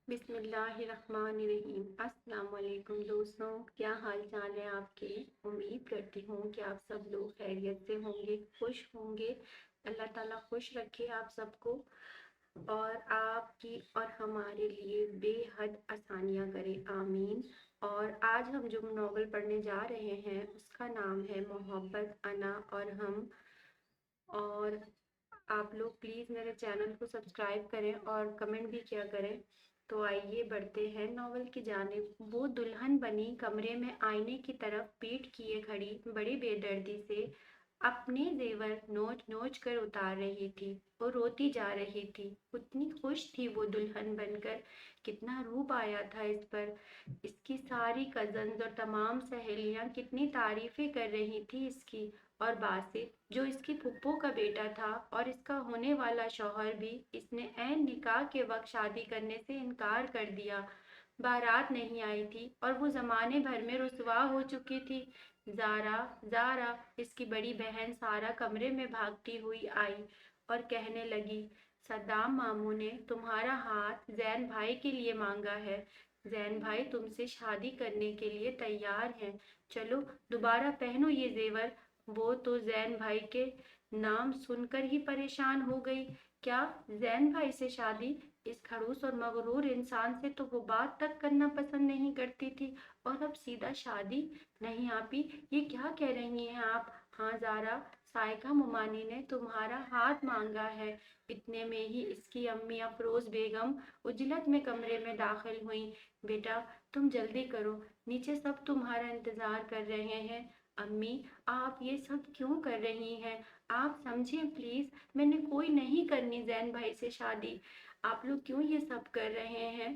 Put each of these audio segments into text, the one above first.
बिस्मिल्लाहिर्रहमानिर्रहीम। अस्सलाम वालेकुम दोस्तों, क्या हाल चाल है आपके। उम्मीद करती हूँ कि आप सब लोग खैरियत से होंगे, खुश होंगे। अल्लाह ताला खुश रखे आप सबको और आपकी और हमारे लिए बेहद आसानियाँ करे, आमीन। और आज हम जो नॉवल पढ़ने जा रहे हैं उसका नाम है मोहब्बत अना और हम। और आप लोग प्लीज़ मेरे चैनल को सब्सक्राइब करें और कमेंट भी किया करें। तो आइए बढ़ते हैं नॉवल की जानिब। वो दुल्हन बनी कमरे में आईने की तरफ पीठ किए खड़ी बड़ी बेदर्दी से अपने जेवर नोच नोच कर उतार रही थी और रोती जा रही थी। उतनी खुश थी वो दुल्हन बनकर, कितना रूप आया था इस पर। इसकी सारी कजन्स और तमाम सहेलियां कितनी तारीफें कर रही थी इसकी। और बासित जो इसकी फुप्पो का बेटा था और इसका होने वाला शौहर भी, इसने ऐन निकाह के वक्त शादी करने से इनकार कर दिया। बारात नहीं आई थी और वो जमाने भर में रुसवा हो चुकी थी। ज़ारा ज़ारा इसकी बड़ी बहन सारा कमरे में भागती हुई आई और कहने लगी, सद्दाम मामू ने तुम्हारा हाथ जैन भाई के लिए मांगा है। जैन भाई तुमसे शादी करने के लिए तैयार हैं। चलो दोबारा पहनो ये जेवर। वो तो जैन भाई के नाम सुनकर ही परेशान हो गई। क्या जैन भाई से शादी? इस खड़ूस और मगरूर इंसान से तो वो बात तक करना पसंद नहीं करती थी, और अब सीधा शादी? नहीं आपी, ये क्या कह रही हैं आप। हाँ ज़ारा, सायका मुमानी ने तुम्हारा हाथ मांगा है। इतने में ही इसकी अम्मी अफरोज बेगम उजलत में कमरे में दाखिल हुई। बेटा तुम जल्दी करो, नीचे सब तुम्हारा इंतजार कर रहे हैं। अम्मी, आप ये सब क्यों कर रही हैं? आप समझें प्लीज, मैंने कोई नहीं करनी जैन भाई से शादी। आप लोग क्यों ये सब कर रहे हैं?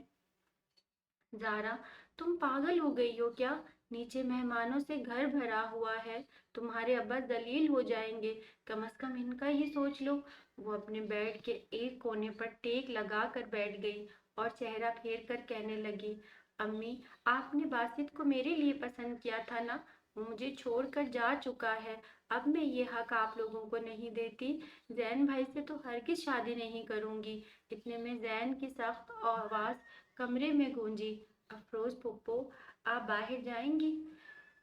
ज़ारा, तुम पागल हो गई हो क्या? नीचे मेहमानों से घर भरा हुआ है, तुम्हारे अब्बा जलील हो जाएंगे। कम से कम इनका ही सोच लो। वो अपने बेड के एक कोने पर टेक लगा कर बैठ गई और चेहरा फेर कर कहने लगी, अम्मी, आपने बासित को मेरे लिए पसंद किया था ना। वो मुझे छोड़कर जा चुका है। अब मैं ये हक आप लोगों को नहीं देती। जैन भाई से तो हरगिज शादी नहीं करूंगी। इतने में जैन की सख्त आवाज़ कमरे में गूंजी, अफरोज फुप्पो, आप बाहर जाएंगी?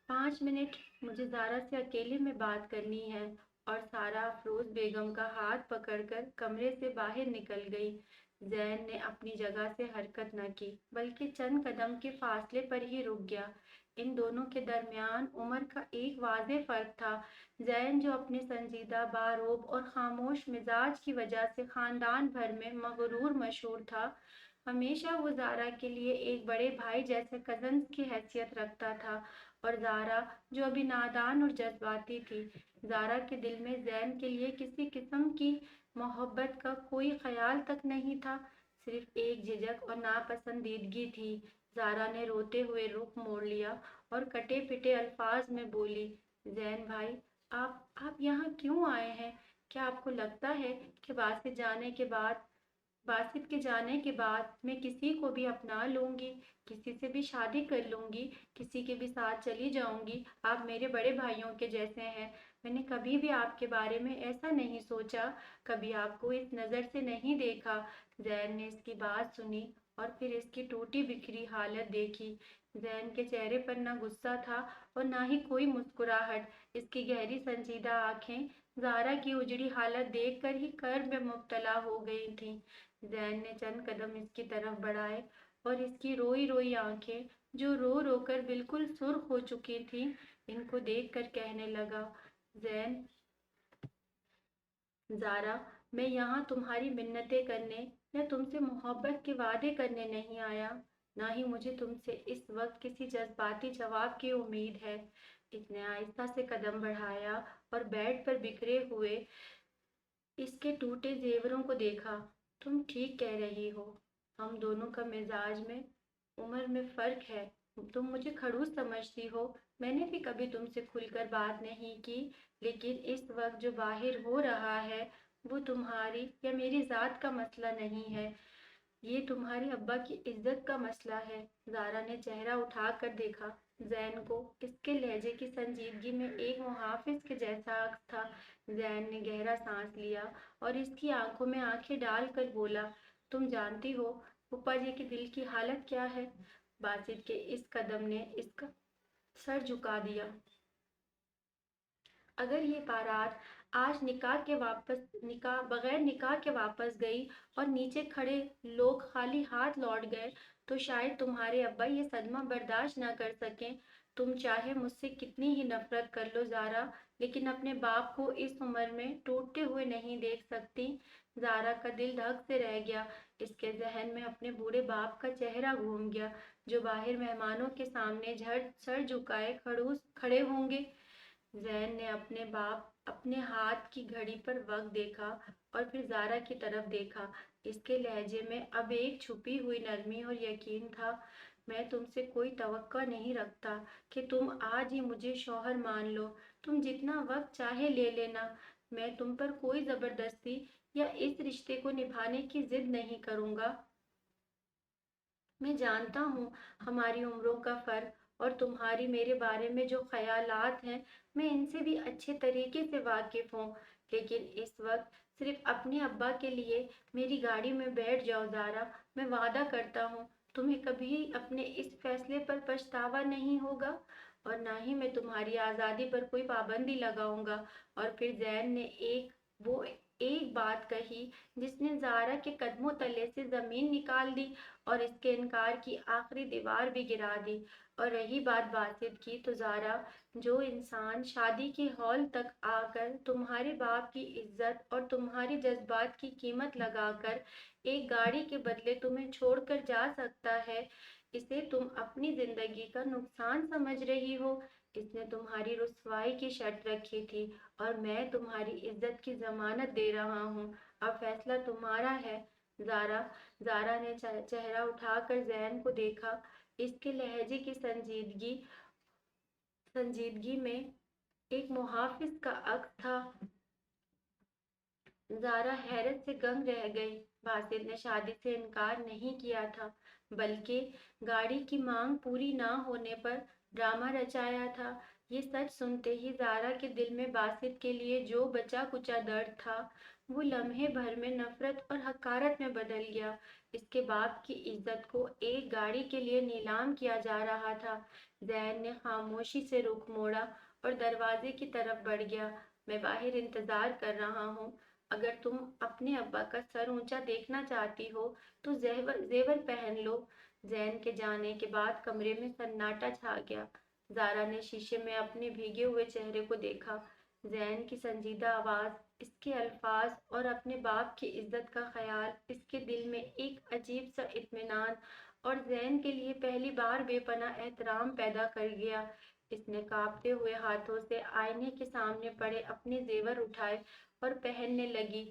5 मिनट, मुझे ज़ारा से अकेले में बात करनी है। और सारा अफरोज बेगम का हाथ पकड़कर कमरे से बाहर निकल गई। जैन ने अपनी जगह से हरकत न की, बल्कि चंद कदम के फासले पर ही रुक गया। इन दोनों के दरमियान उम्र का एक वाज़ेह फ़र्क था। जैन जो अपने संजीदा, बारोब और खामोश मिजाज की वजह से ख़ानदान भर में मगरूर मशहूर था, हमेशा वो ज़ारा के लिए एक बड़े भाई जैसे कज़न्स की हैसियत रखता था। और ज़ारा जो अभी नादान और जज्बाती थी, ज़ारा के दिल में ज़ैन के लिए किसी किस्म की मोहब्बत का कोई ख्याल तक नहीं था, सिर्फ एक झिझक और नापसंदीदगी थी। ज़ारा ने रोते हुए रुख मोड़ लिया और कटे पिटे अल्फाज में बोली, ज़ैन भाई, आप यहाँ क्यों आए हैं? क्या आपको लगता है कि बासित के जाने के बाद मैं किसी को भी अपना लूंगी, किसी से भी शादी कर लूंगी, किसी के भी साथ चली जाऊंगी? आप मेरे बड़े भाइयों के जैसे हैं। मैंने कभी भी आपके बारे में ऐसा नहीं सोचा, कभी आपको इस नज़र से नहीं देखा। जैन ने इसकी बात सुनी और फिर इसकी टूटी बिखरी हालत देखी। जैन के चेहरे पर ना गुस्सा था और ना ही कोई मुस्कुराहट। इसकी गहरी संजीदा आंखें ज़ारा की उजड़ी हालत देखकर ही कर्ब में मुब्तला हो गई थीं। जैन ने चंद कदम इसकी तरफ बढ़ाए और इसकी रोई रोई आंखें, जो रो रो कर बिल्कुल सुर्ख हो चुकी थीं, इनको देखकर कहने लगा, जैन, ज़ारा, मैं यहाँ तुम्हारी मिन्नतें करने या तुमसे मोहब्बत के वादे करने नहीं आया। ना ही मुझे तुमसे इस वक्त किसी जज्बाती जवाब की उम्मीद है। इसने आहिस्ता से कदम बढ़ाया और बेड पर बिखरे हुए इसके टूटे जेवरों को देखा। तुम ठीक कह रही हो, हम दोनों का मिजाज में, उम्र में फ़र्क है। तुम मुझे खड़ूस समझती हो, मैंने भी कभी तुमसे खुलकर बात नहीं की, लेकिन इस वक्त जो बाहर हो रहा है वो तुम्हारी या मेरी ज़ात का मसला नहीं है, ये तुम्हारे अब्बा की इज्जत का मसला है। ज़ारा ने चेहरा उठाकर देखा जैन को। इसके लहजे की संजीदगी में एक मुहाफिज के जैसा अक्स था। जैन ने गहरा सांस लिया और इसकी आंखों में आंखें डालकर बोला, तुम जानती हो, پھپھا جی کے دل کی حالت کیا ہے؟ باسط کے اس قدم نے اس کا سر جھکا دیا۔ اگر یہ بارات آج بغیر نکاح کے واپس گئی اور نیچے کھڑے لوگ خالی ہاتھ لوٹ گئے تو شاید تمہارے ابا یہ صدمہ برداشت نہ کر سکیں۔ تم چاہے مجھ سے کتنی ہی نفرت کر لو زارا، لیکن اپنے باپ کو اس عمر میں ٹوٹتے ہوئے نہیں دیکھ سکتی۔ زارا کا دل دھک سے رہ گیا۔ اس کے ذہن میں اپنے بوڑھے باپ کا چہرہ گھوم گیا جو باہر مہمانوں کے سامنے سر جھکائے کھڑے ہوں گے۔ زین نے اپنے ہاتھ کی گھڑی پر وقت دیکھا اور پھر زارا کی طرف دیکھا۔ اس کے لہجے میں اب ایک چھپی ہوئی نرمی اور یقین تھا۔ میں تم سے کوئی توقع نہیں رکھتا کہ تم آج ہی مجھے شوہر مان لو۔ تم جتنا وقت چاہے لے لینا۔ میں تم پر کوئی زبردستی یا اس رشتے کو نبھانے کی ضد نہیں کروں گا۔ میں جانتا ہوں ہماری عمروں کا فرق اور تمہاری میرے بارے میں جو خیالات ہیں میں ان سے بھی اچھے طریقے سے واقف ہوں، لیکن اس وقت صرف اپنے ابا کے لیے میری گاڑی میں بیٹھ جاؤ زارا۔ میں وعدہ کرتا ہوں تمہیں کبھی اپنے اس فیصلے پر پچھتاوا نہیں ہوگا اور نہ ہی میں تمہاری آزادی پر کوئی پابندی لگاؤں گا۔ اور پھر زین نے وہ ایک بات کہی جس نے زارا کے قدموں تلے سے زمین نکال دی اور اس کے انکار کی آخری دیوار بھی گرا دی۔ اور رہی بات باسط کی تو زارا، جو انسان شادی کے ہال تک آ کر تمہارے باپ کی عزت اور تمہاری جذبات کی قیمت لگا کر ایک گاڑی کے بدلے تمہیں چھوڑ کر جا سکتا ہے، اسے تم اپنی زندگی کا نقصان سمجھ رہی ہو۔ اس نے تمہاری رسوائی کی شرط رکھی تھی اور میں تمہاری عزت کی ضمانت دے رہا ہوں۔ اب فیصلہ تمہارا ہے زارا نے چہرہ اٹھا کر زین کو دیکھا۔ اس کے لہجے کی سنجیدگی میں ایک محافظ کا عکس تھا۔ زارا حیرت سے دنگ رہ گئی۔ باسط نے شادی سے انکار نہیں کیا تھا بلکہ گاڑی کی مانگ پوری نہ ہونے پر ڈرامہ رچایا تھا۔ یہ سچ سنتے ہی زارا کے دل میں باسط کے لیے جو بچا کچا درد تھا وہ لمحے بھر میں نفرت اور حقارت میں بدل گیا۔ اس کے باپ کی عزت کو ایک گاڑی کے لیے نیلام کیا جا رہا تھا۔ زین نے خاموشی سے رخ موڑا اور دروازے کی طرف بڑھ گیا۔ میں باہر انتظار کر رہا ہوں۔ اگر تم اپنے ابا کا سر اونچا دیکھنا چاہتی ہو تو زیور پہن لو۔ زین کے جانے کے بعد کمرے میں سناٹا چھا گیا۔ زارا نے شیشے میں اپنے بھیگے ہوئے چہرے کو دیکھا۔ زین کی سنجیدہ آواز، اس کے الفاظ اور اپنے باپ کی عزت کا خیال اس کے دل میں ایک عجیب سا اطمینان اور زین کے لیے پہلی بار بے پناہ احترام پیدا کر گیا۔ اس نے کانپتے ہوئے ہاتھوں سے آئینے کے سامنے پڑے اپنے زیور اٹھائے اور پہننے لگی۔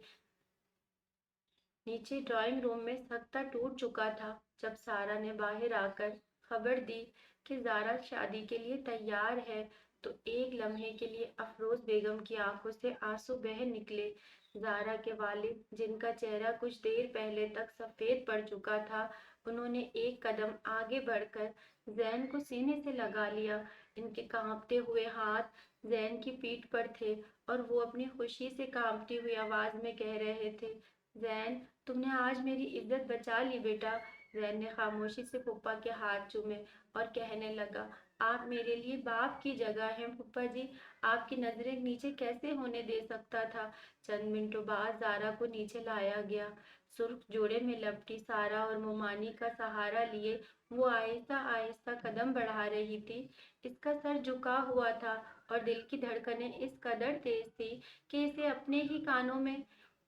نیچے ڈرائنگ روم میں سکتہ ٹوٹ چکا تھا جب سارا نے باہر آ کر خبر دی کہ زارا شادی کے لیے تیار ہے تو ایک لمحے کے لیے افروز بیگم کی آنکھوں سے آنسو بہہ نکلے۔ زارا کے والد، جن کا چہرہ کچھ دیر پہلے تک سفید پڑ چکا تھا، انہوں نے ایک قدم آگے بڑھ کر زین کو سینے سے لگا لیا۔ ان کے کانپتے ہوئے ہاتھ زین کی پیٹھ پر تھے اور وہ اپنی خوشی سے کانپتی ہوئی آواز میں کہہ رہے تھے، زین، تم نے آج میری عزت بچا لی بیٹا۔ زین نے خاموشی سے پھپھا کے ہاتھ چومے اور کہنے لگا، آپ میرے لیے باپ کی جگہ ہیں پھپھا جی، آپ کی نظریں نیچے کیسے ہونے دے سکتا تھا۔ چند منٹوں بعد زارا کو نیچے لایا گیا۔ سرخ جوڑے میں لپٹی سارا اور مومانی کا سہارا لیے وہ آہستہ آہستہ قدم بڑھا رہی تھی۔ اس کا سر جھکا ہوا تھا اور دل کی دھڑکنیں اس قدر تیز تھی کہ اسے اپنے ہی کانوں میں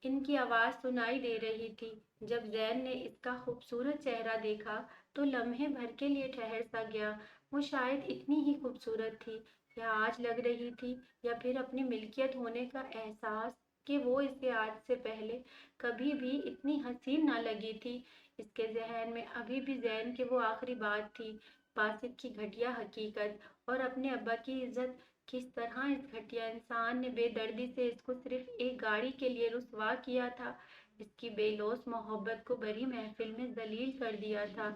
ان کی آواز سنائی دے رہی تھی۔ جب زین نے اس کا خوبصورت چہرہ دیکھا تو لمحے بھر کے لیے ٹھہر سا گیا۔ وہ شاید اتنی ہی خوبصورت تھی یا آج لگ رہی تھی، یا پھر اپنی ملکیت ہونے کا احساس کہ وہ اسے آج سے پہلے کبھی بھی اتنی حسین نہ لگی تھی۔ اس کے ذہن میں ابھی بھی زین کی وہ آخری بات تھی، باسط کی گھٹیا حقیقت اور اپنے ابا کی عزت۔ کس طرح اس گھٹیا انسان نے بے دردی سے اس کو صرف ایک گاڑی کے لیے رسوا کیا تھا، اس کی بے لوث محبت کو بڑی محفل میں ذلیل کر دیا تھا۔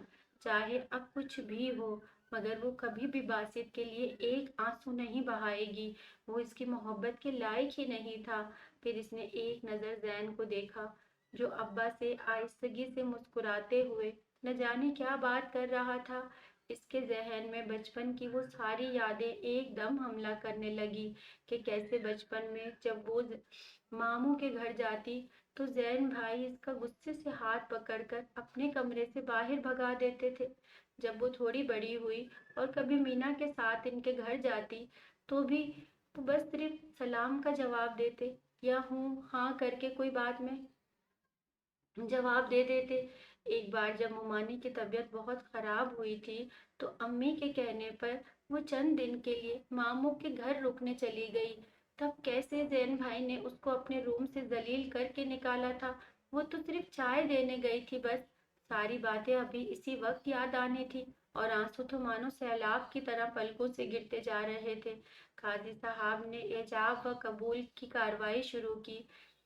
چاہے اب کچھ بھی ہو مگر وہ کبھی بھی باسط کے لیے ایک آنسو نہیں بہائے گی، وہ اس کی محبت کے لائق ہی نہیں تھا۔ پھر اس نے ایک نظر زین کو دیکھا۔ जो अब्बा से आहिस्तगी से मुस्कुराते हुए न जाने क्या बात कर रहा था। इसके जहन में बचपन की वो सारी यादें एकदम हमला करने लगी कि कैसे बचपन में जब वो मामू के घर जाती तो जैन भाई इसका गुस्से से हाथ पकड़कर अपने कमरे से बाहर भगा देते थे। जब वो थोड़ी बड़ी हुई और कभी मीना के साथ इनके घर जाती तो भी वो बस सिर्फ सलाम का जवाब देते या हूँ हाँ करके कोई बात में जवाब दे देते। एक बार जब मुमानी की तबीयत बहुत खराब हुई थी तो अम्मी के कहने पर वो चंद दिन के लिए मामू के घर रुकने चली गई। तब कैसे जैन भाई ने उसको अपने रूम से जलील करके निकाला था। वो तो सिर्फ चाय देने गई थी बस। सारी बातें अभी इसी वक्त याद आनी थी और आंसू तो मानो सैलाब की तरह पलकों से गिरते जा रहे थे। काजी साहब ने एजाब व कबूल की कार्रवाई शुरू की।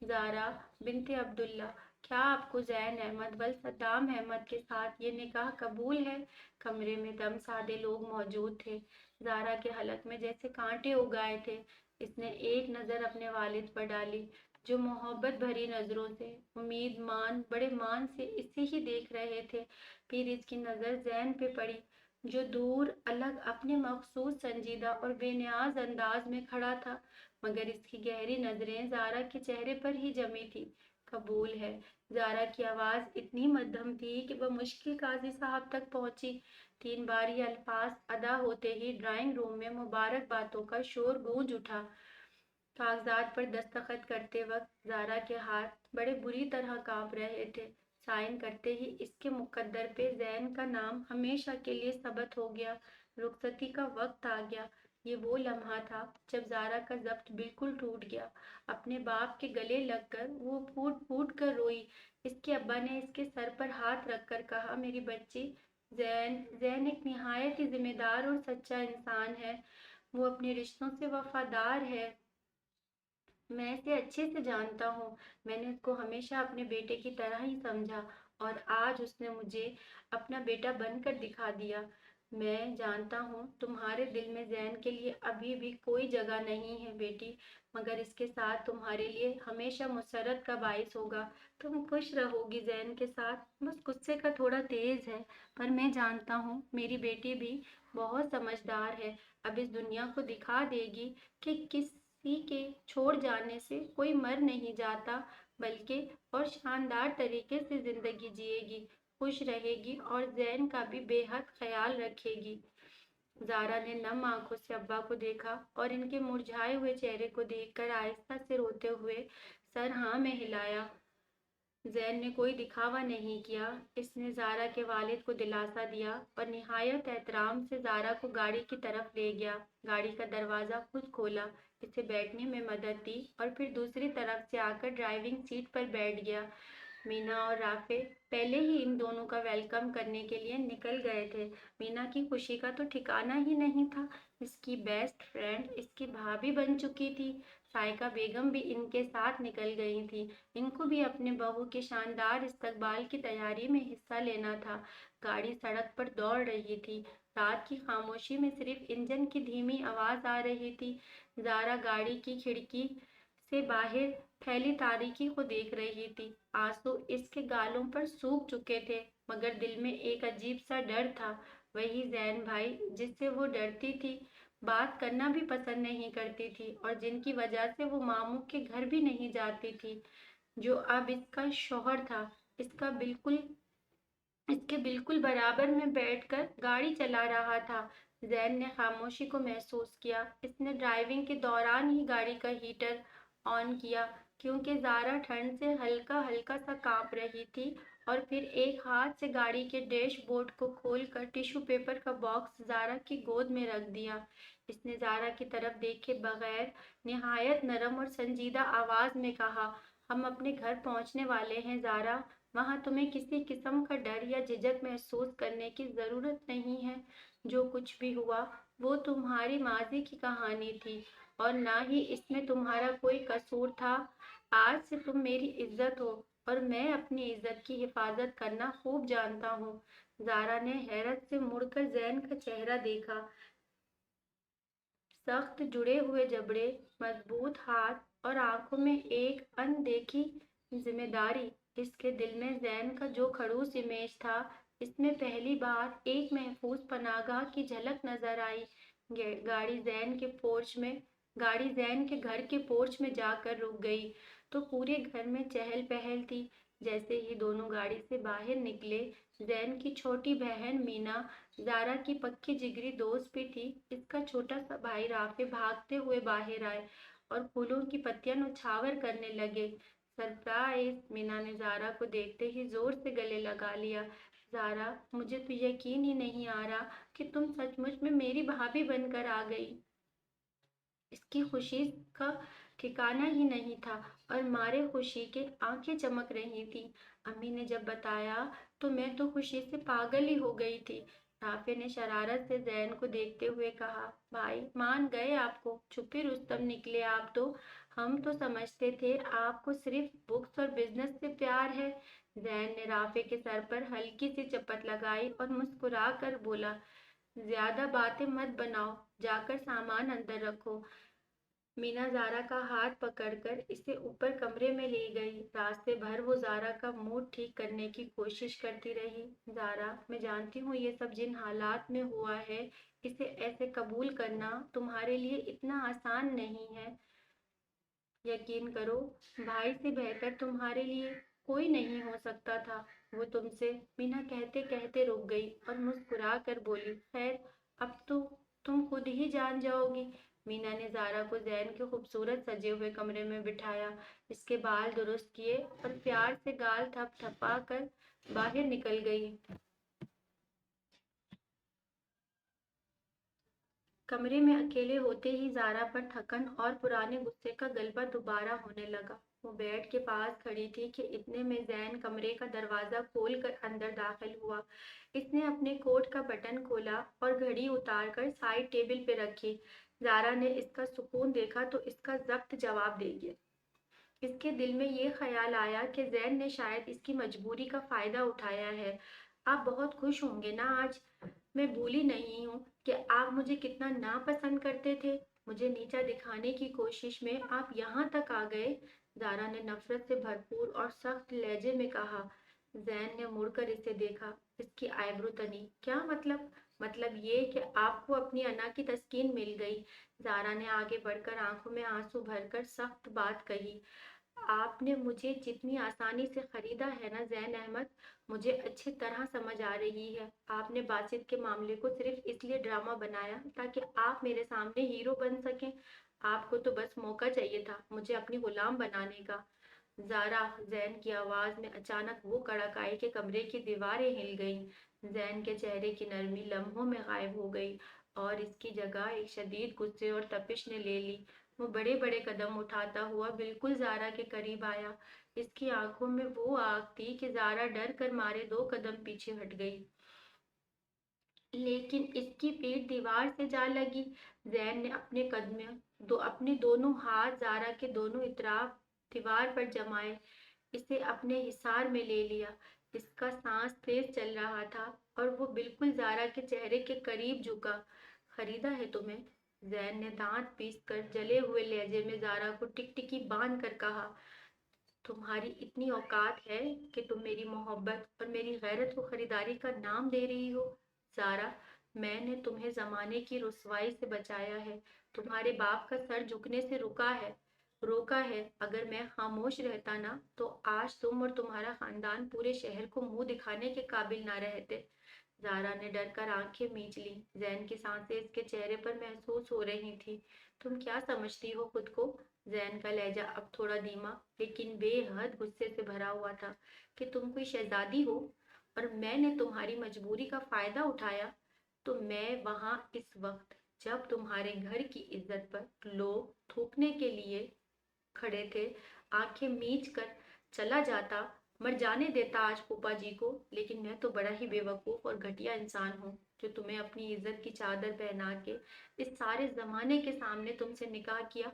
जारा बिनते अब्दुल्ला, क्या आपको जैन अहमद वल सद्दाम अहमद के साथ ये निकाह कबूल है? कमरे में दम सादे लोग मौजूद थे। जारा के हलक में जैसे कांटे उग आए थे। इसने एक नजर अपने वालिद पर डाली जो मोहब्बत भरी नजरों से उम्मीद मान बड़े मान से इसे ही देख रहे थे। फिर इसकी नजर जैन पे पड़ी जो दूर अलग अपने मखसूस संजीदा और बेनियाज अंदाज में खड़ा था, मगर इसकी गहरी नजरें जारा के चेहरे पर ही जमी थी। कबूल है। जारा की आवाज इतनी मध्यम थी कि वह मुश्किल काजी साहब तक पहुंची। 3 बार ये अल्फाज अदा होते ही ड्राइंग रूम में मुबारक बातों का शोर गूंज उठा। कागजात पर दस्तखत करते वक्त जारा के हाथ बड़े बुरी तरह कांप रहे थे। साइन करते ही इसके मुकद्दर पे जैन का नाम हमेशा के लिए सबत हो गया। रुखसती का वक्त आ गया। ये वो लम्हा था जब जारा का जब्त बिल्कुल टूट गया। अपने बाप के गले लगकर वो फूट फूट कर रोई। इसके अब्बा ने इसके सर पर हाथ रखकर कहा, मेरी बच्ची, जैन जैन एक निहायत ही जिम्मेदार और सच्चा इंसान है। वो अपने रिश्तों से वफादार है। मैं इसे अच्छे से जानता हूँ। मैंने उसको हमेशा अपने बेटे की तरह ही समझा और आज उसने मुझे अपना बेटा बनकर दिखा दिया। मैं जानता हूँ तुम्हारे दिल में जैन के लिए अभी भी कोई जगह नहीं है बेटी, मगर इसके साथ तुम्हारे लिए हमेशा मुसरत का बाइस होगा। तुम खुश रहोगी जैन के साथ। बस गुस्से का थोड़ा तेज है, पर मैं जानता हूँ मेरी बेटी भी बहुत समझदार है। अब इस दुनिया को दिखा देगी कि किसी के छोड़ जाने से कोई मर नहीं जाता, बल्कि और शानदार तरीके से जिंदगी जिएगी, खुश रहेगी और जैन का भी बेहद ख्याल रखेगी। जारा ने नम आंखों से अब्बा को देखा और इनके मुरझाए हुए चेहरे को देखकर आहिस्ता से रोते हुए सर हाँ में हिलाया। जैन ने कोई दिखावा नहीं किया। इसने जारा के वालिद को दिलासा दिया और निहायत एहतराम से जारा को गाड़ी की तरफ ले गया। गाड़ी का दरवाज़ा खुद खोला, इसे बैठने में मदद दी और फिर दूसरी तरफ से आकर ड्राइविंग सीट पर बैठ गया। मीना और राफे पहले ही इन दोनों का वेलकम करने के लिए निकल गए थे। मीना की खुशी का तो ठिकाना ही नहीं था। इसकी बेस्ट फ्रेंड इसकी भाभी बन चुकी थी। साइका बेगम भी इनके साथ निकल गई थी। इनको भी अपने बहू के शानदार इस्तकबाल की तैयारी में हिस्सा लेना था। गाड़ी सड़क पर दौड़ रही थी। रात की खामोशी में सिर्फ इंजन की धीमी आवाज आ रही थी। जारा गाड़ी की खिड़की से बाहर फैली तारीकी को देख रही थी। आंसू इसके गालों पर सूख चुके थे, मगर दिल में एक अजीब सा डर था। वही जैन भाई जिससे वो डरती थी, बात करना भी पसंद नहीं करती थी और जिनकी वजह से वो मामू के घर भी नहीं जाती थी, जो अब इसका शौहर था। इसका बिल्कुल इसके बिल्कुल बराबर में बैठकर गाड़ी चला रहा था। जैन ने खामोशी को महसूस किया। इसने ड्राइविंग के दौरान ही गाड़ी का हीटर ऑन किया क्योंकि जारा ठंड से हल्का हल्का सा कांप रही थी और फिर एक हाथ से गाड़ी के डैशबोर्ड को खोलकर टिश्यू पेपर का बॉक्स जारा की गोद में रख दिया। इसने जारा की तरफ देखे बगैर निहायत नरम और संजीदा आवाज में कहा, हम अपने घर पहुंचने वाले हैं जारा। वहां तुम्हें किसी किस्म का डर या झिझक महसूस करने की जरूरत नहीं है। जो कुछ भी हुआ वो तुम्हारी माजी की कहानी थी और ना ही इसमें तुम्हारा कोई कसूर था। आज से तुम मेरी इज्जत हो और मैं अपनी इज्जत की हिफाजत करना खूब जानता हूँ। जारा ने हैरत से मुड़कर जैन का चेहरा देखा। सख्त जुड़े हुए जबड़े, मजबूत हाथ और आंखों में एक अनदेखी जिम्मेदारी। اس کے دل میں زین کا جو خڑوس امیج تھا، اس میں پہلی بار ایک محفوظ پناہگاہ کی جھلک نظر آئی۔ گاڑی زین کے پورچ میں گاڑی زین کے گھر کے پورچ میں جا کر رک گئی تو پورے گھر میں چہل پہل تھی۔ جیسے ہی دونوں گاڑی سے باہر نکلے، زین کی چھوٹی بہن مینا، زارا کی پکی جگری دوست بھی تھی، اس کا چھوٹا سا بھائی رافع بھاگتے ہوئے باہر آئے اور پھولوں کی پتیاں نچھاور کرنے لگے۔ سرپرائز! مینا نے زارا کو دیکھتے ہی زور سے گلے لگا لیا۔ زارا، مجھے تو یقین ہی نہیں آ رہا کہ تم سچ مچ میں میری بھابھی بن کر آ گئی۔ اس کی خوشی کا ٹھکانہ ہی نہیں تھا اور مارے خوشی کے آنکھیں چمک رہی تھیں۔ امی نے جب بتایا تو میں تو خوشی سے پاگل ہی ہو گئی تھی۔ رافع نے شرارت سے زین کو دیکھتے ہوئے کہا، بھائی مان گئے آپ کو، چھپی رستم نکلے آپ تو۔ ہم تو سمجھتے تھے آپ کو صرف بکس اور بزنس سے پیار ہے۔ زین نے رافع کے سر پر ہلکی سی چپت لگائی اور مسکرا کر بولا، زیادہ باتیں مت بناؤ، جا کر سامان اندر رکھو۔ مینا زارا کا ہاتھ پکڑ کر اسے اوپر کمرے میں لے گئی۔ راستے بھر وہ زارا کا موڈ ٹھیک کرنے کی کوشش کرتی رہی۔ زارا، میں جانتی ہوں یہ سب جن حالات میں ہوا ہے، اسے ایسے قبول کرنا تمہارے لیے اتنا آسان نہیں ہے۔ یقین کرو، بھائی سے بہتر تمہارے لیے کوئی نہیں ہو سکتا تھا۔ وہ تم سے، مینا کہتے کہتے رک گئی اور مسکرا کر بولی، خیر اب تو تم خود ہی جان جاؤ گی۔ مینا نے زارا کو زین کے خوبصورت سجے ہوئے کمرے میں بٹھایا، اس کے بال درست کیے اور پیار سے گال تھپ تھپا کر باہر نکل گئی۔ کمرے میں اکیلے ہوتے ہی زارا پر تھکن اور پرانے غصے کا غلبہ دوبارہ ہونے لگا۔ وہ بیڈ کے پاس کھڑی تھی کہ اتنے میں زین کمرے کا دروازہ کھول کر اندر داخل ہوا۔ اس نے اپنے کوٹ کا بٹن کھولا اور گھڑی اتار کر سائیڈ ٹیبل پہ رکھی۔ زارا نے اس کا سکون دیکھا تو اس کا ضبط جواب دے گیا۔ اس کے دل میں یہ خیال آیا کہ زین نے شاید اس کی مجبوری کا فائدہ اٹھایا ہے۔ آپ بہت خوش ہوں گے نا آج؟ میں بھولی نہیں ہوں کہ آپ مجھے کتنا ناپسند کرتے تھے۔ مجھے نیچا دکھانے کی کوشش میں آپ یہاں تک آ گئے۔ زارا نے نفرت سے بھرپور اور سخت لہجے میں کہا۔ زین نے مڑ کر اسے دیکھا، اس کی آئیبرو تنی۔ کیا مطلب؟ مطلب یہ کہ آپ کو اپنی انا کی تسکین مل گئی۔ زارا نے آگے بڑھ کر آنکھوں میں آنسو بھر کر سخت بات کہی۔ آپ نے مجھے جتنی آسانی سے خریدا ہے نا زین احمد، مجھے اچھی طرح سمجھ آ رہی ہے۔ آپ نے باسط کے معاملے کو صرف اس لیے ڈرامہ بنایا تاکہ آپ میرے سامنے ہیرو بن سکیں۔ آپ کو تو بس موقع چاہیے تھا مجھے اپنی غلام بنانے کا۔ زارا! زین کی آواز میں اچانک وہ کڑک آئی کہ کمرے کی دیواریں ہل گئیں۔ زین کے چہرے کی نرمی لمحوں میں غائب ہو گئی اور اس کی جگہ ایک شدید غصے اور تپش نے لے لی۔ وہ بڑے بڑے قدم اٹھاتا ہوا بالکل زارا کے قریب آیا۔ اس کی آنکھوں میں وہ آگ تھی کہ زارا ڈر کر مارے 2 قدم پیچھے ہٹ گئی۔ لیکن اس کی پیٹھ دیوار سے جا لگی۔ زین نے اپنے دونوں ہاتھ زارا کے دونوں اطراف دیوار پر جمائے، اسے اپنے حصار میں لے لیا۔ اس کا سانس تیز چل رہا تھا اور وہ بالکل زارا کے چہرے کے قریب جھکا۔ خریدا ہے تمہیں؟ زین نے دانت پیس کر جلے ہوئے لہجے میں زارا کو ٹکٹکی باندھ کر کہا۔ تمہاری اتنی اوقات ہے کہ تم میری محبت اور میری غیرت کو خریداری کا نام دے رہی ہو؟ زارا، میں نے تمہیں زمانے کی رسوائی سے بچایا ہے، تمہارے باپ کا سر جھکنے سے روکا ہے۔ اگر میں خاموش رہتا نا تو آج تم اور تمہارا خاندان پورے شہر کو منہ دکھانے کے قابل نہ رہتے۔ زارا نے ڈر کر آنکھیں میچ لیں۔ زین کی سانسیں اس کے چہرے پر محسوس ہو رہی تھی۔ تم کیا سمجھتی ہو خود کو؟ زین کا لہجہ اب تھوڑا دھیما لیکن بے حد غصے سے بھرا ہوا تھا، کہ تم کوئی شہزادی ہو اور میں نے تمہاری مجبوری کا فائدہ اٹھایا؟ تو میں وہاں اس وقت جب تمہارے گھر کی عزت پر لوگ تھوکنے کے لیے کھڑے تھے، آنکھیں میچ کر چلا جاتا، مر جانے دیتا آج پھوپھا جی کو۔ لیکن میں تو بڑا ہی بے وقوف اور گھٹیا انسان ہوں جو تمہیں اپنی عزت کی چادر پہنا کے اس سارے زمانے کے سامنے تم سے نکاح کیا۔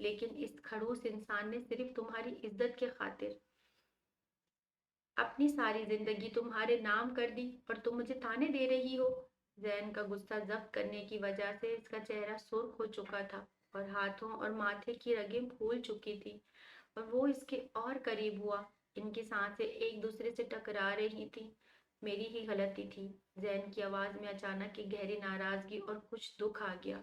لیکن اس کھڑوس انسان نے صرف تمہاری عزت کے خاطر اپنی ساری زندگی تمہارے نام کر دی اور تم مجھے تانے دے رہی ہو۔ زین کا غصہ ضبط کرنے کی وجہ سے اس کا چہرہ سرخ ہو چکا تھا اور ہاتھوں اور ماتھے کی رگیں پھول چکی تھی، اور وہ اس کے اور قریب ہوا۔ ان की सांसें एक दूसरे से टकरा रही थी। मेरी ही गलती थी। जैन की आवाज में अचानक एक गहरी नाराजगी और कुछ दुख आ गया।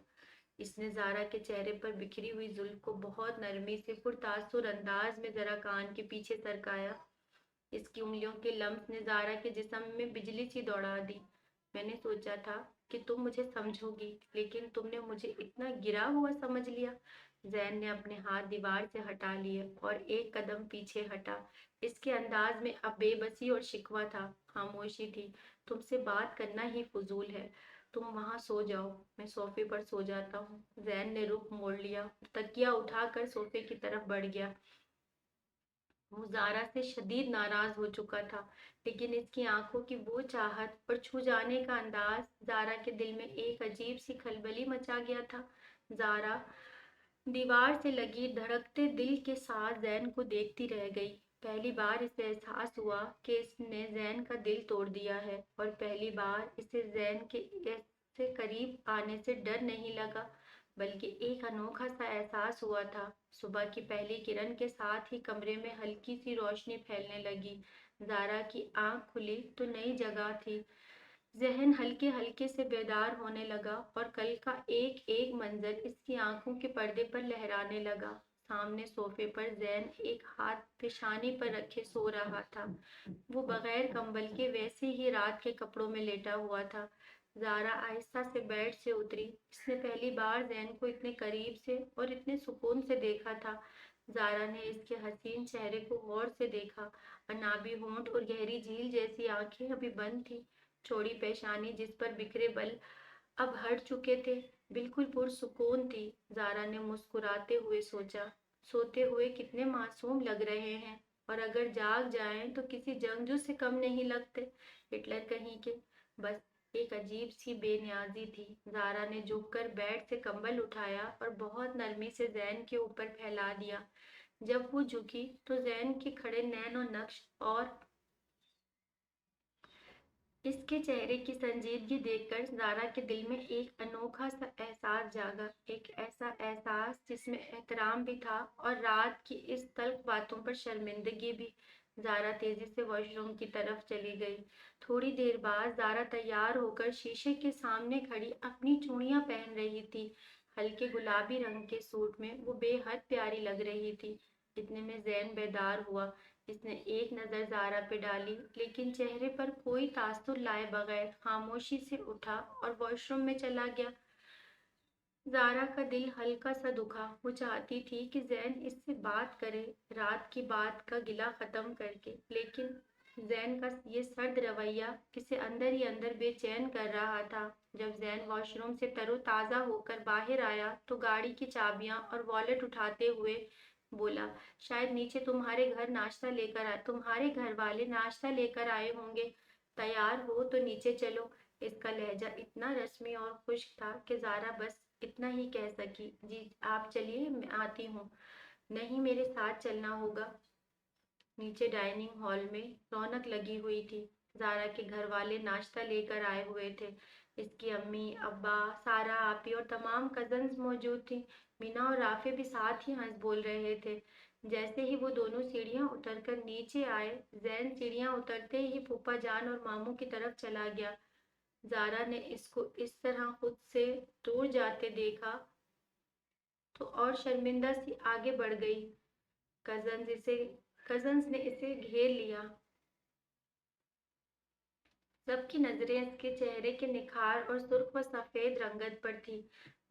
इसने ज़ारा के चेहरे पर बिखरी हुई जुल्फ को बहुत नरमी से पुरतासुर अंदाज में जरा कान के पीछे सरकाया। इसकी उंगलियों के लम्स ने ज़ारा के जिस्म में बिजली सी दौड़ा दी। मैंने सोचा था कि तुम मुझे समझोगी, लेकिन तुमने मुझे इतना गिरा हुआ समझ लिया। जैन ने अपने हाथ दीवार से हटा लिए और एक कदम पीछे हटा। इसके अंदाज में अब बेबसी और शिकवा था। खामोशी थी। तुमसे बात करना ही फजूल है। तुम वहां सो जाओ, मैं सोफे पर सो जाता हूँ। जैन ने रुख मोड़ लिया, तकिया उठाकर सोफे की तरफ बढ़ गया। वो ज़ारा से शदीद नाराज हो चुका था, लेकिन इसकी आंखों की वो चाहत और छू जाने का अंदाज, ज़ारा के दिल में एक अजीब सी खलबली मचा गया था। ज़ारा दीवार से लगी धड़कते दिल के साथ जैन को देखती रह गई। पहली बार इसे एहसास हुआ कि इसने जैन का दिल तोड़ दिया है, और पहली बार इसे जैन के ऐसे करीब आने से डर नहीं लगा, बल्कि एक अनोखा सा एहसास हुआ था। सुबह की पहली किरण के साथ ही कमरे में हल्की सी रोशनी फैलने लगी। ज़ारा की आंख खुली तो नई जगह थी। ज़हन हल्के हल्के से बेदार होने लगा, और कल का एक एक मंजर इसकी आंखों के पर्दे पर लहराने लगा। सामने सोफे पर जैन एक हाथ पेशानी पर रखे सो रहा था। वो बगैर कंबल के वैसे ही रात के कपड़ों में लेटा हुआ था। ज़ारा आहिस्ता से बेड से उतरी। इसने पहली बार जैन को इतने करीब से और इतने सुकून से देखा था। ज़ारा ने इसके हसीन चेहरे को गौर से देखा। अनाबी होंठ और गहरी झील जैसी आंखें अभी बंद थी। चौड़ी पेशानी जिस पर बिखरे बल अब हट चुके थे, बिल्कुल पुरसुकून थी। ज़ारा ने मुस्कुराते हुए सोचा, सोते हुए कितने मासूम लग रहे हैं, और अगर जाग जाएं तो किसी जंगजू से कम नहीं लगते, हिटलर कहीं के। बस एक अजीब सी बेनियाजी थी। ज़ारा ने झुककर बेड से कंबल उठाया और बहुत नरमी से जैन के ऊपर फैला दिया। जब वो झुकी तो जैन के खड़े नैन और नक्श और इसके चेहरे की संजीदगी देखकर ज़ारा के दिल में एक अनोखा सा एहसास जागा, एक ऐसा एहसास जिसमें एहतराम भी था और रात की इस तल्ख बातों पर शर्मिंदगी भी। ज़ारा तेजी से वॉशरूम की तरफ चली गई। थोड़ी देर बाद ज़ारा तैयार होकर शीशे के सामने खड़ी अपनी चूड़ियां पहन रही थी। हल्के गुलाबी रंग के सूट में वो बेहद प्यारी लग रही थी। इतने में जैन बेदार हुआ। इसने एक नज़र ज़ारा पे डाली, लेकिन चेहरे पर कोई तासुर लाए बगैर खामोशी से उठा और वॉशरूम में चला गया। ज़ारा का दिल हल्का सा दुखा। वो चाहती थी कि जैन इससे बात करे, रात की बात का गिला खत्म करके, लेकिन जैन का ये सर्द रवैया इसे अंदर ही अंदर बेचैन कर रहा था। जब जैन वॉशरूम से तरोताज़ा होकर बाहर आया तो गाड़ी की चाबियां और वॉलेट उठाते हुए बोला, शायद नीचे तुम्हारे घर वाले नाश्ता लेकर आए होंगे। तैयार हो तो नीचे चलो। इसका लहजा इतना रस्मी और खुश्क था कि ज़ारा बस इतना ही कह सकी, जी आप चलिए, मैं आती हूँ। नहीं, मेरे साथ चलना होगा। नीचे डाइनिंग हॉल में रौनक लगी हुई थी। ज़ारा के घर वाले नाश्ता लेकर आए हुए थे। इसकी अम्मी, अब्बा, सारा, आपी और तमाम कजन्स मौजूद थी। मीना और राफे भी साथ ही हंस बोल रहे थे। जैसे ही वो दोनों सीढ़ियां उतरकर नीचे आए, जैन सीढ़ियां उतरते ही फूफा जान और मामू की तरफ चला गया। ज़ारा ने इसको इस तरह खुद से दूर जाते देखा तो और शर्मिंदा सी आगे बढ़ गई। कजन्स इसे कजन्स ने इसे घेर लिया। सबकी नजरें इसके चेहरे के निखार और सुर्ख व सफेद रंगत पर थी।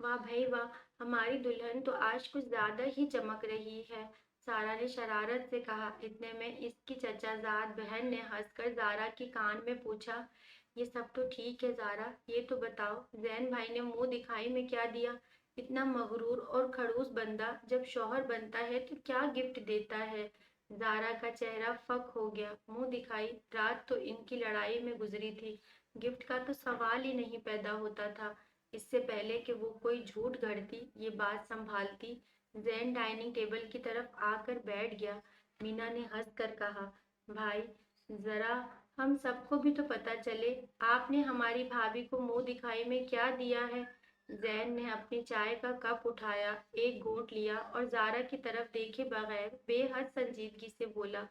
वाह भाई वाह, हमारी दुल्हन तो आज कुछ ज्यादा ही चमक रही है, सारा ने शरारत से कहा। इतने में इसकी चचाजाद बहन ने हंसकर ज़ारा के कान में पूछा, ये सब तो ठीक है ज़ारा, ये तो बताओ जैन भाई ने मुंह दिखाई में क्या दिया? इतना मगरूर और खड़ूस बंदा जब शौहर बनता है तो क्या गिफ्ट देता है? ज़ारा का चेहरा फक हो गया। मुंह दिखाई, रात तो इनकी लड़ाई में गुजरी थी। गिफ्ट का तो सवाल ही नहीं पैदा होता था। इससे पहले कि वो कोई झूठ गढ़ती, ये बात संभालती, जैन डाइनिंग टेबल की तरफ आकर बैठ गया। मीना ने हंस कर कहा, भाई जरा हम सबको भी तो पता चले, आपने हमारी भाभी को मुंह दिखाई में क्या दिया है? जैन ने अपनी चाय का कप उठाया, एक घूंट लिया और ज़ारा की तरफ देखे बगैर बेहद संजीदगी से बोला,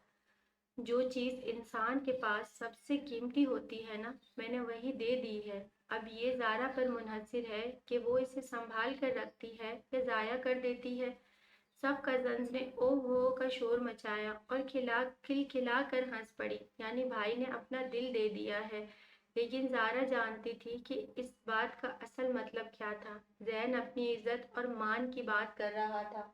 जो चीज़ इंसान के पास सबसे कीमती होती है ना, मैंने वही दे दी है। अब ये ज़ारा पर मुनहसर है कि वो इसे संभाल कर रखती है या ज़ाया कर देती है। सब कज़न्स ने ओह वो का शोर मचाया और खिलखिला कर हंस पड़ी, यानी भाई ने अपना दिल दे दिया है। लेकिन ज़ारा जानती थी कि इस बात का असल मतलब क्या था। ज़ैन अपनी इज्जत और मान की बात कर रहा था,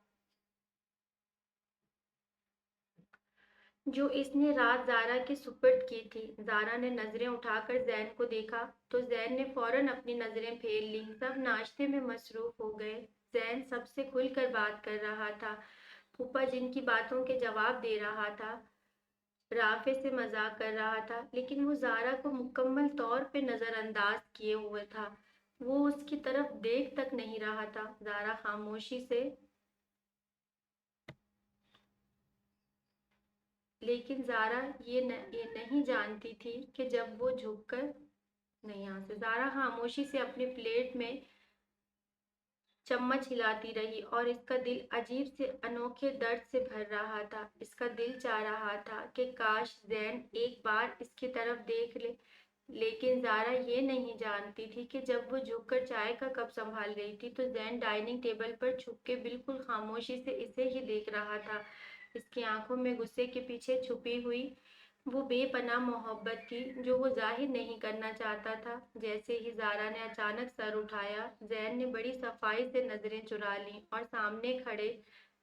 जो इसने रात ज़ारा के सुपुर्द की थी। ज़ारा ने नज़रें उठाकर ज़ैन को देखा तो ज़ैन ने फौरन अपनी नज़रें फेर लीं। सब नाश्ते में मसरूफ हो गए। ज़ैन सबसे खुलकर बात कर रहा था, फूफा जिनकी बातों के जवाब दे रहा था, राफे से मजाक कर रहा था, लेकिन वो ज़ारा को मुकम्मल तौर पे नज़रअंदाज किए हुए था। वो उसकी तरफ देख तक नहीं रहा था। ज़ारा खामोशी से, लेकिन ज़ारा ये नहीं जानती थी कि जब वो झुककर, नहीं, यहाँ से ज़ारा खामोशी से अपनी प्लेट में चम्मच हिलाती रही और इसका दिल अजीब से अनोखे दर्द से भर रहा था। इसका दिल चाह रहा था कि काश ज़ैन एक बार इसकी तरफ देख ले, लेकिन ज़ारा ये नहीं जानती थी कि जब वो झुककर चाय का कप संभाल रही थी तो ज़ैन डाइनिंग टेबल पर छुप के बिल्कुल खामोशी से इसे ही देख रहा था। इसकी आंखों में गुस्से के पीछे छुपी हुई वो बेपनाह मोहब्बत थी जो वो जाहिर नहीं करना चाहता था। जैसे ही ज़ारा ने अचानक सर उठाया, ज़ैन ने बड़ी सफाई से नजरें चुरा लीं और सामने खड़े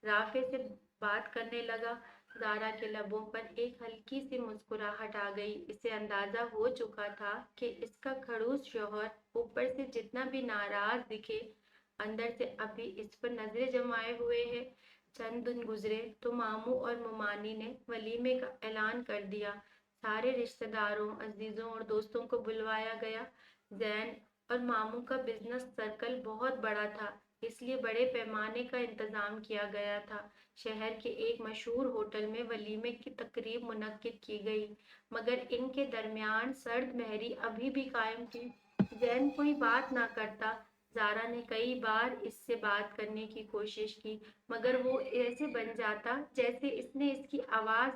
राफे से बात करने लगा। ज़ारा के लबों पर एक हल्की सी मुस्कुराहट आ गई। इसे अंदाजा हो चुका था कि इसका खड़ूस शौहर ऊपर से जितना भी नाराज दिखे, अंदर से अभी इस पर नजरें जमाए हुए है। चंद दिन गुजरे तो मामू और मुमानी ने वलीमे का ऐलान कर दिया। सारे रिश्तेदारों, अजीजों और दोस्तों को बुलवाया गया। जैन और मामू का बिजनेस सर्कल बहुत बड़ा था, इसलिए बड़े पैमाने का इंतजाम किया गया था। शहर के एक मशहूर होटल में वलीमे की तकरीब मुनक्किद की गई, मगर इनके दरमियान सर्द महरी अभी भी कायम थी। जैन कोई बात ना करता। ज़ारा ने कई बार इससे बात करने की कोशिश की, मगर वो ऐसे बन जाता जैसे इसने इसकी आवाज़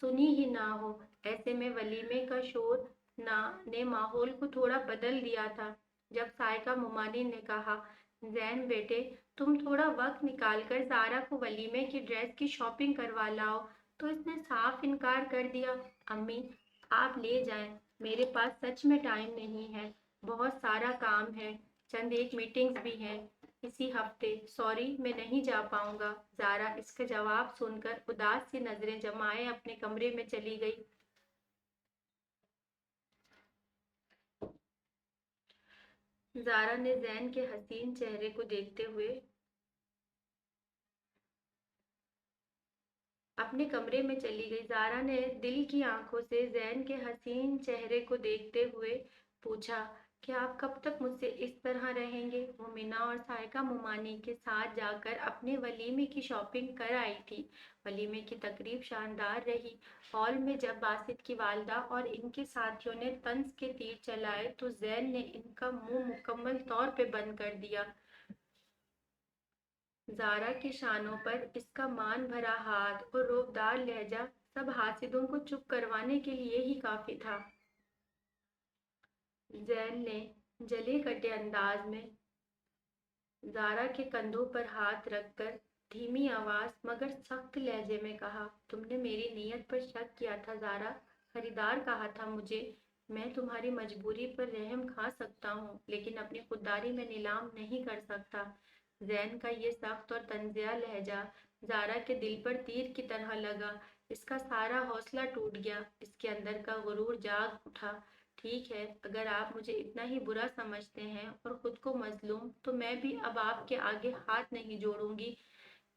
सुनी ही ना हो। ऐसे में वलीमे का शोर ना ने माहौल को थोड़ा बदल दिया था। जब सायका मुमानी ने कहा, जैन बेटे, तुम थोड़ा वक्त निकाल कर ज़ारा को वलीमे की ड्रेस की शॉपिंग करवा लाओ, तो इसने साफ इनकार कर दिया। अम्मी, आप ले जाएं, मेरे पास सच में टाइम नहीं है, बहुत सारा काम है, चंद एक मीटिंग्स भी हैं इसी हफ्ते, सॉरी मैं नहीं जा पाऊंगा। ज़ारा इसका जवाब सुनकर उदास सी नजरें जमाए अपने कमरे में चली गई। ज़ारा ने जैन के हसीन चेहरे को देखते हुए अपने कमरे में चली गई। ज़ारा ने दिल की आंखों से जैन के हसीन चेहरे को देखते हुए पूछा, क्या आप कब तक मुझसे इस तरह रहेंगे? वो मीना और सायका मुमानी के साथ जाकर अपने वलीमे की शॉपिंग कर आई थी। वलीमे की तकरीब शानदार रही। हॉल में जब बासित की वालदा और इनके साथियों ने तंज के तीर चलाए तो जैन ने इनका मुंह मुकम्मल तौर पे बंद कर दिया। ज़ारा की शानों पर इसका मान भरा हाथ और रोबदार लहजा सब हासिदों को चुप करवाने के लिए ही काफी था। ज़ैन ने जले कटे अंदाज में ज़ारा के कंधों पर हाथ रखकर धीमी आवाज मगर सख्त लहजे में कहा, तुमने मेरी नीयत पर शक किया था ज़ारा, खरीदार कहा था मुझे। मैं तुम्हारी मजबूरी पर रहम खा सकता हूँ, लेकिन अपनी खुददारी में नीलाम नहीं कर सकता। जैन का ये सख्त और तंजिया लहजा ज़ारा के दिल पर तीर की तरह लगा। इसका सारा हौसला टूट गया, इसके अंदर का गुरूर जाग उठा। ठीक है, अगर आप मुझे इतना ही बुरा समझते हैं और खुद को मजलूम, तो मैं भी अब आपके आगे हाथ नहीं जोड़ूंगी।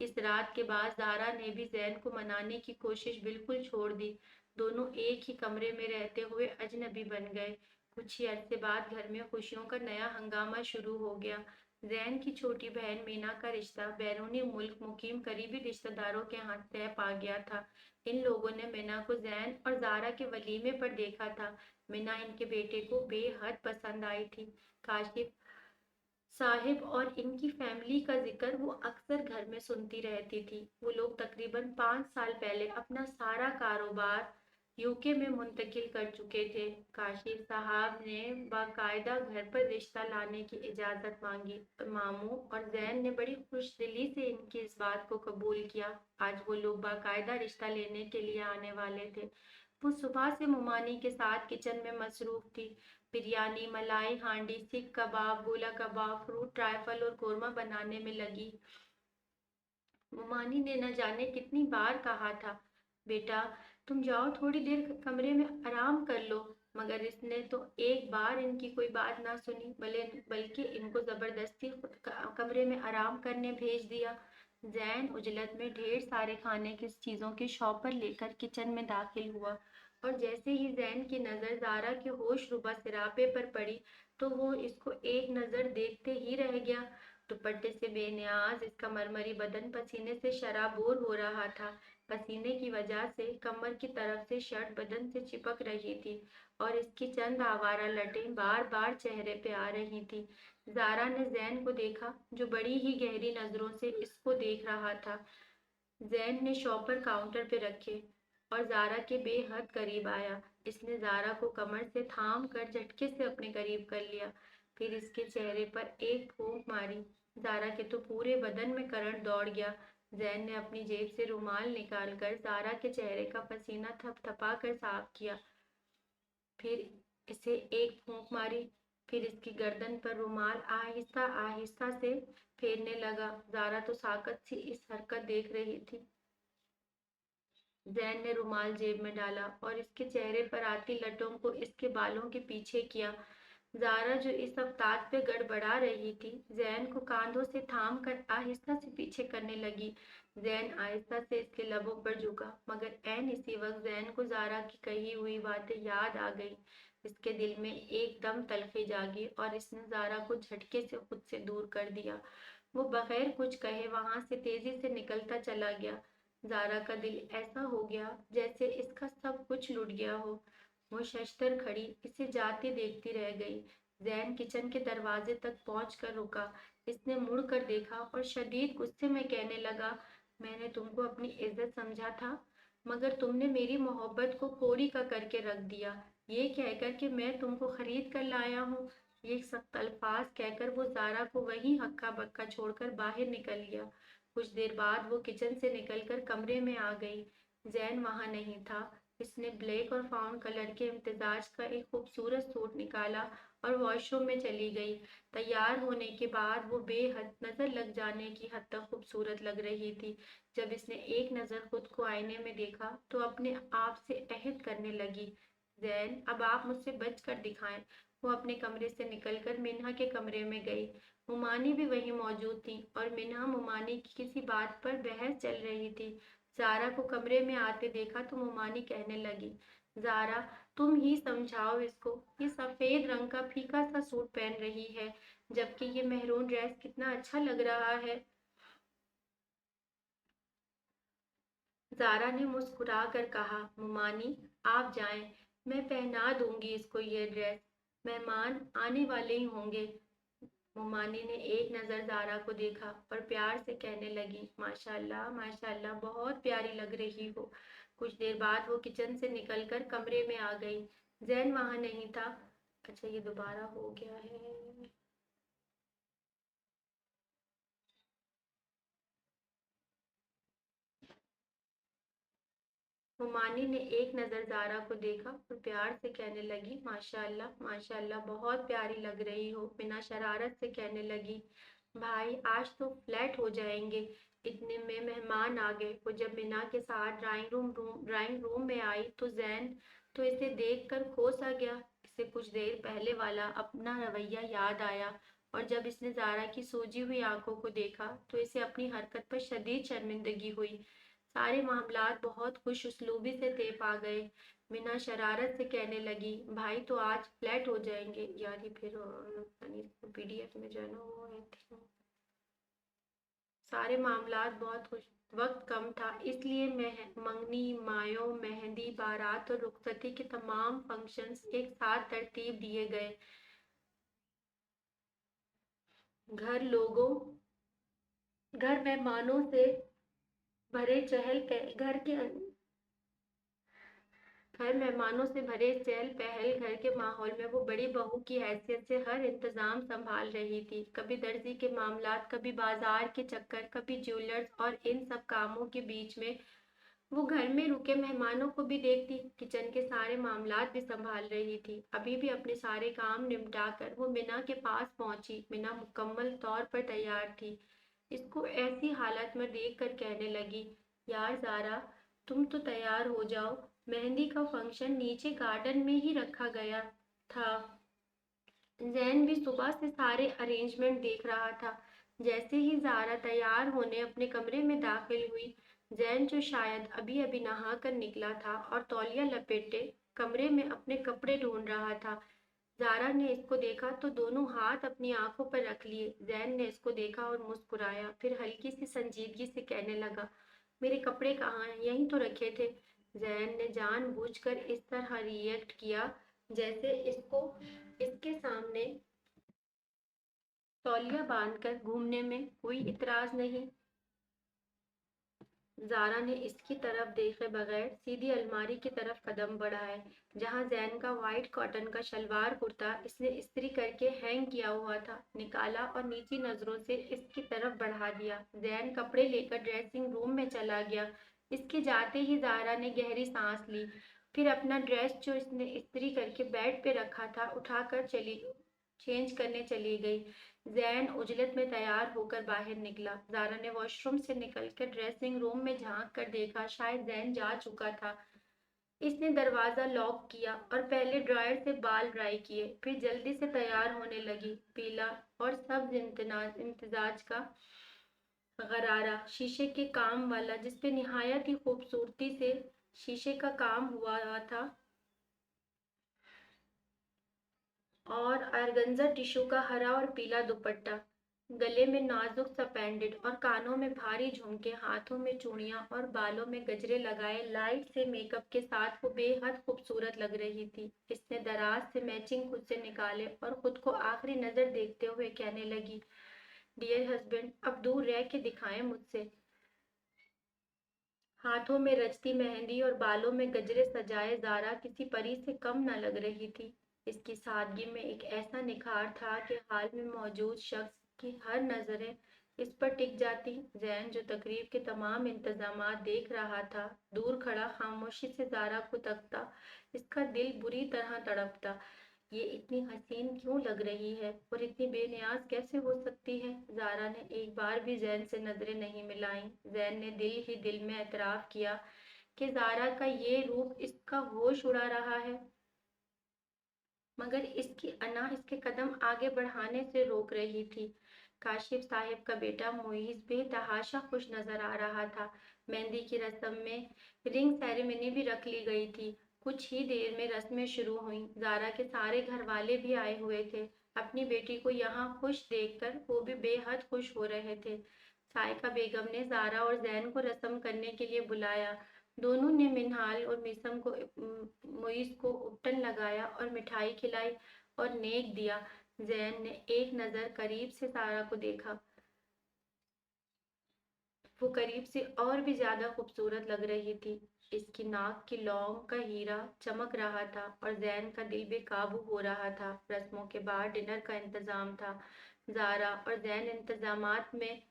इस रात के बाद ज़ारा ने भी ज़ैन को मनाने की कोशिश बिल्कुल छोड़ दी। दोनों एक ही कमरे में रहते हुए अजनबी बन गए। कुछ ही अरसे बाद घर में खुशियों का नया हंगामा शुरू हो गया। ज़ैन की छोटी बहन मीना का रिश्ता बैरूनी मुल्क मुकीम करीबी रिश्तेदारों के हाथ तय पा गया था। इन लोगों ने मीना को ज़ैन और ज़ारा के वलीमे पर देखा था। मीना इनके बेटे को बेहद पसंद आई थी। काशिफ साहिब और इनकी फैमिली का जिक्र वो अक्सर घर में सुनती रहती थी। वो लोग तकरीबन 5 साल पहले अपना सारा कारोबार यूके में मुंतकिल कर चुके थे। काशिफ साहब ने बाकायदा घर पर रिश्ता लाने की इजाज़त मांगी। मामू और जैन ने बड़ी खुशदिली से इनकी इस बात को कबूल किया। आज वो लोग बाकायदा रिश्ता लेने के लिए आने वाले थे। वो सुबह से मुमानी के साथ किचन में मसरूफ थी। बिरयानी, मलाई हांडी, सीख कबाब, गोला कबाब, फ्रूट ट्राइफल और कोरमा बनाने में लगी। मुमानी ने न जाने कितनी बार कहा था, बेटा तुम जाओ थोड़ी देर कमरे में आराम कर लो, मगर इसने तो एक बार इनकी कोई बात ना सुनी, बल्कि इनको जबरदस्ती कमरे में आराम करने भेज दिया। जैन उजलत में ढेर सारे खाने की चीजों के शॉपर लेकर किचन में दाखिल हुआ, और जैसे ही जैन की नजर जारा के होश रुबा सिरापे पर पड़ी तो वो इसको एक नजर देखते ही रह गया। दुपट्टे से बेनियाज इसका मरमरी बदन पसीने से शराबोर हो रहा था। पसीने की वजह से कमर की तरफ से शर्ट बदन से चिपक रही थी और इसकी चंद आवारा लटें बार बार चेहरे पे आ रही थी। जारा ने जैन को देखा, जो बड़ी ही गहरी नजरों से इसको देख रहा था। जैन ने शॉपर काउंटर पे रखे और जारा के बेहद करीब आया। इसने जारा को कमर से थाम कर झटके से अपने करीब कर लिया, फिर इसके चेहरे पर एक फूंक मारी। जारा के तो पूरे बदन में करंट दौड़ गया। जैन ने अपनी जेब से रुमाल निकालकर जारा के चेहरे का पसीना थपथपा कर साफ किया, फिर इसे एक फूंक मारी, फिर इसकी गर्दन पर रुमाल आहिस्ता आहिस्ता से फेरने लगा। जारा तो साकत सी इस हरकत देख रही थी। जैन ने रुमाल जेब में डाला और इसके चेहरे पर आती लटों को इसके बालों के पीछे किया। जारा जो इस अवतार पे गड़बड़ा रही थी, जैन को कांधों से थाम कर आहिस्ता से पीछे करने लगी। जैन आहिस्ता से इसके लबों पर झुका, मगर ऐन इसी वक्त जैन को जारा की कही हुई बातें याद आ गई। इसके दिल में एकदम तलखी जागी और इसने जारा को झटके से खुद से दूर कर दिया। वो बगैर कुछ कहे वहां से तेजी से निकलता चला गया। जारा का दिल ऐसा हो गया जैसे इसका सब कुछ लुट गया हो। वो शशतर खड़ी इसे जाते देखती रह गई। जैन किचन के दरवाजे तक पहुंचकर रुका। इसने मुड़ कर देखा और शदीद गुस्से में कहने लगा, मैंने तुमको अपनी इज्जत समझा था, मगर तुमने मेरी मोहब्बत को कोड़ी का करके रख दिया, ये कहकर कि मैं तुमको खरीद कर लाया हूँ। ये सख्त अल्फाज कहकर वो जारा को वहीं हक्का बक्का छोड़कर बाहर निकल गया। कुछ देर बाद वो किचन से निकलकर कमरे में आ गई। जैन वहां नहीं था। इसने ब्लैक और फाउंड कलर के इम्तिजाज का एक खूबसूरत सूट निकाला और वॉशरूम में चली गई। तैयार होने के बाद वो बेहद नजर लग जाने की हद तक खूबसूरत लग रही थी। जब इसने एक नजर खुद को आईने में देखा तो अपने आप से अहद करने लगी, जैन अब आप मुझसे बच कर दिखाएं। वो अपने कमरे से निकलकर मिन्हा के कमरे में गई। मुमानी भी वहीं मौजूद थी और मिन्हा मुमानी की किसी बात पर बहस चल रही थी। जारा को कमरे में आते देखा तो मुमानी कहने लगी, जारा तुम ही समझाओ इसको, ये सफेद रंग का फीका सा सूट पहन रही है, जबकि ये मेहरून ड्रेस कितना अच्छा लग रहा है। जारा ने मुस्कुरा कर कहा, मुमानी आप जाएं, मैं पहना दूंगी इसको ये ड्रेस, मेहमान आने वाले ही होंगे। मुमानी ने एक नजर जारा को देखा और प्यार से कहने लगी, माशाल्लाह माशाल्लाह बहुत प्यारी लग रही हो। कुछ देर बाद वो किचन से निकलकर कमरे में आ गई। जैन वहां नहीं था। अच्छा ये दोबारा हो गया है। हुमानी ने एक नजर जारा को देखा और प्यार से कहने लगी, माशाल्लाह माशाल्लाह बहुत प्यारी लग रही हो। बिना शरारत से कहने लगी, भाई आज तो फ्लैट हो जाएंगे। इतने में मेहमान आ गए। वो जब मीना के साथ ड्राइंग रूम में आई तो जैन तो इसे देख कर खो सा गया। इसे कुछ देर पहले वाला अपना रवैया याद आया और जब इसने जारा की सूजी हुई आंखों को देखा तो इसे अपनी हरकत पर शदीद शर्मिंदगी हुई। सारे मामलात बहुत खुश उसलूबी से तेप आ गए। मीना शरारत से कहने लगी, भाई तो आज फ्लैट हो जाएंगे, यार ये फिर पीडीएफ में जो है ना वो है थी। सारे मामलात बहुत खुश, वक्त कम था इसलिए मंगनी, मायो, मेहंदी, बारात और रुखसती के तमाम फंक्शंस एक साथ तरतीब दिए गए। घर लोगों घर मेहमानों से भरे घर के घर मेहमानों से भरे चहल पहल घर के माहौल में वो बड़ी बहू की हैसियत से हर इंतजाम संभाल रही थी। कभी दर्जी के मामलात, कभी बाजार के चक्कर, कभी ज्वेलर्स, और इन सब कामों के बीच में वो घर में रुके मेहमानों को भी देखती, किचन के सारे मामलात भी संभाल रही थी। अभी भी अपने सारे काम निपटा कर वो मिना के पास पहुंची। मिना मुकम्मल तौर पर तैयार थी। इसको ऐसी हालत में देखकर कहने लगी, यार ज़ारा, तुम तो तैयार हो जाओ, मेहंदी का फंक्शन नीचे गार्डन में ही रखा गया था। जैन भी सुबह से सारे अरेंजमेंट देख रहा था। जैसे ही ज़ारा तैयार होने अपने कमरे में दाखिल हुई, जैन, जो शायद अभी अभी नहा कर निकला था और तौलिया लपेटे कमरे में अपने कपड़े ढूंढ रहा था, ज़ारा ने इसको देखा तो दोनों हाथ अपनी आंखों पर रख लिए। जैन ने इसको देखा और मुस्कुराया, फिर हल्की सी संजीदगी से कहने लगा, मेरे कपड़े कहाँ हैं? यहीं तो रखे थे। जैन ने जानबूझकर इस तरह रिएक्ट किया जैसे इसको इसके सामने तौलिया बांधकर घूमने में कोई इतराज नहीं। ज़ारा ने इसकी तरफ देखे बगैर सीधी अलमारी की तरफ कदम बढ़ाए, जहां जैन का व्हाइट कॉटन का शलवार कुर्ता इसने इस्त्री करके हैंग किया हुआ था, निकाला और नीची नजरों से इसकी तरफ बढ़ा दिया। जैन कपड़े लेकर ड्रेसिंग रूम में चला गया। इसके जाते ही ज़ारा ने गहरी सांस ली, फिर अपना ड्रेस जो इसने इस्त्री करके बेड पे रखा था उठाकर चेंज करने चली गई। जैन उजलत में तैयार होकर बाहर निकला। ज़ारा ने वॉशरूम से निकलकर ड्रेसिंग रूम में झांक कर देखा, शायद जैन जा चुका था। इसने दरवाज़ा लॉक किया और पहले ड्रायर से बाल ड्राई किए, फिर जल्दी से तैयार होने लगी। पीला और सब्ज इम्तिजाज का गरारा शीशे के काम वाला, जिसपे निहायत ही खूबसूरती से शीशे का काम हुआ था, और ऑर्गेन्जा टिश्यू का हरा और पीला दुपट्टा, गले में नाजुक सा पेंडेंट और कानों में भारी झुमके, हाथों में चूड़ियां और बालों में गजरे लगाए लाइट से मेकअप के साथ वो बेहद खूबसूरत लग रही थी। इसने दराज से मैचिंग खुद से निकाले और खुद को आखिरी नजर देखते हुए कहने लगी, डियर हस्बैंड, अब दूर रह के दिखाएं मुझसे। हाथों में रचती मेहंदी और बालों में गजरे सजाए ज़ारा किसी परी से कम न लग रही थी। इसकी सादगी में एक ऐसा निखार था कि हाल में मौजूद शख्स की हर नजरें इस पर टिक जाती। जैन, जो तकरीब के तमाम इंतजामात देख रहा था, दूर खड़ा खामोशी से ज़ारा को तकता। इसका दिल बुरी तरह तड़पता। ये इतनी हसीन क्यों लग रही है और इतनी बेनियाज कैसे हो सकती है? ज़ारा ने एक बार भी जैन से नजरें नहीं मिलाईं। जैन ने दिल ही दिल में एतराफ़ किया कि ज़ारा का ये रूप इसका होश उड़ा रहा है, मगर इसकी अना इसके कदम आगे बढ़ाने से रोक रही थी। काशिफ साहब का बेटा मुईज बेतहाशा खुश नजर आ रहा था। मेहंदी की रस्म में रिंग सेरेमनी भी रख ली गई थी। कुछ ही देर में रस्में शुरू हुईं। ज़ारा के सारे घर वाले भी आए हुए थे। अपनी बेटी को यहाँ खुश देखकर वो भी बेहद खुश हो रहे थे। साइका बेगम ने ज़ारा और जैन को रस्म करने के लिए बुलाया। दोनों ने मिनहाल और मिसम को मुइज़ को उपटन लगाया और मिठाई खिलाई और नेक दिया। जैन ने एक नज़र करीब से सारा को देखा। वो करीब से और भी ज्यादा खूबसूरत लग रही थी। इसकी नाक की लौंग का हीरा चमक रहा था और जैन का दिल बेकाबू हो रहा था। रस्मों के बाद डिनर का इंतजाम था। ज़ारा और जैन इंतजामात में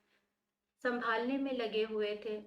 संभालने में लगे हुए थे।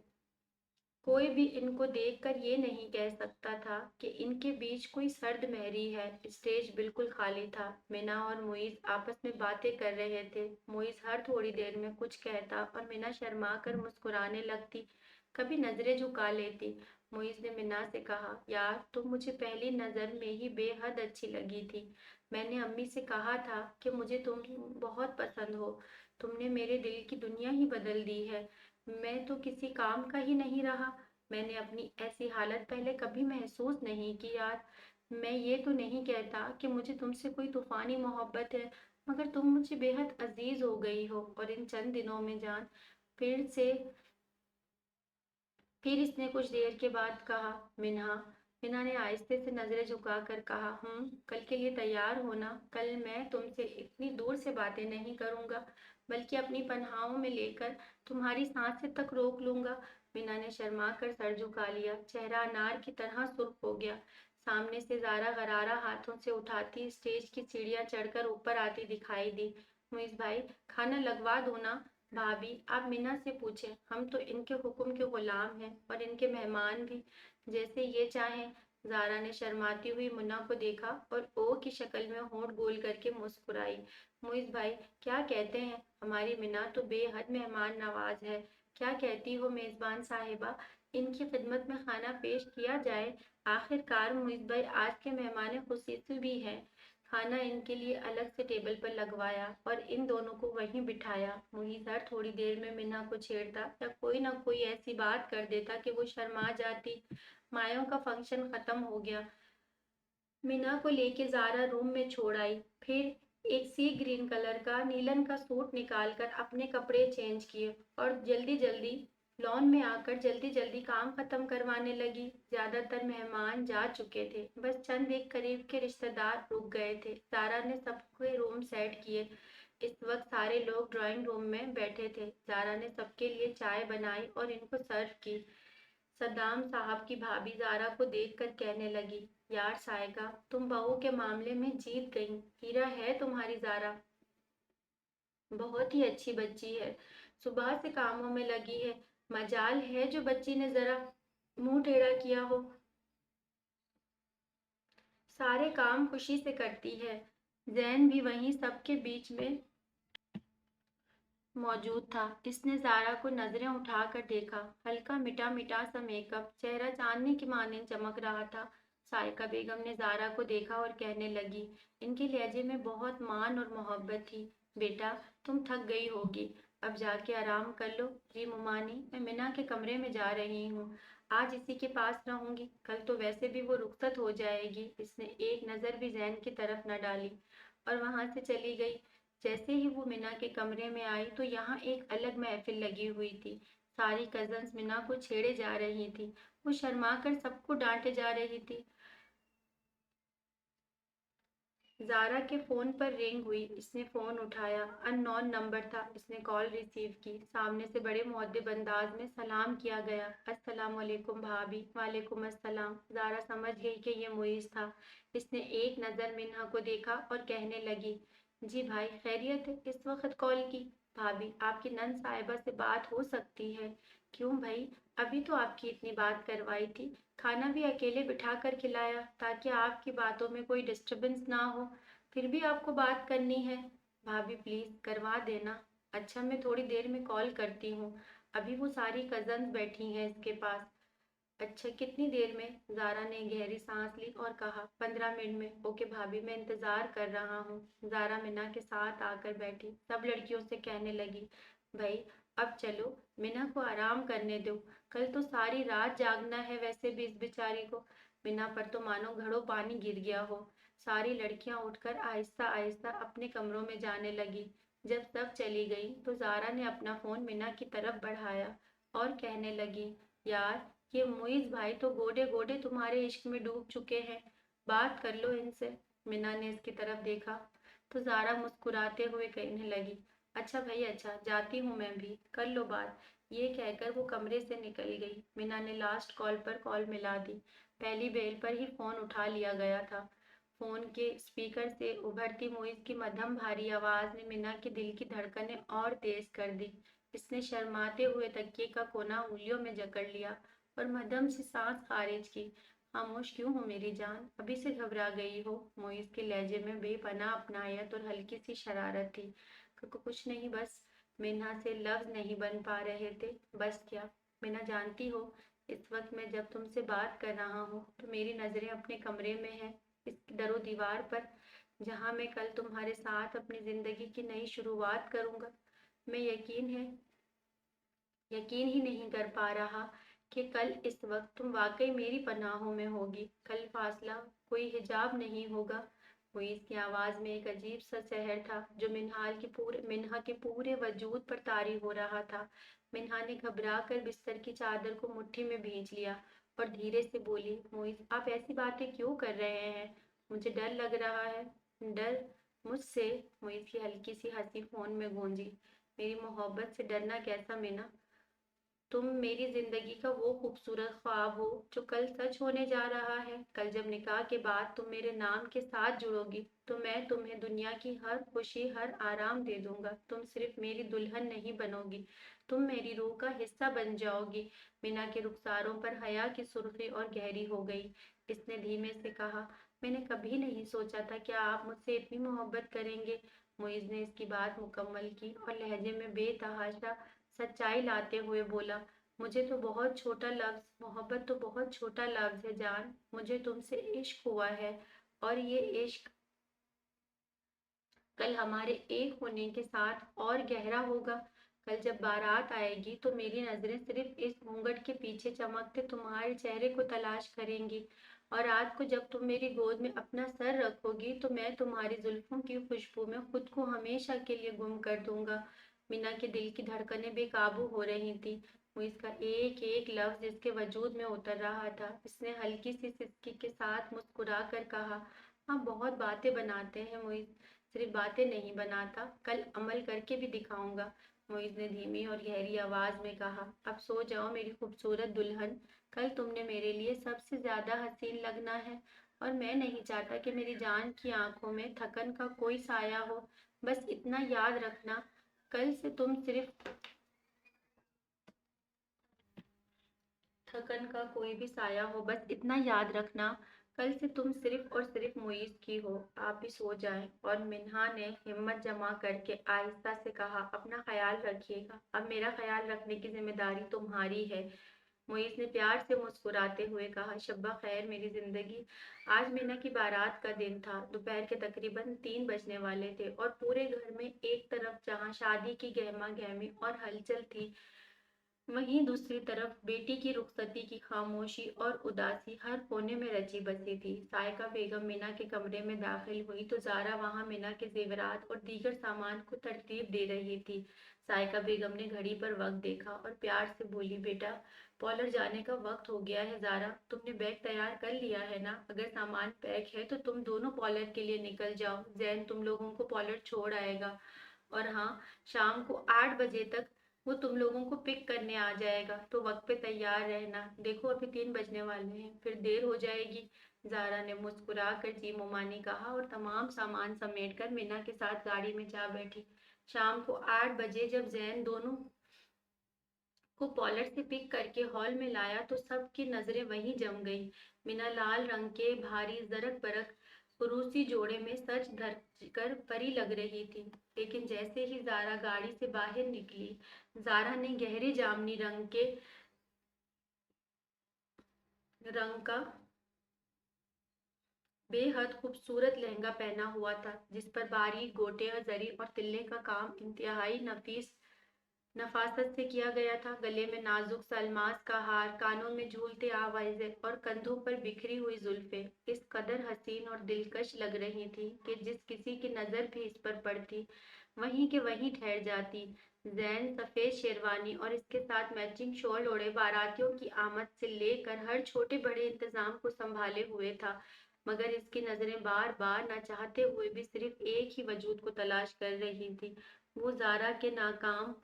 कोई भी इनको देखकर ये नहीं कह सकता था कि इनके बीच कोई सर्द मेहरी है। स्टेज बिल्कुल खाली था। मीना और मुइज आपस में बातें कर रहे थे। मुइज हर थोड़ी देर में कुछ कहता और मीना शर्मा कर मुस्कुराने लगती, कभी नजरें झुका लेती। मुइज ने मीना से कहा, यार तुम मुझे पहली नज़र में ही बेहद अच्छी लगी थी। मैंने अम्मी से कहा था कि मुझे तुम बहुत पसंद हो। तुमने मेरे दिल की दुनिया ही बदल दी है। मैं तो किसी काम का ही नहीं रहा। मैंने अपनी ऐसी हालत पहले कभी महसूस नहीं की यार। मैं ये तो नहीं कहता कि मुझे तुमसे कोई तूफानी मोहब्बत है, मगर तुम मुझे बेहद अजीज हो गई हो। और इन चंद दिनों में जान, फिर से फिर इसने कुछ देर के बाद कहा, मिन्हा। मिन्हा ने आहिस्ते से नजरें झुकाकर कहा, कल के लिए तैयार होना। कल मैं तुमसे इतनी दूर से बातें नहीं करूंगा, बल्कि अपनी पनाहों में लेकर तुम्हारी सांसें तक रोक लूंगा। मीना ने शर्मा कर सर झुका लिया। चेहरा अनार की तरह सुर्ख हो गया। सामने से ज़ारा गरारा हाथों से उठाती स्टेज की सीढ़ियाँ चढ़कर ऊपर आती दिखाई दी। मुइज़ भाई, खाना लगवा दो ना। भाभी, आप मीना से पूछें, हम तो इनके हुक्म के गुलाम हैं और इनके मेहमान भी, जैसे ये चाहें। ज़ारा ने शर्माती हुई मुन्ना को देखा और ओ की शक्ल में होंठ गोल करके मुस्कुराई। मुइज़ भाई, क्या कहते हैं, हमारी मीना तो बेहद मेहमान नवाज है। क्या कहती हो मेज़बान साहिबा, इनकी खिदमत में खाना पेश किया जाए। आखिरकार मुइज़ भाई आज के मेहमान खुसूसी भी हैं। खाना इनके लिए अलग से टेबल पर लगवाया और इन दोनों को वहीं बिठाया। मुइज़ हर थोड़ी देर में मीना को छेड़ता या कोई ना कोई ऐसी बात कर देता कि वो शर्मा जाती। मायों का फंक्शन खत्म हो गया। मीना को लेके ज़ारा रूम में छोड़ आई। फिर एक सी ग्रीन कलर का नीलन का सूट निकालकर अपने कपड़े चेंज किए और जल्दी जल्दी लॉन में आकर जल्दी जल्दी काम खत्म करवाने लगी। ज्यादातर मेहमान जा चुके थे, बस चंद एक करीब के रिश्तेदार रुक गए थे। ज़ारा ने सबके रूम सेट किए। इस वक्त सारे लोग ड्राइंग रूम में बैठे थे। ज़ारा ने सबके लिए चाय बनाई और इनको सर्व की। सद्दाम साहब की भाभी ज़ारा को देखकर कहने लगी, यार सायका, तुम बहू के मामले में जीत गई। हीरा है तुम्हारी ज़ारा, बहुत ही अच्छी बच्ची है, सुबह से कामों में लगी है। मजाल है जो बच्ची ने जरा मुंह टेढ़ा किया हो, सारे काम खुशी से करती है। जैन भी वहीं सबके बीच में मौजूद था। इसने ज़ारा को नजरें उठाकर देखा। हल्का मिटा मिटा सा मेकअप, चेहरा चांदनी की मानिंद चमक रहा था। सायका बेगम ने ज़ारा को देखा और कहने लगी, इनके लहजे में बहुत मान और मोहब्बत थी। बेटा, तुम थक गई होगी, अब जाके आराम कर लो। जी मुमानी, मैं मिना के कमरे में जा रही हूँ। आज इसी के पास रहूंगी, कल तो वैसे भी वो रुखसत हो जाएगी। इसने एक नज़र भी जैन की तरफ न डाली और वहां से चली गई। जैसे ही वो मीना के कमरे में आई तो यहाँ एक अलग महफिल लगी हुई थी। सारी कजन्स मीना को छेड़े जा रही थी। वो शर्मा कर सबको डांटे जा रही थी। ज़ारा के फ़ोन पर रिंग हुई। इसने फ़ोन उठाया। अननोन नंबर था। इसने कॉल रिसीव की। सामने से बड़े मुअद्दिब अंदाज में सलाम किया गया। अस्सलाम वालेकुम भाभी। वालेकुम अस्सलाम। ज़ारा समझ गई कि ये मुइज़ था। इसने एक नज़र मिन्हा को देखा और कहने लगी, जी भाई, खैरियत है, इस वक्त कॉल की? भाभी, आपकी नंद साहिबा से बात हो सकती है? क्यों भाई, अभी तो आपकी इतनी बात करवाई थी, खाना भी अकेले बिठा कर खिलाया ताकि आपकी बातों में कोई डिस्टरबेंस ना हो, फिर भी आपको बात करनी है? भाभी प्लीज करवा देना। अच्छा, मैं थोड़ी देर में कॉल करती हूँ, अभी वो सारी कजन्स बैठी हैं इसके पास। अच्छा, कितनी देर में? ज़ारा ने गहरी सांस ली और कहा, 15 मिनट में। ओके भाभी, मैं इंतज़ार कर रहा हूँ। ज़ारा मिना के साथ आकर बैठी। सब लड़कियों से कहने लगी, भाई अब चलो, मिना को आराम करने दो, कल तो सारी रात जागना है वैसे भी इस बेचारी को। मिना पर तो मानो घड़ों पानी गिर गया हो। सारी लड़कियां उठकर आहिस्ता आहिस्ता अपने कमरों में जाने लगी। जब सब चली गई तो ज़ारा ने अपना फ़ोन मिना की तरफ बढ़ाया और कहने लगी, यार, ये मुइज़ भाई तो गोडे गोडे तुम्हारे इश्क में डूब चुके हैं, बात कर लो इनसे। मिना ने इसकी तरफ देखा तो ज़ारा मुस्कुराते हुए कहने लगी, अच्छा भाई अच्छा, जाती हूँ मैं भी, कर लो बात। ये कहकर वो कमरे से निकल गई। मिना ने लास्ट कॉल पर कॉल मिला दी। पहली बेल पर ही फोन उठा लिया गया था। फोन के स्पीकर से उभरती मुइज़ की मध्यम भारी आवाज ने मिना के दिल की धड़कनें और तेज कर दी। इसने शर्माते हुए तकिए का कोना उंगलियों में जकड़ लिया और मध्यम सी सांस खारिज की। खामोश क्यों हो मेरी जान, अभी से घबरा गई हो? मुइज़ के लहजे में बेपनाह अपनायत और हल्की सी शरारत थी। कुछ नहीं, बस मिन्हा से लफ्ज नहीं बन पा रहे थे। बस क्या? मिन्हा, जानती हो, इस वक्त मैं जब तुमसे बात कर रहा हूँ तो मेरी नजरें अपने कमरे में हैं, इस दरो दीवार पर, जहाँ मैं कल तुम्हारे साथ अपनी जिंदगी की नई शुरुआत करूंगा। मैं यकीन ही नहीं कर पा रहा कि कल इस वक्त तुम वाकई मेरी पनाहों में होगी। कल फासला कोई हिजाब नहीं होगा। मुइज़ की आवाज में एक अजीब सा सहर था जो मिन्हा के पूरे वजूद पर तारी हो रहा था। मिन्हा ने घबरा कर बिस्तर की चादर को मुट्ठी में भींच लिया और धीरे से बोली, मुइज़, आप ऐसी बातें क्यों कर रहे हैं? मुझे डर लग रहा है। डर? मुझसे? मुइज़ की हल्की सी हंसी फोन में गूंजी। मेरी मोहब्बत से डरना कैसा मिना? तुम मेरी जिंदगी का वो खूबसूरत ख्वाब हो जो कल सच होने जा रहा है। कल जब निकाह के बाद तुम मेरे नाम के साथ जुड़ोगी तो मैं तुम्हें दुनिया की हर खुशी हर आराम दे दूंगा। तुम सिर्फ मेरी दुल्हन नहीं बनोगी, तुम मेरी रूह का हिस्सा बन जाओगी। मीना के रुखसारों पर हया की सुर्खी और गहरी हो गई। इसने धीमे से कहा, मैंने कभी नहीं सोचा था कि आप मुझसे इतनी मोहब्बत करेंगे। मुइज ने इसकी बात मुकम्मल की और लहजे में बेतहाशा सच्चाई लाते हुए बोला, मुझे तो बहुत छोटा लफ्ज, मोहब्बत तो बहुत छोटा लफ्ज है जान। मुझे तुमसे इश्क हुआ है और ये इश्क कल हमारे एक होने के साथ और गहरा होगा। कल जब बारात आएगी तो मेरी नजरें सिर्फ इस घूंघट के पीछे चमकते तुम्हारे चेहरे को तलाश करेंगी, और रात को जब तुम मेरी गोद में अपना सर रखोगी तो मैं तुम्हारी जुल्फों की खुशबू में खुद को हमेशा के लिए गुम कर दूंगा। मीना के दिल की धड़कनें बेकाबू हो रही थी। वो इसका एक एक लफ्ज इसके वजूद में उतर रहा था। इसने हल्की सी सिसकी के साथ मुस्कुरा कर कहा, हाँ बहुत बातें बनाते हैं मुइज, सिर्फ बातें नहीं बनाता, कल अमल करके भी दिखाऊंगा। मोइज ने धीमी और गहरी आवाज में कहा, अब सो जाओ मेरी खूबसूरत दुल्हन। कल तुमने मेरे लिए सबसे ज्यादा हसीन लगना है, और मैं नहीं चाहता कि मेरी जान की आंखों में थकन का कोई साया हो। बस इतना याद रखना, कल से तुम सिर्फ थकन का कोई भी साया हो, बस इतना याद रखना, कल से तुम सिर्फ और सिर्फ मुइज की हो। आप भी सो जाएं। और मिन्हा ने हिम्मत जमा करके आहिस्ता से कहा, अपना ख्याल रखिएगा, अब मेरा ख्याल रखने की जिम्मेदारी तुम्हारी है। मुइज ने प्यार से मुस्कुराते हुए कहा, शब्बा खैर मेरी जिंदगी। आज मीना की बारात का दिन था। दोपहर के तकरीबन 3 बजने वाले थे और पूरे घर में एक तरफ जहां शादी की गहमा गहमी और हलचल थी, वहीं दूसरी तरफ बेटी की रुखसती की खामोशी और उदासी हर कोने में रची बसी थी। सायका बेगम मीना के कमरे में दाखिल हुई तो जारा वहां मीना के जेवरात और दीगर सामान को तरतीब दे रही थी। सायका बेगम ने घड़ी पर वक्त देखा और प्यार से बोली, बेटा पॉलर जाने का वक्त हो गया है। जारा, तुमने बैग तैयार कर लिया है ना? अगर सामान पैक है तो तुम दोनों पॉलर के लिए निकल जाओ, जैन तुम लोगों को पॉलर छोड़ आएगा। और हाँ, शाम को 8 बजे तक वो तुम लोगों को पिक करने आ जाएगा, तो वक्त पे तैयार रहना। देखो अभी 3 बजने वाले हैं, फिर देर हो जाएगी। जारा ने मुस्कुरा कर जी मुमानी कहा और तमाम सामान समेट कर मीना के साथ गाड़ी में जा बैठी। शाम को 8 बजे जब जैन दोनों को पॉलर से पिक करके हॉल में लाया तो सबकी नजरें वहीं जम गईं। मीना लाल रंग के भारी जरक बरक पुरूसी जोड़े में सच धर कर परी लग रही थी। लेकिन जैसे ही जारा गाड़ी से बाहर निकली, जारा ने गहरे जामनी रंग का बेहद खूबसूरत लहंगा पहना हुआ था, जिस पर बारीक गोटे जरी और तिल्ले का काम इंतहाई नफासत से किया गया था। गले में नाजुक सा अलमास का हार, कानों में झूलते आवाज़ें और कंधों पर बिखरी हुई जुल्फें इस कदर हसीन और दिलकश लग रही थी कि जिस किसी की नजर भी इस पर पड़ती वहीं के वहीं ठहर जाती। जैन सफेद शेरवानी और इसके साथ मैचिंग शॉल ओढ़े बारातियों की आमद से लेकर हर छोटे बड़े इंतजाम को संभाले हुए था, मगर इसकी नजरें बार बार न चाहते हुए भी सिर्फ एक ही वजूद को तलाश कर रही थी। वो जारा के नाकाम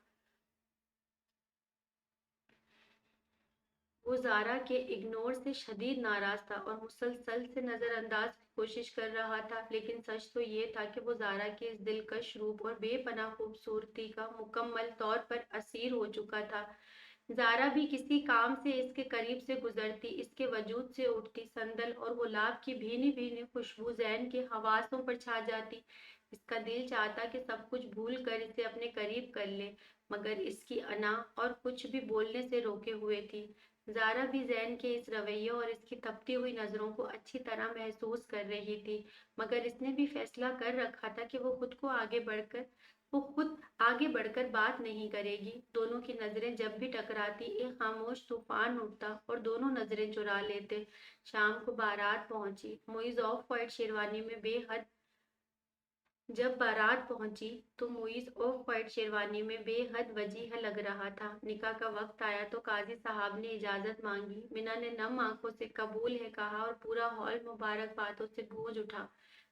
वो जारा के इग्नोर से शदीद नाराज था और मुसलसल से नजरअंदाज की कोशिश कर रहा था। लेकिन सच तो ये था कि वो जारा के इस दिलकश रूप और बेपनाह खूबसूरती का मुकम्मल तौर पर असीर हो चुका था। जारा भी किसी काम से इसके करीब से गुजरती, इसके वजूद से उठती संदल और गुलाब की भीनी भीनी खुशबू जैन के हवासों पर छा जाती। इसका दिल चाहता कि सब कुछ भूल कर इसे अपने करीब कर ले, मगर इसकी अना और कुछ भी बोलने से रोके हुए थी। जारा भी जैन के इस रवैये और इसकी तपती हुई नजरों को अच्छी तरह महसूस कर रही थी, मगर इसने भी फैसला कर रखा था कि वो खुद आगे बढ़कर बात नहीं करेगी। दोनों की नजरें जब भी टकराती एक खामोश तूफान उठता और दोनों नजरें चुरा लेते। शाम को बारात पहुंची। मुइज ऑफ व्हाइट शेरवानी में बेहद जब बारात पहुंची तो मुइज ऑफ व्हाइट शेरवानी में बेहद वजीह लग रहा था। निकाह का वक्त आया तो काजी साहब ने इजाजत मांगी। मीना ने नम आंखों से कबूल है कहा और पूरा हॉल मुबारकबादों से गूंज उठा।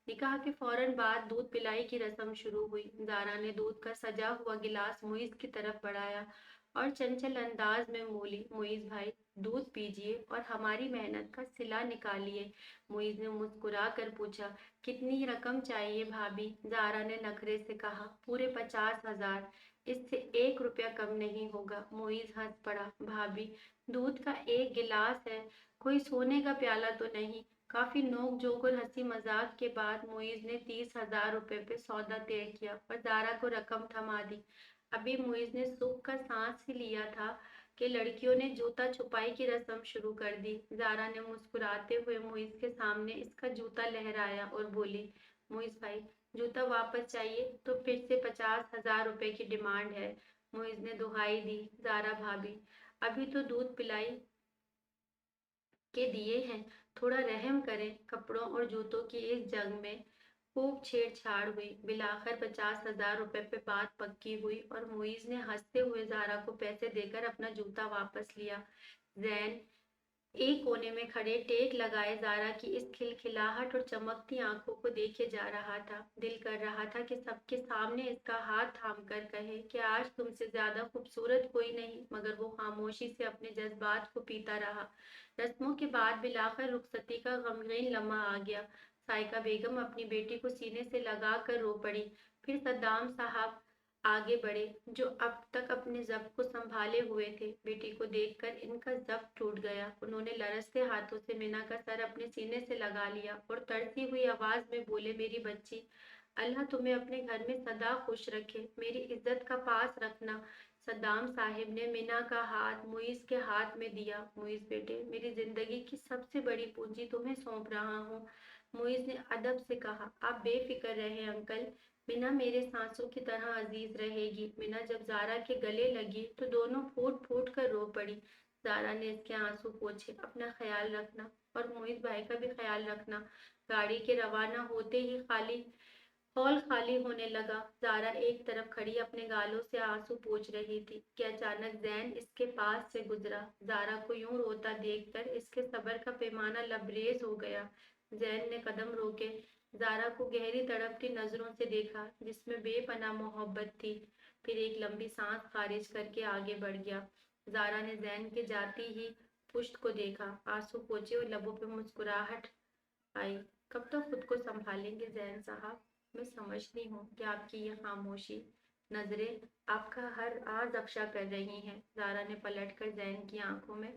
निकाह के फौरन बाद दूध पिलाई की रस्म शुरू हुई। जारा ने दूध का सजा हुआ गिलास मुइज की तरफ बढ़ाया और चंचल अंदाज में बोली, मुइज भाई दूध पीजिए और हमारी मेहनत का सिला निकालिए। मुइज ने मुस्कुरा कर पूछा, कितनी रकम चाहिए भाभी? जारा ने नखरे से कहा, पूरे 50,000। इससे 1 रुपया कम नहीं होगा। मुइज हंस पड़ा, भाभी दूध का एक गिलास है, कोई सोने का प्याला तो नहीं। काफी नोक झोंक और हंसी मजाक के बाद मुइज ने 30,000 रुपए पे सौदा तय किया और जारा को रकम थमा दी। अभी मुइज ने सुख का सांस ही लिया था कि लड़कियों ने जूता छुपाई की रस्म शुरू कर दी। जारा ने मुस्कुराते हुए मुइज के सामने इसका जूता लहराया और बोली, मुइज भाई जूता वापस चाहिए तो फिर से 50,000 रुपए की डिमांड है। मुइज ने दुहाई दी, जारा भाभी अभी तो दूध पिलाई के दिए हैं, थोड़ा रहम करें। कपड़ों और जूतों की इस जंग में खूब छेड़छाड़ हुई। बिलाखिर 50,000 रुपए पे बात पक्की हुई और मुइज ने हंसते हुए जारा को पैसे देकर अपना जूता वापस लिया। जैन एक कोने में खड़े टेक लगाए जारा की इस खिलखिलाहट और चमकती आंखों को देखे जा रहा था। दिल कर रहा था कि सबके सामने इसका हाथ थाम कर कहे कि आज तुमसे ज्यादा खूबसूरत कोई नहीं, मगर वो खामोशी से अपने जज्बात को पीता रहा। रस्मों के बाद बिलाखिर रुखसती का गमगीन लम्हा आ गया। साइका बेगम अपनी बेटी को सीने से लगा कर रो पड़ी। फिर सद्दाम साहब आगे बढ़े, जो अब तक अपने जब्त को संभाले हुए थे। बेटी को देखकर इनका जब्त टूट गया। उन्होंने लरसते हाथों से मीना का सर अपने सीने से लगा लिया और तड़पती हुई आवाज में बोले, मेरी बच्ची, अल्लाह तुम्हें अपने घर में सदा खुश रखे, मेरी इज्जत का पास रखना। सद्दाम साहिब ने मीना का हाथ मुइज के हाथ में दिया। मुइज बेटे, मेरी जिंदगी की सबसे बड़ी पूंजी तुम्हें सौंप रहा हूँ। मुइज ने अदब से कहा, आप बेफिक्र रहे अंकल, मीना मेरे सांसों की तरह अजीज रहेगी। मीना जब जारा के गले लगी तो दोनों फूट फूट कर रो पड़ी। जारा ने इसके आंसू पोंछे, अपना ख्याल रखना और मुइज भाई का भी ख्याल रखना। गाड़ी के रवाना होते ही हॉल खाली होने लगा। जारा एक तरफ खड़ी अपने गालों से आंसू पोंछ रही थी कि अचानक जैन इसके पास से गुजरा। जारा को यूं रोता देखकर इसके सब्र का पैमाना लबरेज हो गया। जैन ने कदम रोके जारा को गहरी तड़पती नजरों से देखा, जिसमें बेपनाह मोहब्बत थी। फिर एक लंबी सांस खारिज करके आगे बढ़ गया। जारा ने जैन के जाती ही पुश्त को देखा, आंसू पोंछे और लबों पे मुस्कुराहट आई। कब तक खुद को संभालेंगे जैन साहब? मैं समझती हूँ कि आपकी यह खामोशी नजरें आपका हर आज अफशा कर रही हैं। जारा ने पलटकर जैन की आंखों में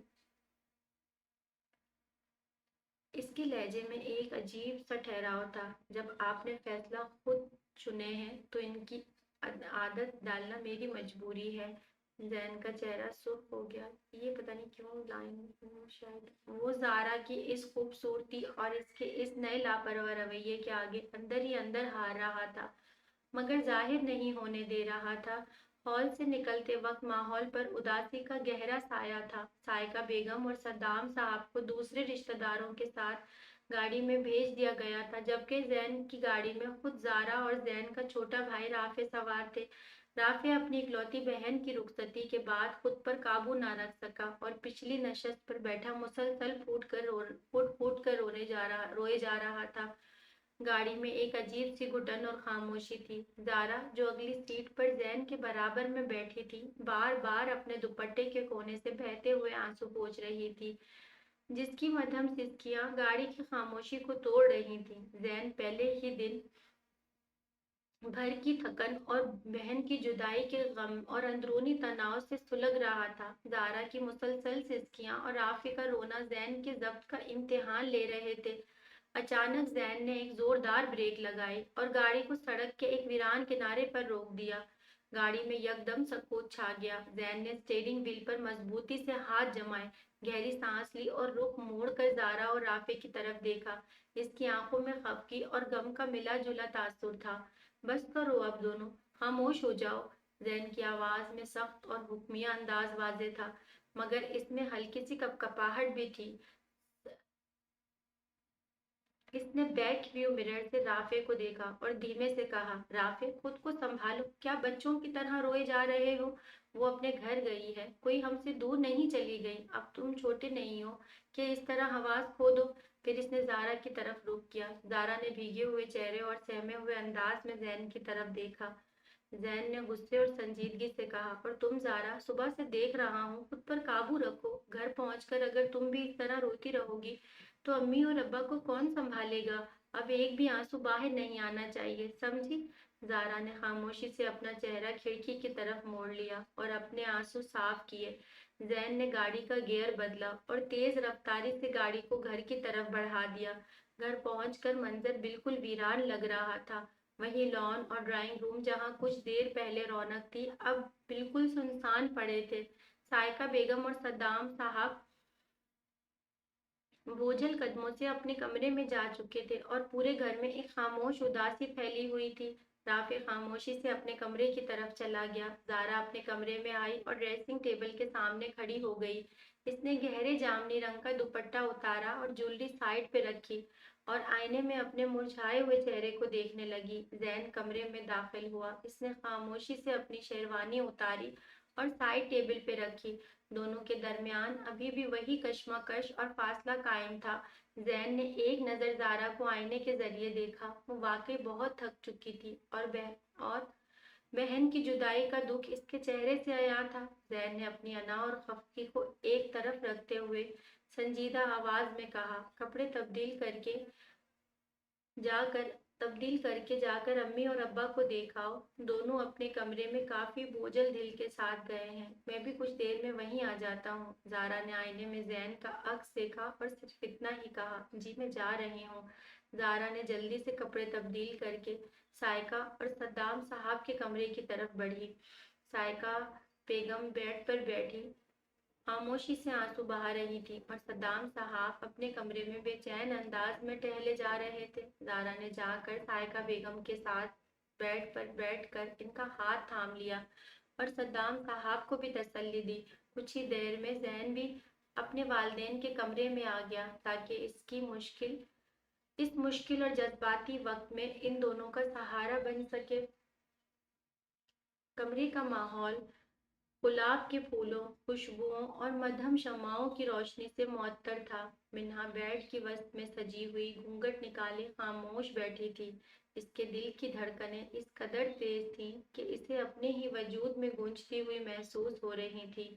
इसके लहजे में एक अजीब सा ठहराव था। जब आपने फैसला खुद चुने हैं तो इनकी आदत डालना मेरी मजबूरी है। जैन का चेहरा सुर्ख हो गया। ये पता नहीं क्यों लाइन, शायद वो जारा की इस खूबसूरती और इसके इस नए लापरवाह रवैये के आगे अंदर ही अंदर हार रहा था, मगर जाहिर नहीं होने दे रहा था। हॉल से निकलते वक्त माहौल पर उदासी का गहरा साया था। साइका बेगम और सद्दाम साहब को दूसरे रिश्तेदारों के साथ गाड़ी में भेज दिया गया था, जबकि जैन की गाड़ी में खुद जारा और जैन का छोटा भाई राफे सवार थे। राफे अपनी इकलौती बहन की रुखसती के बाद खुद पर काबू न रख सका और पिछली नशस्त पर बैठा मुसलसल फूट फूट कर रोए जा रहा था। गाड़ी में एक अजीब सी घुटन और खामोशी थी। जारा, जो अगली सीट पर जैन के बराबर में बैठी थी, बार बार अपने दुपट्टे के कोने से बहते हुए आंसू पोंछ रही थी, जिसकी मध्यम सिसकियां गाड़ी की खामोशी को तोड़ रही थीं। जैन पहले ही दिन भर की थकन और बहन की जुदाई के गम और अंदरूनी तनाव से सुलग रहा था। जारा की मुसलसल सिसकियां और राफी का रोना जैन के जब्त का इम्तिहान ले रहे थे। अचानक जैन ने एक जोरदार ब्रेक लगाई और गाड़ी को सड़क के एक वीरान किनारे पर रोक दिया। गाड़ी में यकदम सकूत छा गया। जैन ने स्टीयरिंग व्हील पर मजबूती से हाथ जमाए, गहरी सांस ली और रुख मोड़कर जारा और राफे की तरफ देखा। इसकी आंखों में खफगी और गम का मिला जुला तासुर था। बस करो अब दोनों, खामोश हो जाओ। जैन की आवाज में सख्त और हुक्मिया अंदाज वाजे था, मगर इसमें हल्की सी कपकपाहट भी थी। इसने बैक व्यू मिरर से राफे को देखा और धीमे से कहा, राफे खुद को संभालो, क्या बच्चों की तरह रोए जा रहे हो? वो अपने घर गई है, कोई हमसे दूर नहीं चली गई। अब तुम छोटे नहीं हो कि इस तरह आवाज खो दो। फिर इसने जारा की तरफ रुख किया। जारा ने भीगे हुए चेहरे और सहमे हुए अंदाज में जैन की तरफ देखा। زین نے غصے اور سنجیدگی سے کہا، اور تم زارا، صبح سے دیکھ رہا ہوں، خود پر قابو رکھو۔ گھر پہنچ کر اگر تم بھی اس طرح روتی رہو گی تو امی اور ابا کو کون سنبھالے گا؟ اب ایک بھی آنسو باہر نہیں آنا چاہیے، سمجھی؟ زارا نے خاموشی سے اپنا چہرہ کھڑکی کی طرف موڑ لیا اور اپنے آنسو صاف کیے۔ زین نے گاڑی کا گیئر بدلا اور تیز رفتاری سے گاڑی کو گھر کی طرف بڑھا دیا۔ گھر پہنچ کر منظر بالکل ویران لگ رہا تھا۔ وہی لان اور ڈرائنگ روم جہاں کچھ دیر پہلے رونق تھی، اب بالکل سنسان پڑے تھے۔ سائقہ بیگم اور صدام صاحب بوجھل قدموں سے اپنے کمرے میں جا چکے تھے اور پورے گھر میں ایک خاموش اداسی پھیلی ہوئی تھی۔ رافع خاموشی سے اپنے کمرے کی طرف چلا گیا۔ زارا اپنے کمرے میں آئی اور ڈریسنگ ٹیبل کے سامنے کھڑی ہو گئی۔ اس نے گہرے جامنی رنگ کا دوپٹہ اتارا اور جویلری سائڈ پہ رکھی اور آئینے میں اپنے مرجھائے ہوئے چہرے کو دیکھنے لگی۔ زین کمرے میں داخل ہوا۔ اس نے خاموشی سے اپنی شیروانی اتاری اور سائڈ ٹیبل پہ رکھی۔ دونوں کے درمیان ابھی بھی وہی کشمکش اور فاصلہ قائم تھا۔ زین نے ایک نظر زارا کو آئینے کے ذریعے دیکھا۔ وہ واقعی بہت تھک چکی تھی اور بہن کی جدائی کا دکھ اس کے چہرے سے عیاں تھا۔ زین نے اپنی انا اور خفگی کو ایک طرف رکھتے ہوئے سنجیدہ آواز میں کہا، کپڑے تبدیل کر کے جا کر امی اور ابا کو دیکھاؤ۔ دونوں اپنے کمرے میں کافی بوجھل دل کے ساتھ گئے ہیں، میں بھی کچھ دیر میں وہیں آ جاتا ہوں۔ زارا نے آئینے میں زین کا عکس دیکھا اور صرف اتنا ہی کہا، جی میں جا رہی ہوں۔ زارا نے جلدی سے کپڑے تبدیل کر کے سائقہ اور صدام صاحب کے کمرے کی طرف بڑھی۔ سائقہ بیگم بیڈ پر بیٹھی خاموشی سے آنسو بہا رہی تھی اور صدام صاحب اپنے کمرے میں بے چین انداز میں ٹہلے جا رہے تھے۔ زارا نے جا کر سائقہ بیگم کے ساتھ بیڈ پر بیٹھ کر ان کا ہاتھ تھام لیا اور صدام صاحب کو بھی تسلی دی۔ کچھ ہی دیر میں زین بھی اپنے والدین کے کمرے میں آ گیا تاکہ اس مشکل اور جذباتی وقت میں ان دونوں کا سہارا بن سکے۔ کمرے کا ماحول گلاب کے پھولوں، خوشبوؤں اور مدھم شمعوں کی روشنی سے معطر تھا۔ منہا بیڈ کی وسط میں سجی ہوئی گھونگھٹ نکالے خاموش بیٹھی تھی۔ اس کے دل کی دھڑکنیں اس قدر تیز تھیں کہ اسے اپنے ہی وجود میں گونجتی ہوئی محسوس ہو رہی تھی۔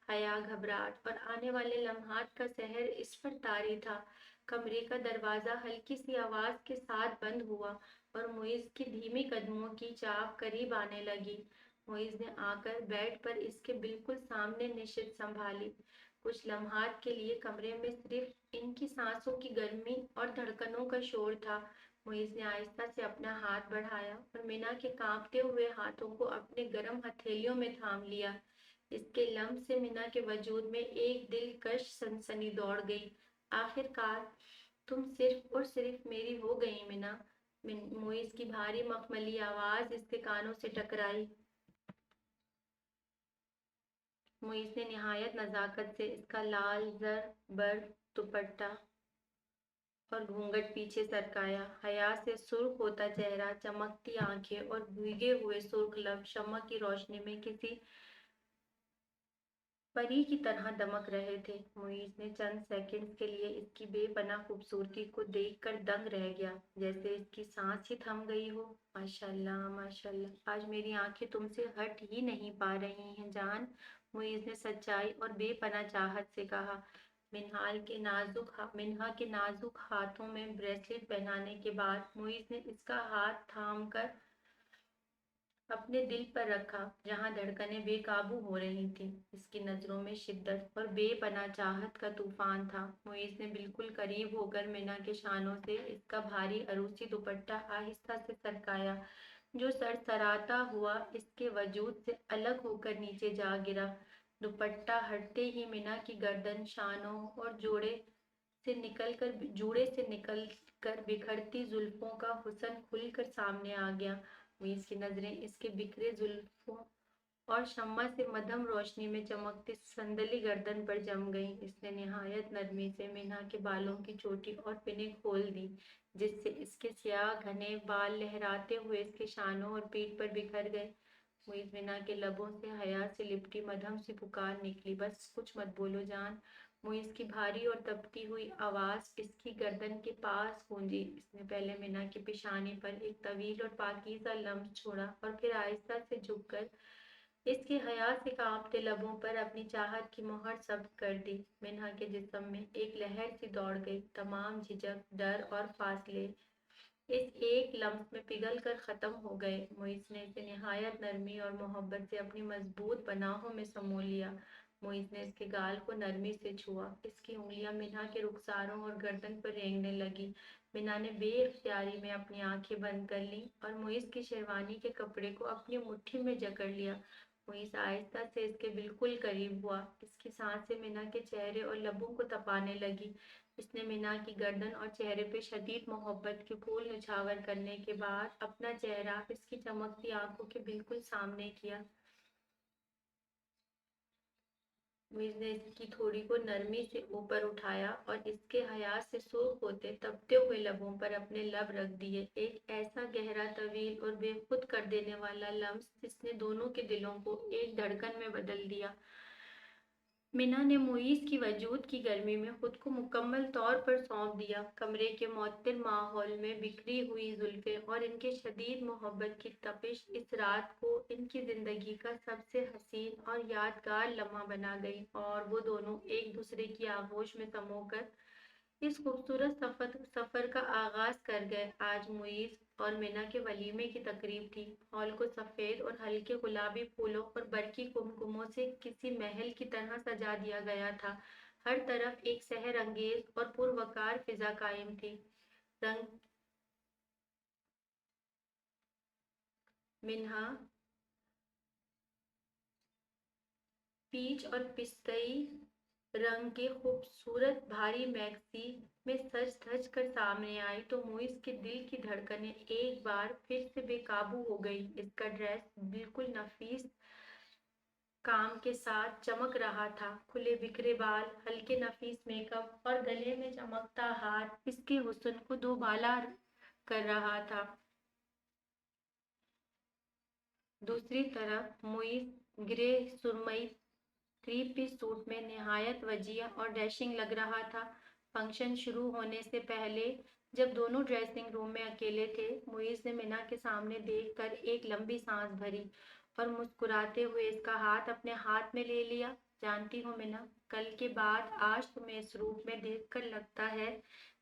حیا، گھبراہٹ اور آنے والے لمحات کا سحر اس پر طاری تھا۔ کمرے کا دروازہ ہلکی سی آواز کے ساتھ بند ہوا اور معیز کی دھیمی قدموں کی چاپ قریب آنے لگی۔ معیز نے آ کر بیڈ پر اس کے بالکل سامنے نشست سنبھالی۔ کچھ لمحات کے لیے کمرے میں صرف ان کی سانسوں کی گرمی اور دھڑکنوں کا شور تھا۔ معیز نے آہستہ سے اپنا ہاتھ بڑھایا اور مینا کے کانپتے ہوئے ہاتھوں کو اپنے گرم ہتھیلیوں میں تھام لیا۔ اس کے لمس سے مینا کے وجود میں ایک دلکش سنسنی دوڑ گئی۔ آخر کار تم صرف اور صرف میری ہو گئی مینا۔ معیز کی بھاری مخملی آواز اس کے کانوں سے ٹکرائی۔ معیز نے نہایت نزاکت سے اس کا لال زر بر دوپٹہ اور گھونگھٹ پیچھے سرکایا۔ حیا سے سرخ ہوتا چہرہ، چمکتی آنکھیں اور بھیگے ہوئے سرخ لب شمع کی روشنی میں کسی پری کی طرح دمک رہے تھے۔ معیز نے چند سیکنڈز کے لیے اس کی بے پناہ خوبصورتی کو دیکھ کر دنگ رہ گیا، جیسے اس کی سانس ہی تھم گئی ہو۔ ماشاءاللہ، ماشاءاللہ، آج میری آنکھیں تم سے ہٹ ہی نہیں پا رہی ہیں جان، معیز نے سچائی اور بے پناہ چاہت سے کہا۔ منہا کے نازک ہاتھوں میں بریسلٹ پہنانے کے بعد معیز نے اس کا ہاتھ تھام کر اپنے دل پر رکھا جہاں دھڑکنیں بے قابو ہو رہی تھیں۔ اس کی نظروں میں شدت اور بے پناہ چاہت کا طوفان تھا۔ معیز نے بالکل قریب ہو کر مینا کے شانوں سے اس کا بھاری عروسی دوپٹہ آہستہ سے سرکایا، جو سرسراتا ہوا اس کے وجود سے الگ ہو کر نیچے جا گرا۔ دوپٹہ ہٹتے ہی مینا کی گردن، شانوں اور جوڑے سے نکل کر بکھرتی زلفوں کا حسن کھل کر سامنے آ گیا۔ معیز کی نظریں اس کے بکھرے زلفوں اور شمع سے مدھم روشنی میں چمکتی سندلی گردن پر جم گئیں۔ اس نے نہایت نرمی سے مینا کے بالوں کی چوٹی اور پنیں کھول دی، جس سے اس کے سیاہ گھنے بال لہراتے ہوئے اس کے شانوں اور پیٹھ پر بکھر گئے۔ معیز مینا کے لبوں سے حیا سے لپٹی مدھم سی پکار نکلی، بس کچھ مت بولو جان۔ मुइज़ की भारी और दबती हुई आवाज़ इसकी गर्दन के पास गूंजी। इसने पहले मिना की पेशानी पर एक तवील और पाकीज़ा लम्स छोड़ा और फिर आहिस्ता से झुककर इसके हया से कांपते लबों पर अपनी चाहत की मोहर जब्त कर दी। मिन्हा के जिस्म में एक लहर सी दौड़ गई। तमाम झिझक, डर और फासले इस एक लम्स में पिघल कर खत्म हो गए। मुइज़ ने इसे निहायत नरमी और मोहब्बत से अपनी मजबूत पनाहों में समो लिया। मुइज़ ने इसके गाल को नरमी से छुआ। इसकी उंगलियां मिन्हा के रुखसारों और गर्दन पर रेंगने लगी। मिन्हा ने बेइख्तियारी में अपनी आंखें बंद कर लीं और मुइज़ की शेरवानी के कपड़े को अपनी मुट्ठी में जकड़ लिया। मुइज़ आहिस्ता से इसके बिल्कुल करीब हुआ। इसकी सांसें मिन्हा के चेहरे और लबों को तपाने लगी। इसने मिना की गर्दन और चेहरे पे शदीद मोहब्बत के फूल नुछावर करने के बाद अपना चेहरा इसकी चमकती आंखों के बिल्कुल सामने किया। मुइज़ ने इसकी थोड़ी को नरमी से ऊपर उठाया और इसके हया से सुर्ख होते तपते हुए लबों पर अपने लब रख दिए। एक ऐसा गहरा, तवील और बेखुद कर देने वाला लम्स जिसने दोनों के दिलों को एक धड़कन में बदल दिया। मिना ने मुइज़ की वजूद की गर्मी में खुद को मुकम्मल तौर पर सौंप दिया। कमरे के मुअत्तिल माहौल में बिखरी हुई जुल्फें और इनके शदीद मोहब्बत की तपिश इस रात को इनकी जिंदगी का सबसे हसीन और यादगार लम्हा बना गई और वो दोनों एक दूसरे की आगोश में समोकर इस खूबसूरत सफर का आगाज कर गए। आज मुइज़ और मिना के वलीमे की तकरीब थी। हॉल को सफेद और हल्के गुलाबी फूलों और बरकी कुमकुमों से किसी महल की तरह सजा दिया गया था। हर तरफ एक सहर अंगेज और पुरवकार फिजा कायम थी। रंग मिन्हा पीच और पिस्तई रंग के खूबसूरत भारी मैक्सी में सज धज कर सामने आई तो मुइज़ के दिल की धड़कनें एक बार फिर से बेकाबू हो गई। इसका ड्रेस बिल्कुल नफीस काम के साथ चमक रहा था। खुले बिखरे बाल, हल्के नफीस मेकअप और गले में चमकता हार इसके हुस्न को दोबाला कर रहा था। दूसरी तरफ मुइज़ ग्रे सुरमई थ्री पीस सूट में निहायत वजिया और डैशिंग लग रहा था। फंक्शन शुरू होने से पहले जब दोनों ड्रेसिंग रूम में अकेले थे, मुइज़ ने मिना के सामने देखकर एक लंबी सांस भरी और मुस्कुराते हुए इसका हाथ अपने हाथ में ले लिया। जानती हो मिना, कल के बाद आज तुम्हें इस रूप में देखकर लगता है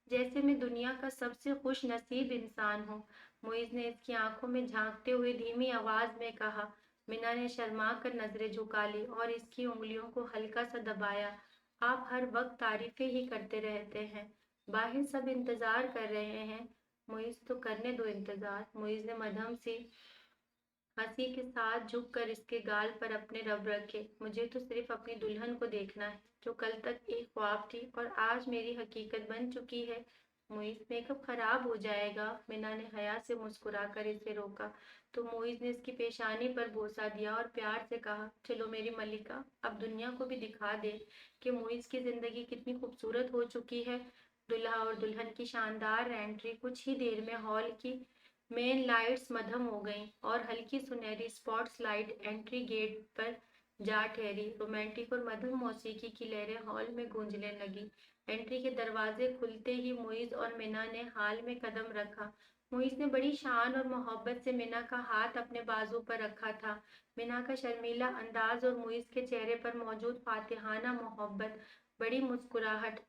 जैसे मैं दुनिया का सबसे खुश नसीब इंसान हूँ। मुइज़ ने इसकी आंखों में झांकते हुए धीमी आवाज में कहा। मिना ने शर्मा कर नजरें झुका ली और इसकी उंगलियों को हल्का सा दबाया। आप हर वक्त तारीफें ही करते रहते हैं। बाहर सब इंतजार कर रहे हैं। मुइज़ तो करने दो इंतजार। मुइज़ ने मध्यम सी हंसी के साथ झुककर इसके गाल पर अपने रब रखे। मुझे तो सिर्फ अपनी दुल्हन को देखना है जो कल तक एक ख्वाब थी और आज मेरी हकीकत बन चुकी है। मुइज़, मेकअप खराब हो जाएगा। मिना ने हया से मुस्कुराकर इसे रोका तो मुइज़ ने इसकी पेशानी पर बोसा दिया और प्यार से कहा, चलो मेरी मलिका, अब दुनिया को भी दिखा दे कि मुइज़ की जिंदगी कितनी खूबसूरत हो चुकी है। दुल्हा और दुल्हन की शानदार एंट्री कुछ ही देर में हॉल की मेन लाइट्स मद्धम हो गईं और हल्की सुनहरी स्पॉट्स लाइट एंट्री गेट पर जा ठहरी। रोमांटिक और मधुर मौसीकी की लहरें हॉल में गूंजने लगी। एंट्री के दरवाजे खुलते ही मुइज़ और मिना ने हॉल में कदम रखा। मुइज़ ने बड़ी शान और मोहब्बत से मिना का हाथ अपने बाजू पर रखा था। मिना का शर्मीला अंदाज और मुइज़ के चेहरे पर मौजूद फातिहाना मोहब्बत बड़ी मुस्कुराहट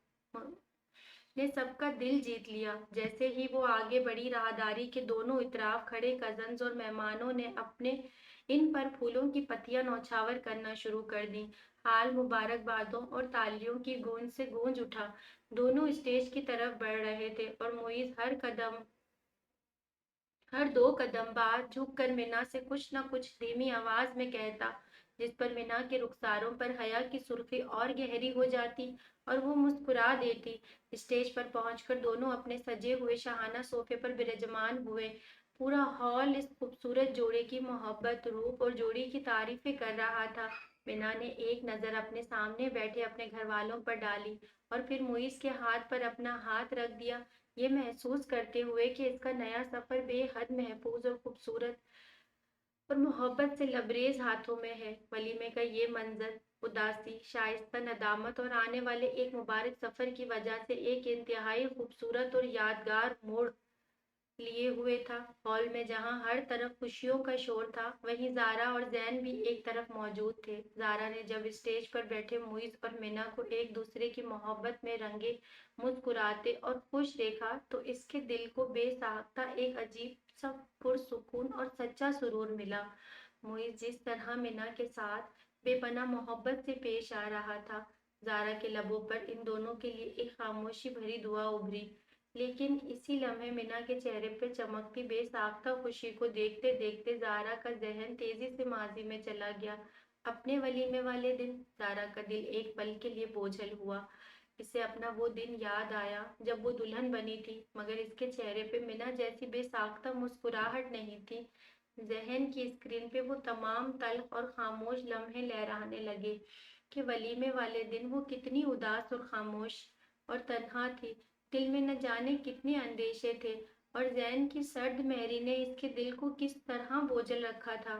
ने सबका दिल जीत लिया। जैसे ही वो आगे बढ़ी, राहदारी के दोनों इतराफ खड़े कजन्स और मेहमानों ने अपने इन पर फूलों की पत्तियां नौछावर करना शुरू कर दी। हाल मुबारकबादों और तालियों की गूंज से गूंज उठा। दोनों स्टेज की तरफ बढ़ रहे थे और मुइज़ हर दो कदम बाद झुककर मिना से कुछ न कुछ धीमी आवाज में कहता, जिस पर मिना के रुखसारों पर हया की सुर्खी और गहरी हो जाती और वो मुस्कुरा देती। स्टेज पर पहुंचकर दोनों अपने सजे हुए शाहाना सोफे पर विराजमान हुए। पूरा हॉल इस खूबसूरत जोड़े की मोहब्बत, रूप और जोड़ी की तारीफें कर रहा था। मिना ने एक नजर अपने सामने बैठे अपने घर वालों पर डाली और फिर मुइज़ के हाथ पर अपना हाथ रख दिया, ये महसूस करते हुए कि इसका नया सफर बेहद महफूज और खूबसूरत और मोहब्बत से लबरेज हाथों में है। वलीमे का ये मंजर उदासी, शाइस्ता ندامت اور آنے والے ایک مبارک سفر کی وجہ سے ایک انتہائی خوبصورت اور یادگار موڑ لیے ہوئے تھا۔ ہال میں جہاں ہر طرف خوشیوں کا شور تھا، وہیں زارا اور زین بھی ایک طرف موجود تھے۔ زارا نے جب اسٹیج پر بیٹھے معیز اور منا کو ایک دوسرے کی محبت میں رنگے مسکراتے اور خوش دیکھا تو اس کے دل کو بے ساختہ ایک عجیب سا پرسکون اور سچا سرور ملا۔ معیز جس طرح منا کے ساتھ بے پناہ محبت سے پیش آ رہا تھا، زارا کے لبوں پر ان دونوں کے لیے ایک خاموشی بھری دعا ابھری، لیکن اسی لمحے منا کے چہرے پہ چمکتی بے ساختہ خوشی کو دیکھتے دیکھتے زارا کا ذہن تیزی سے ماضی میں چلا گیا۔ اپنے ولیمے والے دن زارا کا دل ایک پل کے لیے بوجھل ہوا۔ اسے اپنا وہ دن یاد آیا جب وہ دلہن بنی تھی، مگر اس کے چہرے پہ منا جیسی بے ساختہ مسکراہٹ نہیں تھی۔ ذہن کی اسکرین پہ وہ تمام تلخ اور خاموش لمحے لہرانے لگے کہ ولیمے والے دن وہ کتنی اداس اور خاموش اور تنہا تھی۔ دل میں نہ جانے کتنے اندیشے تھے اور زین کی سرد مہری نے اس کے دل کو کس طرح بوجھل رکھا تھا۔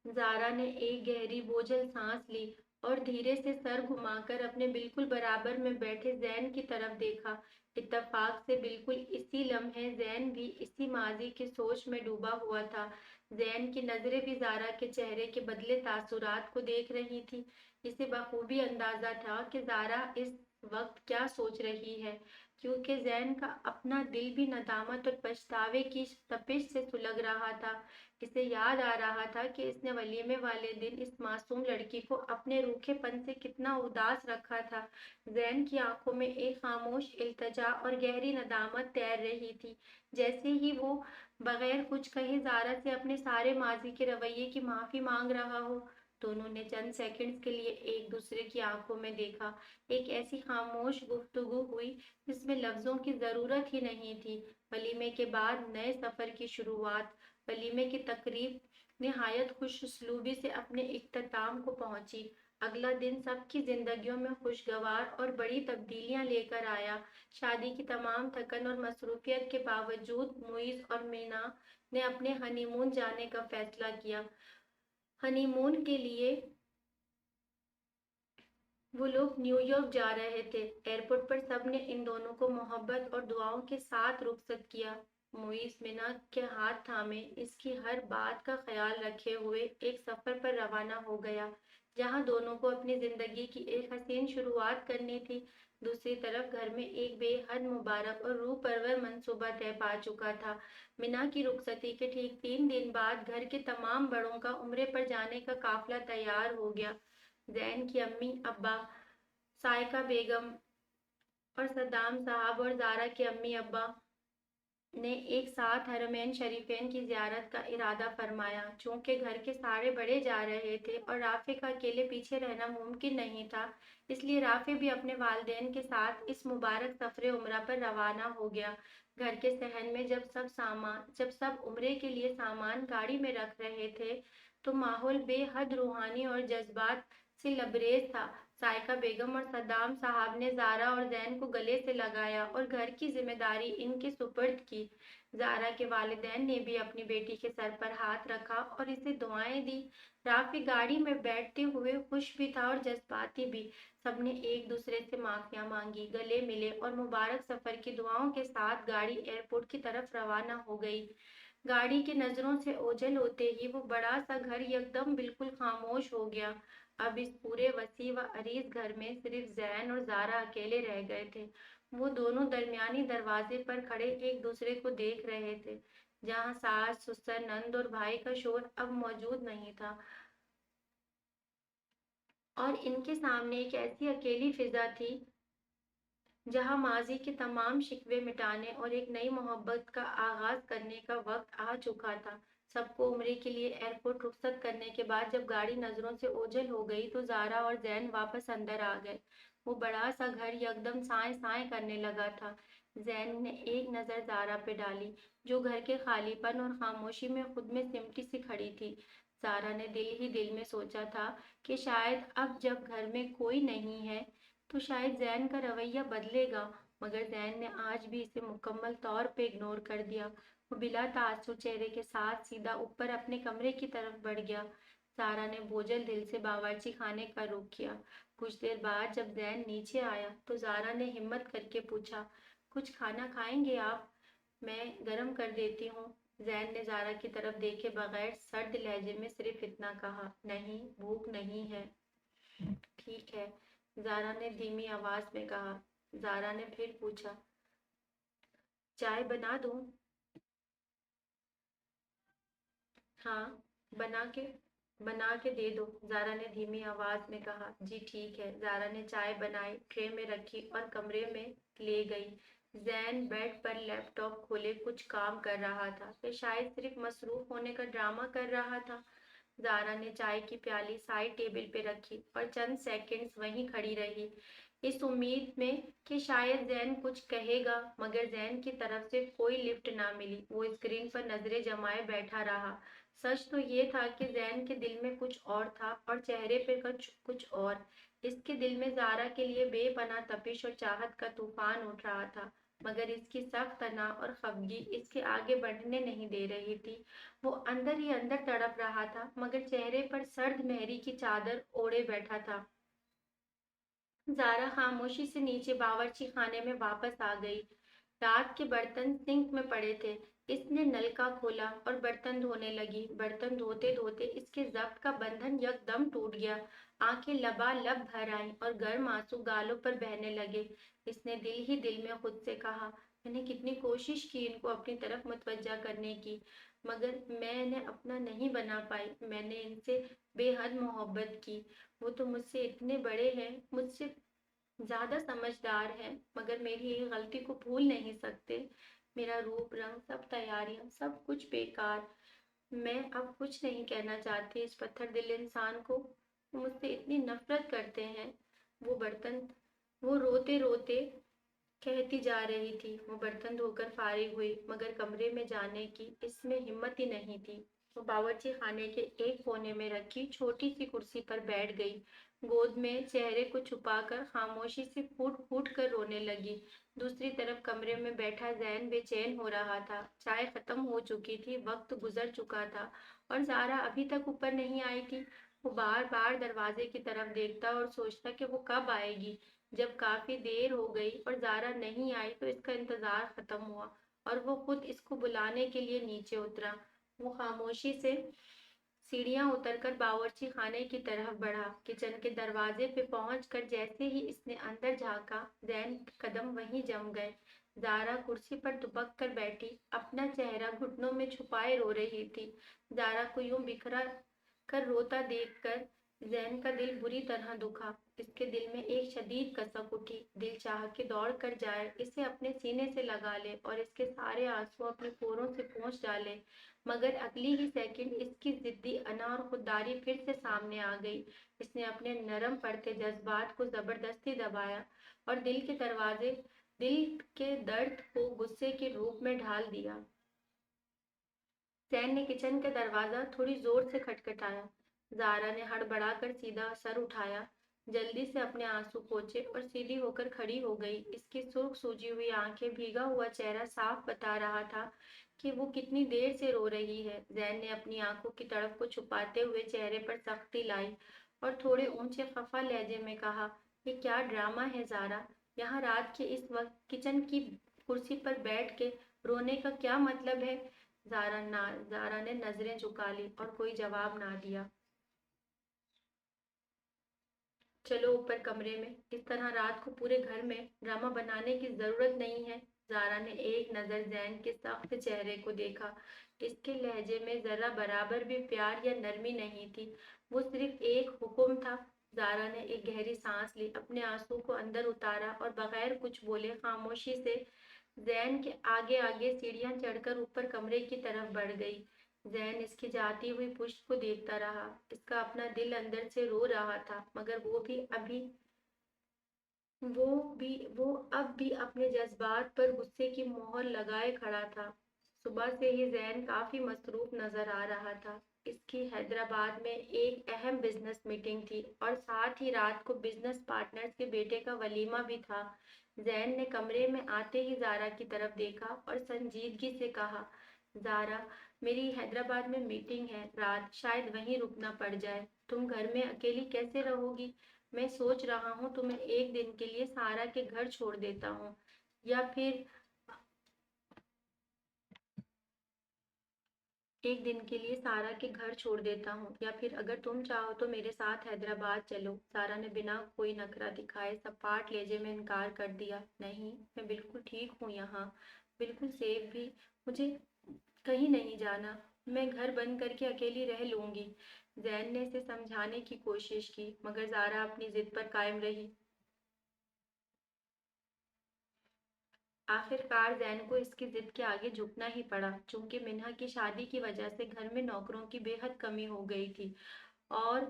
زارا نے ایک گہری بوجھل سانس لی اور دھیرے سے سر گھما کر اپنے بالکل برابر میں بیٹھے زین کی طرف دیکھا۔ اتفاق سے بالکل اسی لمحے زین بھی اسی ماضی کی سوچ میں ڈوبا ہوا تھا۔ زین کی نظریں بھی زارا کے چہرے کے بدلے تاثرات کو دیکھ رہی تھی۔ اسے بخوبی اندازہ تھا کہ زارا اس وقت کیا سوچ رہی ہے، کیونکہ زین کا اپنا دل بھی ندامت اور پچھتاوے کی تپش سے سلگ رہا تھا۔ اسے یاد آ رہا تھا کہ اس نے ولیمے والے دن اس معصوم لڑکی کو اپنے روکھے پن سے کتنا اداس رکھا تھا۔ زین کی آنکھوں میں ایک خاموش التجا اور گہری ندامت تیر رہی تھی، جیسے ہی وہ بغیر کچھ کہے زارا سے اپنے سارے ماضی کے رویے کی معافی مانگ رہا ہو۔ دونوں نے چند سیکنڈز کے لیے ایک دوسرے کی آنکھوں میں دیکھا۔ ایک ایسی خاموش گفتگو ہوئی جس میں لفظوں کی ضرورت ہی نہیں تھی۔ ولیمے کے بعد نئے سفر کی شروعات۔ ولیمے کی تقریب نہایت خوش اسلوبی سے اپنے اختتام کو پہنچی۔ اگلا دن سب کی زندگیوں میں خوشگوار اور بڑی تبدیلیاں لے کر آیا۔ شادی کی تمام تھکن اور مصروفیت کے باوجود معیز اور مینا نے اپنے ہنی مون جانے کا فیصلہ کیا۔ ہنی مون کے لیے وہ لوگ نیو یارک جا رہے تھے۔ ایئرپورٹ پر سب نے ان دونوں کو محبت اور دعاؤں کے ساتھ رخصت کیا۔ معیز منا کے ہاتھ تھامے اس کی ہر بات کا خیال رکھے ہوئے ایک سفر پر روانہ ہو گیا، جہاں دونوں کو اپنی زندگی کی ایک حسین شروعات کرنی تھی۔ دوسری طرف گھر میں ایک بے حد مبارک اور روح پرور منصوبہ طے پا چکا تھا۔ منا کی رخصتی کے ٹھیک 3 دن بعد گھر کے تمام بڑوں کا عمرے پر جانے کا قافلہ تیار ہو گیا۔ زین کی امی ابا، سائقہ بیگم اور صدام صاحب اور زارا کے امی ابا نے ایک ساتھ حرمین شریفین کی زیارت کا ارادہ فرمایا۔ چونکہ گھر کے سارے بڑے جا رہے تھے اور رافع کا اکیلے پیچھے رہنا ممکن نہیں تھا، اس لیے رافع بھی اپنے والدین کے ساتھ اس مبارک سفر عمرہ پر روانہ ہو گیا۔ گھر کے صحن میں جب سب عمرے کے لیے سامان گاڑی میں رکھ رہے تھے تو ماحول بے حد روحانی اور جذبات سے لبریز تھا۔ سائقہ بیگم اور صدام صاحب نے زارا اور زین کو گلے سے لگایا اور گھر کی ذمہ داری ان کے سپرد کی۔ زارا کے والدین نے بھی اپنی بیٹی کے سر پر ہاتھ رکھا اور اسے دعائیں دی۔ رافع گاڑی میں بیٹھتے ہوئے خوش بھی تھا اور جذباتی بھی۔ سب نے ایک دوسرے سے معافیاں مانگی، گلے ملے اور مبارک سفر کی دعاؤں کے ساتھ گاڑی ایئرپورٹ کی طرف روانہ ہو گئی۔ گاڑی کی نظروں سے اوجھل ہوتے ہی وہ بڑا سا گھر یکدم بالکل خاموش ہو گیا۔ اب اس پورے وسیع و عریض گھر میں صرف زین اور زارا اکیلے رہ گئے تھے۔ وہ دونوں درمیانی دروازے پر کھڑے ایک دوسرے کو دیکھ رہے تھے، جہاں ساس، سسر، نند اور بھائی کا شور اب موجود نہیں تھا، اور ان کے سامنے ایک ایسی اکیلی فضا تھی جہاں ماضی کے تمام شکوے مٹانے اور ایک نئی محبت کا آغاز کرنے کا وقت آ چکا تھا۔ سب کو عمرے کے لیے ایئرپورٹ رخصت کرنے کے بعد جب گاڑی نظروں سے اوجھل ہو گئی تو زارا اور زین واپس اندر آ گئے۔ وہ بڑا سا گھر یکدم سائیں سائیں کرنے لگا تھا۔ زین نے ایک نظر زارا پہ ڈالی، جو گھر کے خالی پن اور خاموشی میں خود میں سمٹی سی کھڑی تھی۔ زارا نے دل ہی دل میں سوچا تھا کہ شاید اب جب گھر میں کوئی نہیں ہے تو شاید زین کا رویہ بدلے گا، مگر زین نے آج بھی اسے مکمل طور پہ اگنور کر دیا۔ وہ بلا تاثر چہرے کے ساتھ سیدھا اوپر اپنے کمرے کی طرف بڑھ گیا۔ सारा ने बोझल दिल से बावर्ची खाने का रुख किया। कुछ देर बाद जब जैन नीचे आया तो जारा ने हिम्मत करके पूछा, कुछ खाना खाएंगे आप? मैं गरम कर देती हूँ। जैन ने जारा की तरफ देखे बगैर सर्द लहजे में सिर्फ इतना कहा, नहीं, भूख नहीं है। ठीक है, जारा ने धीमी आवाज में कहा। जारा ने फिर पूछा, चाय बना दूं? हाँ, बना के बना के दे दो, जारा ने धीमी आवाज में कहा। जी ठीक है। जारा ने चाय बनाई, ट्रे में रखी और कमरे में ले गई। जैन बेड पर लैपटॉप खोले कुछ काम कर रहा था, या शायद सिर्फ मसरूफ होने का ड्रामा कर रहा था। जारा ने चाय की प्याली साइड टेबल पे रखी और चंद सेकंड्स वहीं खड़ी रही, इस उम्मीद में कि शायद जैन कुछ कहेगा, मगर जैन की तरफ से कोई लिफ्ट ना मिली। वो स्क्रीन पर नजरें जमाए बैठा रहा। सच तो ये था कि जैन के दिल में कुछ और था और चेहरे पे कुछ और। इसके दिल में जारा के लिए बेपनाह तपिश और चाहत का तूफान उठ रहा था, मगर इसकी सख्त तनाव और खफगी इसके आगे बढ़ने नहीं दे रही थी। वो अंदर ही अंदर तड़प रहा था, मगर चेहरे पर सर्द मेहरी की चादर ओढ़े बैठा था। जारा खामोशी से नीचे बावर्ची खाने में वापस आ गई। रात के बर्तन सिंक में पड़े थे। इसने नलका खोला और बर्तन धोने लगी। बर्तन धोते धोते इसके जब्त का बंधन यकदम टूट गया। आंखें लबालब भर आईं और गर्म आंसू गालों पर बहने लगे। इसने दिल ही दिल में खुद से कहा, मैंने कितनी कोशिश की इनको अपनी तरफ मुतवज्जा करने की, मगर मैं इन्हें अपना नहीं बना पाई। मैंने इनसे बेहद मोहब्बत की। वो तो मुझसे इतने बड़े हैं, मुझसे ज्यादा समझदार है, मगर मेरी एक गलती को भूल नहीं सकते। मेरा रूप रंग सब तैयारियां सब कुछ बेकार। मैं अब कुछ नहीं कहना चाहती इस पत्थर दिल इंसान को। वो मुझसे इतनी नफरत करते हैं। वो बर्तन वो रोते रोते कहती जा रही थी। वो बर्तन धोकर फारिग हुई, मगर कमरे में जाने की इसमें हिम्मत ही नहीं थी। वो बावर्ची खाने के एक कोने में रखी छोटी सी कुर्सी पर बैठ गई। गोद में चेहरे को छुपाकर खामोशी से फूट फूट कर रोने लगी। दूसरी तरफ कमरे में बैठा जैन बेचैन हो रहा था। चाय खत्म हो चुकी थी, वक्त गुजर चुका था और जारा अभी तक ऊपर नहीं आई थी। वो बार बार दरवाजे की तरफ देखता और सोचता कि वो कब आएगी। जब काफी देर हो गई और जारा नहीं आई तो इसका इंतजार खत्म हुआ और वो खुद इसको बुलाने के लिए नीचे उतरा। वो खामोशी से सीढ़ियां उतरकर बावर्ची खाने की तरफ बढ़ा। किचन के दरवाजे पे पहुंचकर जैसे ही इसने अंदर झांका, जैन के कदम वहीं जम गए। जारा कुर्सी पर दुबक कर बैठी, अपना चेहरा घुटनों में छुपाए रो रही थी। जारा को यूं बिखरा कर रोता देखकर जैन का दिल बुरी तरह दुखा। इसके दिल में एक शदीद कसक उठी। दिल चाह के दौड़ कर जाए, इसे अपने सीने से लगा ले और इसके सारे आंसू अपने पोरों से पोंछ डाले, मगर अगली ही सेकंड इसकी जिद्दी अना और खुददारी फिर से सामने आ गई। इसने अपने नरम पड़ते जज्बात को जबरदस्ती दबाया और दिल के दर्द को गुस्से के रूप में ढाल दिया। सैन ने किचन का दरवाजा थोड़ी जोर से खटखटाया। जारा ने हड़बड़ाकर सीधा सर उठाया, जल्दी से अपने आंसू पोंछे और सीधी होकर खड़ी हो गई। इसकी सुर्ख सूजी हुई आंखें, भीगा हुआ चेहरा साफ बता रहा था कि वो कितनी देर से रो रही है। जैन ने अपनी आंखों की तड़प को छुपाते हुए चेहरे पर सख्ती लाई और थोड़े ऊंचे खफा लहजे में कहा, ये क्या ड्रामा है जारा? यहाँ रात के इस वक्त किचन की कुर्सी पर बैठ के रोने का क्या मतलब है? जारा ने नजरें झुका ली और कोई जवाब ना दिया। चलो ऊपर कमरे में। इस तरह रात को पूरे घर में ड्रामा बनाने की जरूरत नहीं है। जारा ने एक नजर जैन के सख्त चेहरे को देखा। इसके लहजे में जरा बराबर भी प्यार या नरमी नहीं थी। वो सिर्फ एक हुक्म था। जारा ने एक गहरी सांस ली, अपने आंसू को अंदर उतारा और बगैर कुछ बोले खामोशी से जैन के आगे आगे सीढ़ियां चढ़कर ऊपर कमरे की तरफ बढ़ गई। जैन इसकी जाती हुई पुश्त को देखता रहा। इसका अपना दिल अंदर से रो रहा था, मगर वो अब भी अपने जज्बात पर गुस्से की मोहर लगाए खड़ा था। सुबह से ही जैन काफी मसरूफ नजर आ रहा था। इसकी हैदराबाद में एक अहम बिजनेस मीटिंग थी और साथ ही रात को बिजनेस पार्टनर्स के बेटे का वलीमा भी था। जैन ने कमरे में आते ही जारा की तरफ देखा और संजीदगी से कहा, जारा, میری حیدرآباد میں میٹنگ ہے رات، شاید وہیں رکنا پڑ جائے۔ تم گھر میں اکیلی کیسے رہو گی؟ میں سوچ رہا ہوں تمہیں ایک دن کے لیے سارا کے گھر چھوڑ دیتا ہوں، یا پھر ایک دن کے لیے سارا کے گھر چھوڑ دیتا ہوں، یا پھر اگر تم چاہو تو میرے ساتھ حیدرآباد چلو۔ سارا نے بنا کوئی نخرہ دکھائے سپاٹ لہجے میں انکار کر دیا۔ نہیں، میں بالکل ٹھیک ہوں یہاں، بالکل سیف بھی، مجھے کہیں نہیں جانا، میں گھر بند کر کے اکیلی رہ لوں گی۔ زین نے اسے سمجھانے کی کوشش کی مگر زارا اپنی ضد پر قائم رہی۔ آخر کار زین کو اس کی ضد کے آگے جھکنا ہی پڑا، چونکہ منہا کی شادی کی وجہ سے گھر میں نوکروں کی بے حد کمی ہو گئی تھی اور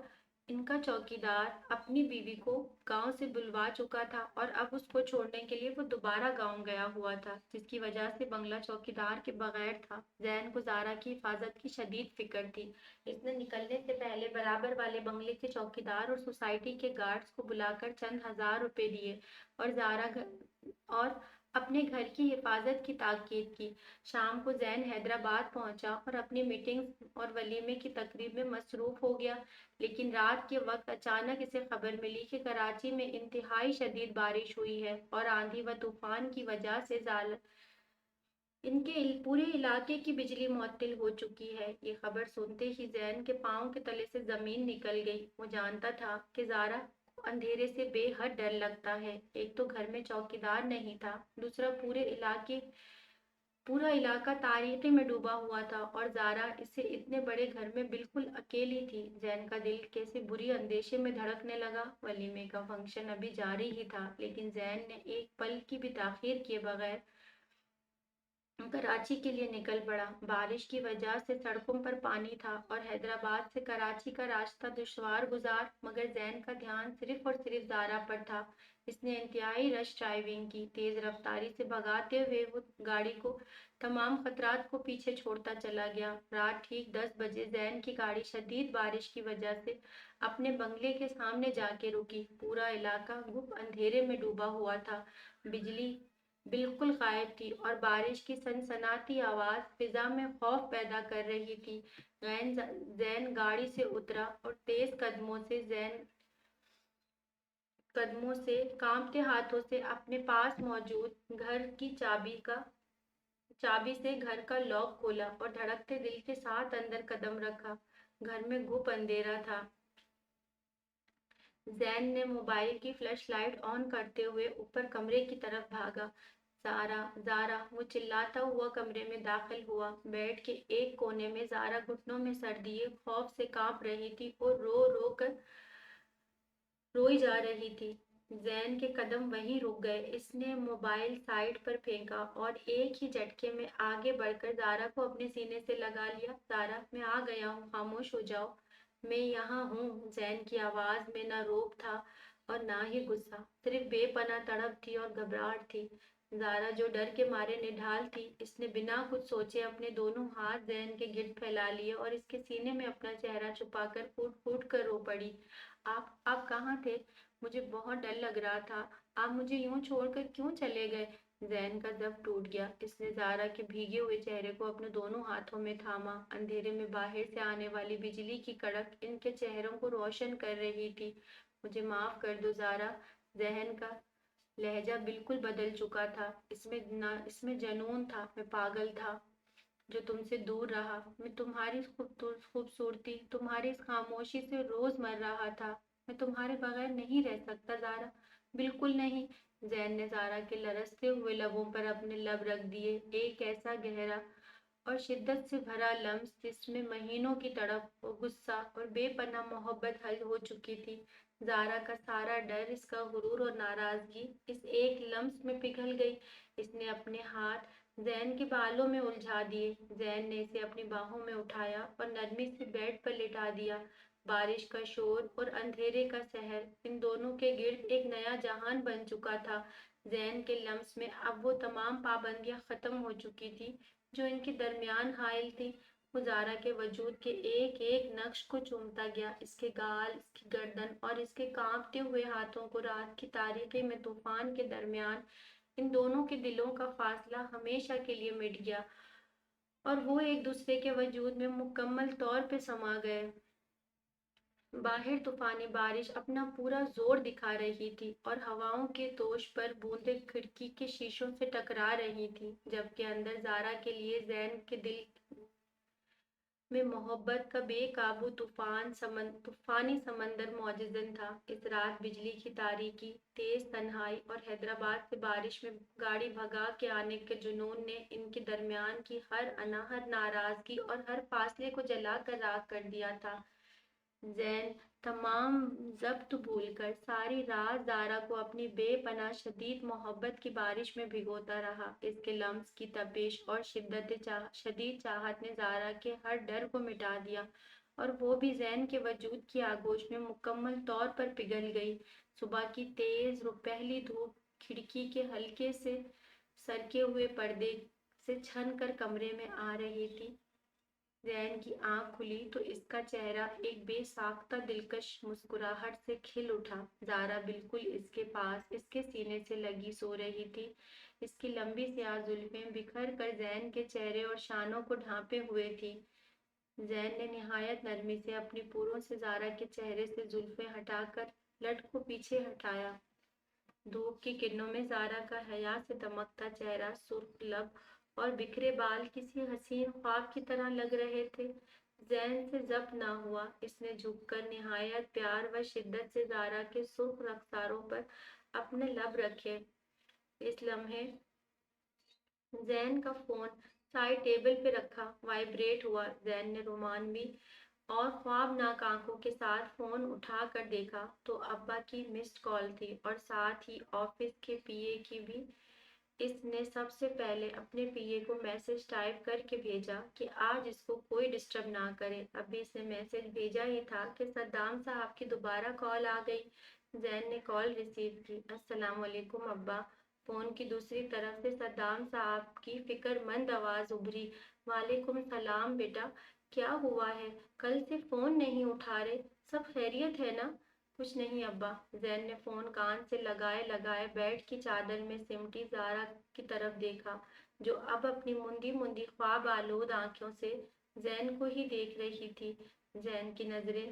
ان کا چوکیدار اپنی بیوی کو گاؤں سے بلوا چکا تھا اور اب اس کو چھوڑنے کے لیے وہ دوبارہ گاؤں گیا ہوا تھا، جس کی وجہ سے بنگلہ چوکیدار کے بغیر تھا۔ زین کو زارا کی حفاظت کی شدید فکر تھی۔ اس نے نکلنے سے پہلے برابر والے بنگلے کے چوکیدار اور سوسائٹی کے گارڈز کو بلا کر چند ہزار روپے دیے اور اپنے گھر کی حفاظت کی تاکید کی۔ شام کو زین حیدرآباد پہنچا اور اپنی میٹنگ اور ولیمے کی تقریب میں مصروف ہو گیا، لیکن رات کے وقت اچانک اسے خبر ملی کہ کراچی میں انتہائی شدید بارش ہوئی ہے اور آندھی و طوفان کی وجہ سے ان کے پورے علاقے کی بجلی معطل ہو چکی ہے۔ یہ خبر سنتے ہی زین کے پاؤں کے تلے سے زمین نکل گئی۔ وہ جانتا تھا کہ زارا کو اندھیرے سے بے حد ڈر لگتا ہے۔ ایک تو گھر میں چوکیدار نہیں تھا، دوسرا پورا علاقہ تاریکی میں ڈوبا ہوا تھا اور زارا اسے اتنے بڑے گھر میں بالکل اکیلی تھی۔ زین کا دل کیسے بری اندیشے میں دھڑکنے لگا۔ ولیمے کا فنکشن ابھی جاری ہی تھا، لیکن زین نے ایک پل کی بھی تاخیر کیے بغیر کراچی کے لیے نکل پڑا۔ بارش کی وجہ سے سڑکوں پر پانی تھا اور حیدرآباد سے کراچی کا راستہ دشوار گزار، مگر زین کا دھیان صرف اور صرف زارا پر تھا۔ اس نے انتہائی رش ڈرائیونگ کی، تیز رفتاری سے بھگاتے ہوئے وہ گاڑی کو تمام خطرات کو پیچھے چھوڑتا چلا گیا۔ رات ٹھیک 10 بجے زین کی گاڑی شدید بارش کی وجہ سے اپنے بنگلے کے سامنے جا کے رکی۔ پورا علاقہ گپ اندھیرے میں ڈوبا ہوا تھا، بجلی بالکل غائب تھی اور بارش کی سنسناتی آواز فضا میں خوف پیدا کر رہی تھی۔ زین گاڑی سے اترا اور تیز قدموں سے کانپتے ہاتھوں سے اپنے پاس موجود گھر کی چابی سے گھر کا لاک کھولا اور دھڑکتے دل کے ساتھ اندر قدم رکھا۔ گھر میں گھپ اندھیرا تھا۔ زین نے موبائل کی فلش لائٹ آن کرتے ہوئے اوپر کمرے کی طرف بھاگا۔ زارا، وہ چلاتا ہوا کمرے میں داخل ہوا۔ بیڈ کے ایک کونے میں زارا گھٹنوں میں سر دیے خوف سے کانپ رہی تھی اور رو رو کر روئی جا رہی تھی۔ زین کے قدم وہیں رک گئے۔ اس نے موبائل سائیڈ پر پھینکا اور ایک ہی جھٹکے میں آگے بڑھ کر زارا کو اپنے سینے سے لگا لیا۔ زارا، میں آ گیا ہوں، خاموش ہو جاؤ، میں یہاں ہوں۔ زین کی آواز میں نہ روب تھا اور نہ ہی غصہ، صرف بے پناہ تڑپ تھی اور گھبراہٹ تھی۔ زارا جو ڈر کے مارے نڈھال تھی، اس نے بنا کچھ سوچے اپنے دونوں ہاتھ زین کے گرد پھیلا لیے اور اس کے سینے میں اپنا چہرہ چھپا کر پھوٹ پھوٹ کر رو پڑی۔ آپ کہاں تھے؟ مجھے بہت ڈر لگ رہا تھا، آپ مجھے یوں چھوڑ کر کیوں چلے گئے؟ زین کا ضبط ٹوٹ گیا۔ اس نے زارا کے بھیگے ہوئے چہرے کو اپنے دونوں ہاتھوں میں تھاما۔ اندھیرے میں باہر سے آنے والی بجلی کی کڑک ان کے چہروں کو روشن کر رہی تھی۔ مجھے معاف کر دو زارا۔ ذہن کا لہجہ بالکل بدل چکا تھا، اس میں جنون تھا۔ میں پاگل تھا جو تم سے دور رہا، میں تمہاری خوبصورتی، تمہاری اس خاموشی سے روز مر رہا تھا۔ میں تمہارے بغیر نہیں رہ سکتا زارا، بالکل نہیں۔ زین نے زارا کے لرزتے ہوئے لبوں پر اپنے لب رکھ دیے۔ ایک ایسا گہرا اور شدت سے بھرا لمس جس میں مہینوں کی تڑپ اور غصہ اور بے پناہ محبت حل ہو چکی تھی۔ زارا کا سارا ڈر، اس کا غرور اور ناراضگی اس ایک لمس میں پگھل گئی۔ اس نے اپنے ہاتھ زین کے بالوں میں الجھا دیے۔ زین نے اسے اپنی باہوں میں اٹھایا اور نرمی سے بیڈ پر لٹا دیا۔ بارش کا شور اور اندھیرے کا سحر ان دونوں کے گرد ایک نیا جہان بن چکا تھا۔ زین کے لمس میں اب وہ تمام پابندیاں ختم ہو چکی تھی جو ان کے درمیان حائل تھی۔ وہ زارا کے وجود کے ایک ایک نقش کو چومتا گیا، اس کے گال، اس کی گردن اور اس کے کانپتے ہوئے ہاتھوں کو۔ رات کی تاریکی میں طوفان کے درمیان ان دونوں کے دلوں کا فاصلہ ہمیشہ کے لیے مٹ گیا اور وہ ایک دوسرے کے وجود میں مکمل طور پہ سما گئے۔ باہر طوفانی بارش اپنا پورا زور دکھا رہی تھی اور ہواؤں کے توش پر بوندیں کھڑکی کے شیشوں سے ٹکرا رہی تھیں، جبکہ اندر زارا کے لیے زین کے دل میں محبت کا بے قابو طوفانی سمندر موجزن تھا۔ اس رات بجلی کی تاریکی، تیز تنہائی اور حیدرآباد سے بارش میں گاڑی بھگا کے آنے کے جنون نے ان کے درمیان کی ہر انا، ہر ناراضگی اور ہر فاصلے کو جلا کر راکھ کر دیا تھا۔ زین تمام ضبط بھول کر ساری رات زارا کو اپنی بے پناہ شدید محبت کی بارش میں بھگوتا رہا۔ اس کے لمس کی تپش اور شدید چاہت نے زارا کے ہر ڈر کو مٹا دیا اور وہ بھی زین کے وجود کی آغوش میں مکمل طور پر پگھل گئی۔ صبح کی تیز پہلی دھوپ کھڑکی کے ہلکے سے سرکے ہوئے پردے سے چھن کر کمرے میں آ رہی تھی۔ زین کی آنکھ کھلی تو اس کا چہرہ ایک بے ساختہ دلکش مسکراہٹ سے کھل اٹھا۔ زارا بالکل اس کے پاس، اس کے سینے سے لگی سو رہی تھی۔ اس کی لمبی سیاہ زلفیں بکھر کر زین کے چہرے اور شانوں کو ڈھانپے ہوئے تھی۔ زین نے نہایت نرمی سے اپنی پوروں سے زارا کے چہرے سے زلفیں ہٹا کر لٹ کو پیچھے ہٹایا۔ دھوپ کی کرنوں میں زارا کا حیا سے دمکتا چہرہ، سرخ لب اور بکھرے بال کسی حسین خواب کی طرح لگ رہے تھے۔ زین سے ضبط نہ ہوا، اس نے جھک کر نہایت پیار و شدت سے زارا کے سرخ رخساروں پر اپنے لب رکھے۔ اس لمحے زین کا فون سائڈ ٹیبل پہ رکھا وائبریٹ ہوا۔ زین نے رومانوی اور خوابناک آنکھوں کے ساتھ فون اٹھا کر دیکھا تو ابا کی مسڈ کال تھی اور ساتھ ہی آفس کے پی اے کی بھی۔ اس نے سب سے پہلے اپنے پی اے کو میسج ٹائپ کر کے بھیجا کہ آج اس کو کوئی ڈسٹرب نہ کرے۔ ابھی اس نے میسج بھیجا ہی تھا کہ صدام صاحب کی دوبارہ کال آ گئی۔ زین نے کال ریسیو کی۔ السلام علیکم ابا۔ فون کی دوسری طرف سے صدام صاحب کی فکر مند آواز ابھری۔ وعلیکم السلام بیٹا، کیا ہوا ہے؟ کل سے فون نہیں اٹھا رہے، سب خیریت ہے نا؟ کچھ نہیں ابا۔ زین نے فون کان سے لگائے لگائے بیڈ کی چادر میں سمٹی زارا کی طرف دیکھا، جو اب اپنی مندی مندی خواب آلود آنکھوں سے زین کو ہی دیکھ رہی تھی۔ زین کی نظریں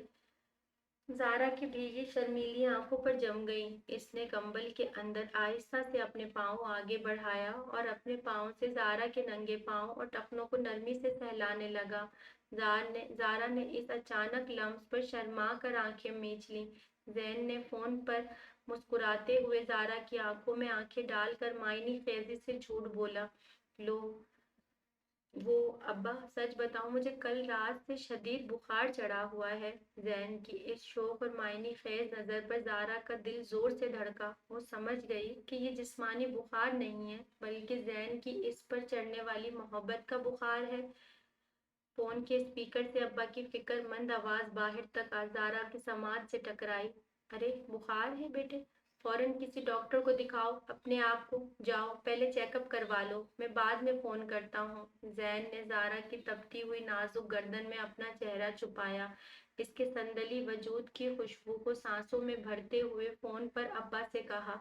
زارا کی بھیگی شرمیلی آنکھوں پر جم گئیں۔ اس نے کمبل کے اندر آہستہ سے اپنے پاؤں آگے بڑھایا اور اپنے پاؤں سے زارا کے ننگے پاؤں اور ٹخنوں کو نرمی سے سہلانے لگا۔ زارا نے اس اچانک لمس پر شرما کر آنکھیں میچ لیں۔ زین نے فون پر مسکراتے ہوئے زارا کی آنکھوں میں آنکھیں ڈال کر معنی خیزی سے جھوٹ بولا، وہ ابا سچ بتاؤ، مجھے کل رات سے شدید بخار چڑھا ہوا ہے۔ زین کی اس شوق اور معنی خیز نظر پر زارا کا دل زور سے دھڑکا۔ وہ سمجھ گئی کہ یہ جسمانی بخار نہیں ہے بلکہ زین کی اس پر چڑھنے والی محبت کا بخار ہے۔ فون کے اسپیکر سے ابا کی فکر مند آواز باہر تک زارا کی سماعت سے ٹکرائی۔ ارے بخار ہے بیٹے، فوراً کسی ڈاکٹر کو دکھاؤ اپنے آپ کو، جاؤ پہلے چیک اپ کروا لو، میں بعد میں فون کرتا ہوں۔ زین نے زارا کی تپتی ہوئی نازک گردن میں اپنا چہرہ چھپایا، اس کے سندلی وجود کی خوشبو کو سانسوں میں بھرتے ہوئے فون پر ابا سے کہا،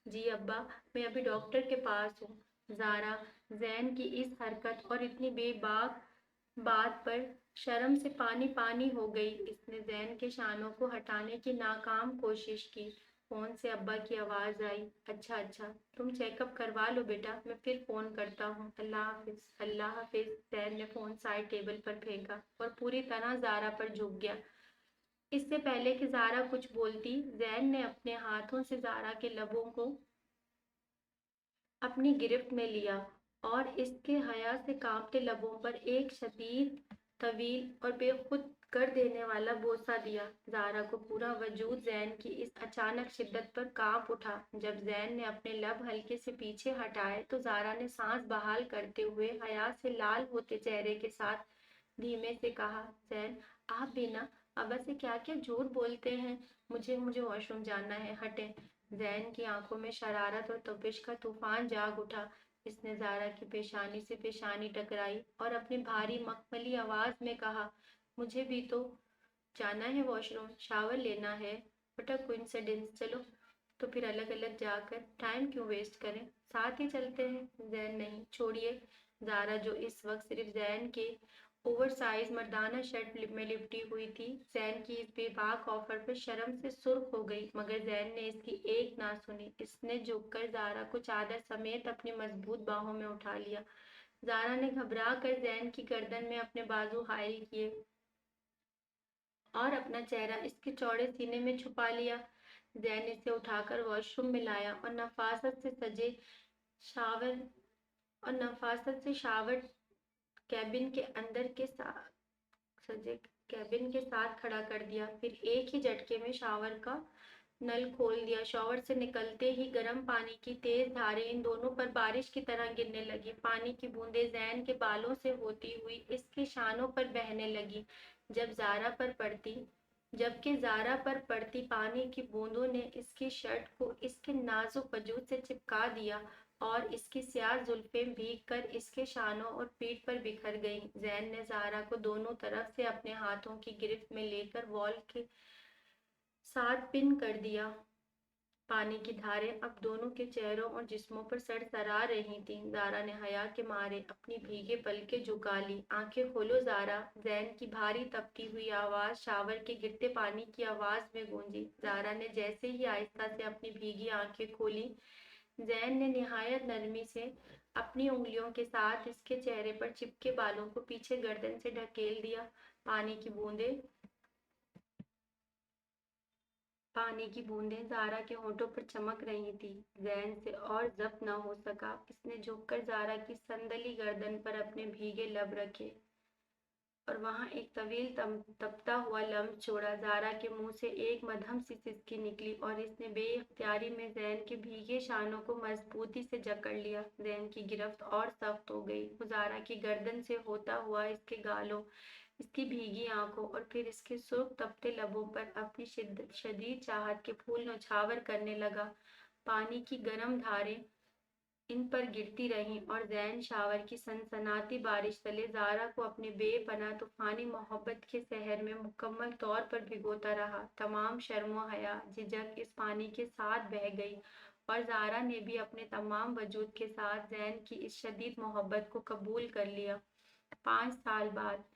جی ابا میں ابھی ڈاکٹر کے پاس ہوں۔ زارا زین کی اس حرکت اور اتنی بے باک بات پر شرم سے پانی پانی ہو گئی۔ اس نے زین کے شانوں کو ہٹانے کی ناکام کوشش کی۔ فون سے ابا کی آواز آئی، اچھا اچھا تم چیک اپ کروا لو بیٹا، میں پھر فون کرتا ہوں، اللہ حافظ۔ اللہ حافظ۔ زین نے فون سائڈ ٹیبل پر پھینکا اور پوری طرح زارا پر جھک گیا۔ اس سے پہلے کہ زارا کچھ بولتی، زین نے اپنے ہاتھوں سے زارا کے لبوں کو اپنی گرفت میں لیا اور اس کے حیا سے کانپتے لبوں پر ایک شدید، طویل اور بے خود کر دینے والا بوسہ دیا۔ زارا کو پورا وجود زین کی اس اچانک شدت پر کانپ اٹھا۔ جب زین نے اپنے لب ہلکے سے پیچھے ہٹائے تو زارا نے سانس بحال کرتے ہوئے حیا سے لال ہوتے چہرے کے ساتھ دھیمے سے کہا، زین آپ بھی نا ابا سے کیا کیا جھوٹ بولتے ہیں، مجھے واش روم جانا ہے، ہٹیں۔ زین کی آنکھوں میں شرارت اور تپش کا طوفان جاگ اٹھا۔ اس نے زارا کی پیشانی سے پیشانی ٹکرائی اور اپنی بھاری مخملی آواز میں کہا، مجھے بھی تو جانا ہے واش روم، شاور لینا ہے، واٹ اے کوئنسیڈنس، چلو تو پھر الگ الگ جا کر ٹائم کیوں ویسٹ کریں، ساتھ ہی چلتے ہیں۔ زین نہیں، چھوڑیے، زارا جو اس وقت صرف زین کے اوور سائز مردانہ شرٹ میں لپٹی ہوئی تھی، زین کی اس بے باک آفر پر شرم سے سرخ ہو گئی، مگر زین نے اس کی ایک نہ سنی۔ اس نے جھک کر زارا کو چادر سمیت اپنی مضبوط باہوں میں اٹھا لیا۔ زارا نے گھبرا کر زین کی گردن میں اپنے بازو حائل کیے اور اپنا چہرہ اس کے چوڑے سینے میں چھپا لیا۔ زین اسے اٹھا کر واش روم میں لایا اور نفاست سے شاور کیبن کے اندر کے ساتھ کھڑا کر دیا، پھر ایک ہی جھٹکے میں شاور کا نل کھول دیا۔ شاور سے نکلتے ہی گرم پانی کی تیز دھاریں ان دونوں پر بارش کی طرح گرنے لگی۔ پانی کی بوندیں زین کے بالوں سے ہوتی ہوئی اس کی شانوں پر بہنے لگی، جبکہ زارا پر پڑتی پانی کی بوندوں نے اس کی شرٹ کو اس کے نازک وجود سے چپکا دیا اور اس کی سیاہ زلفیں بھیگ کر اس کے شانوں اور پیٹھ پر بکھر گئیں۔ زین نے زارا کو دونوں طرف سے اپنے ہاتھوں کی گرفت میں لے کر وال کے ساتھ پن کر دیا۔ پانی کی دھاریں اب دونوں کے چہروں اور جسموں پر سرسرا رہی تھیں۔ زارا نے حیا کے مارے اپنی بھیگے پلکیں جھکا لی۔ آنکھیں کھولو زارا، زین کی بھاری تپتی ہوئی آواز شاور کے گرتے پانی کی آواز میں گونجی۔ زارا نے جیسے ہی آہستہ سے اپنی بھیگی آنکھیں کھولیں، زین نے نہایت نرمی سے اپنی انگلیوں کے ساتھ اس کے چہرے پر چپکے بالوں کو پیچھے گردن سے ڈھکیل دیا۔ پانی کی بوندیں زارا کے ہونٹوں پر چمک رہی تھیں۔ زین سے اور ضبط نہ ہو سکا۔ اس نے جھک کر زارا کی سندلی گردن پر اپنے بھیگے لب رکھے اور وہاں ایک طویل تپتا ہوا لمس چھوڑا۔ زارا کے منہ سے ایک مدھم سی سسکی نکلی اور اس نے بے اختیاری میں زین کے بھیگے شانوں کو مضبوطی سے جکڑ لیا۔ زین کی گرفت اور سخت ہو گئی۔ وہ زارا کی گردن سے ہوتا ہوا اس کے گالوں، اس کی بھیگی آنکھوں اور پھر اس کے سرخ تپتے لبوں پر اپنی شدید چاہت کے پھول نچھاور کرنے لگا۔ پانی کی گرم دھاریں ان پر گرتی رہیں اور زین شاور کی سنسناتی بارش تلے زارا کو اپنی بے پناہ طوفانی محبت کے سحر میں مکمل طور پر بھگوتا رہا۔ تمام شرم و حیا، جھجک اس پانی کے ساتھ بہہ گئی اور زارا نے بھی اپنے تمام وجود کے ساتھ زین کی اس شدید محبت کو قبول کر لیا۔ 5 سال بعد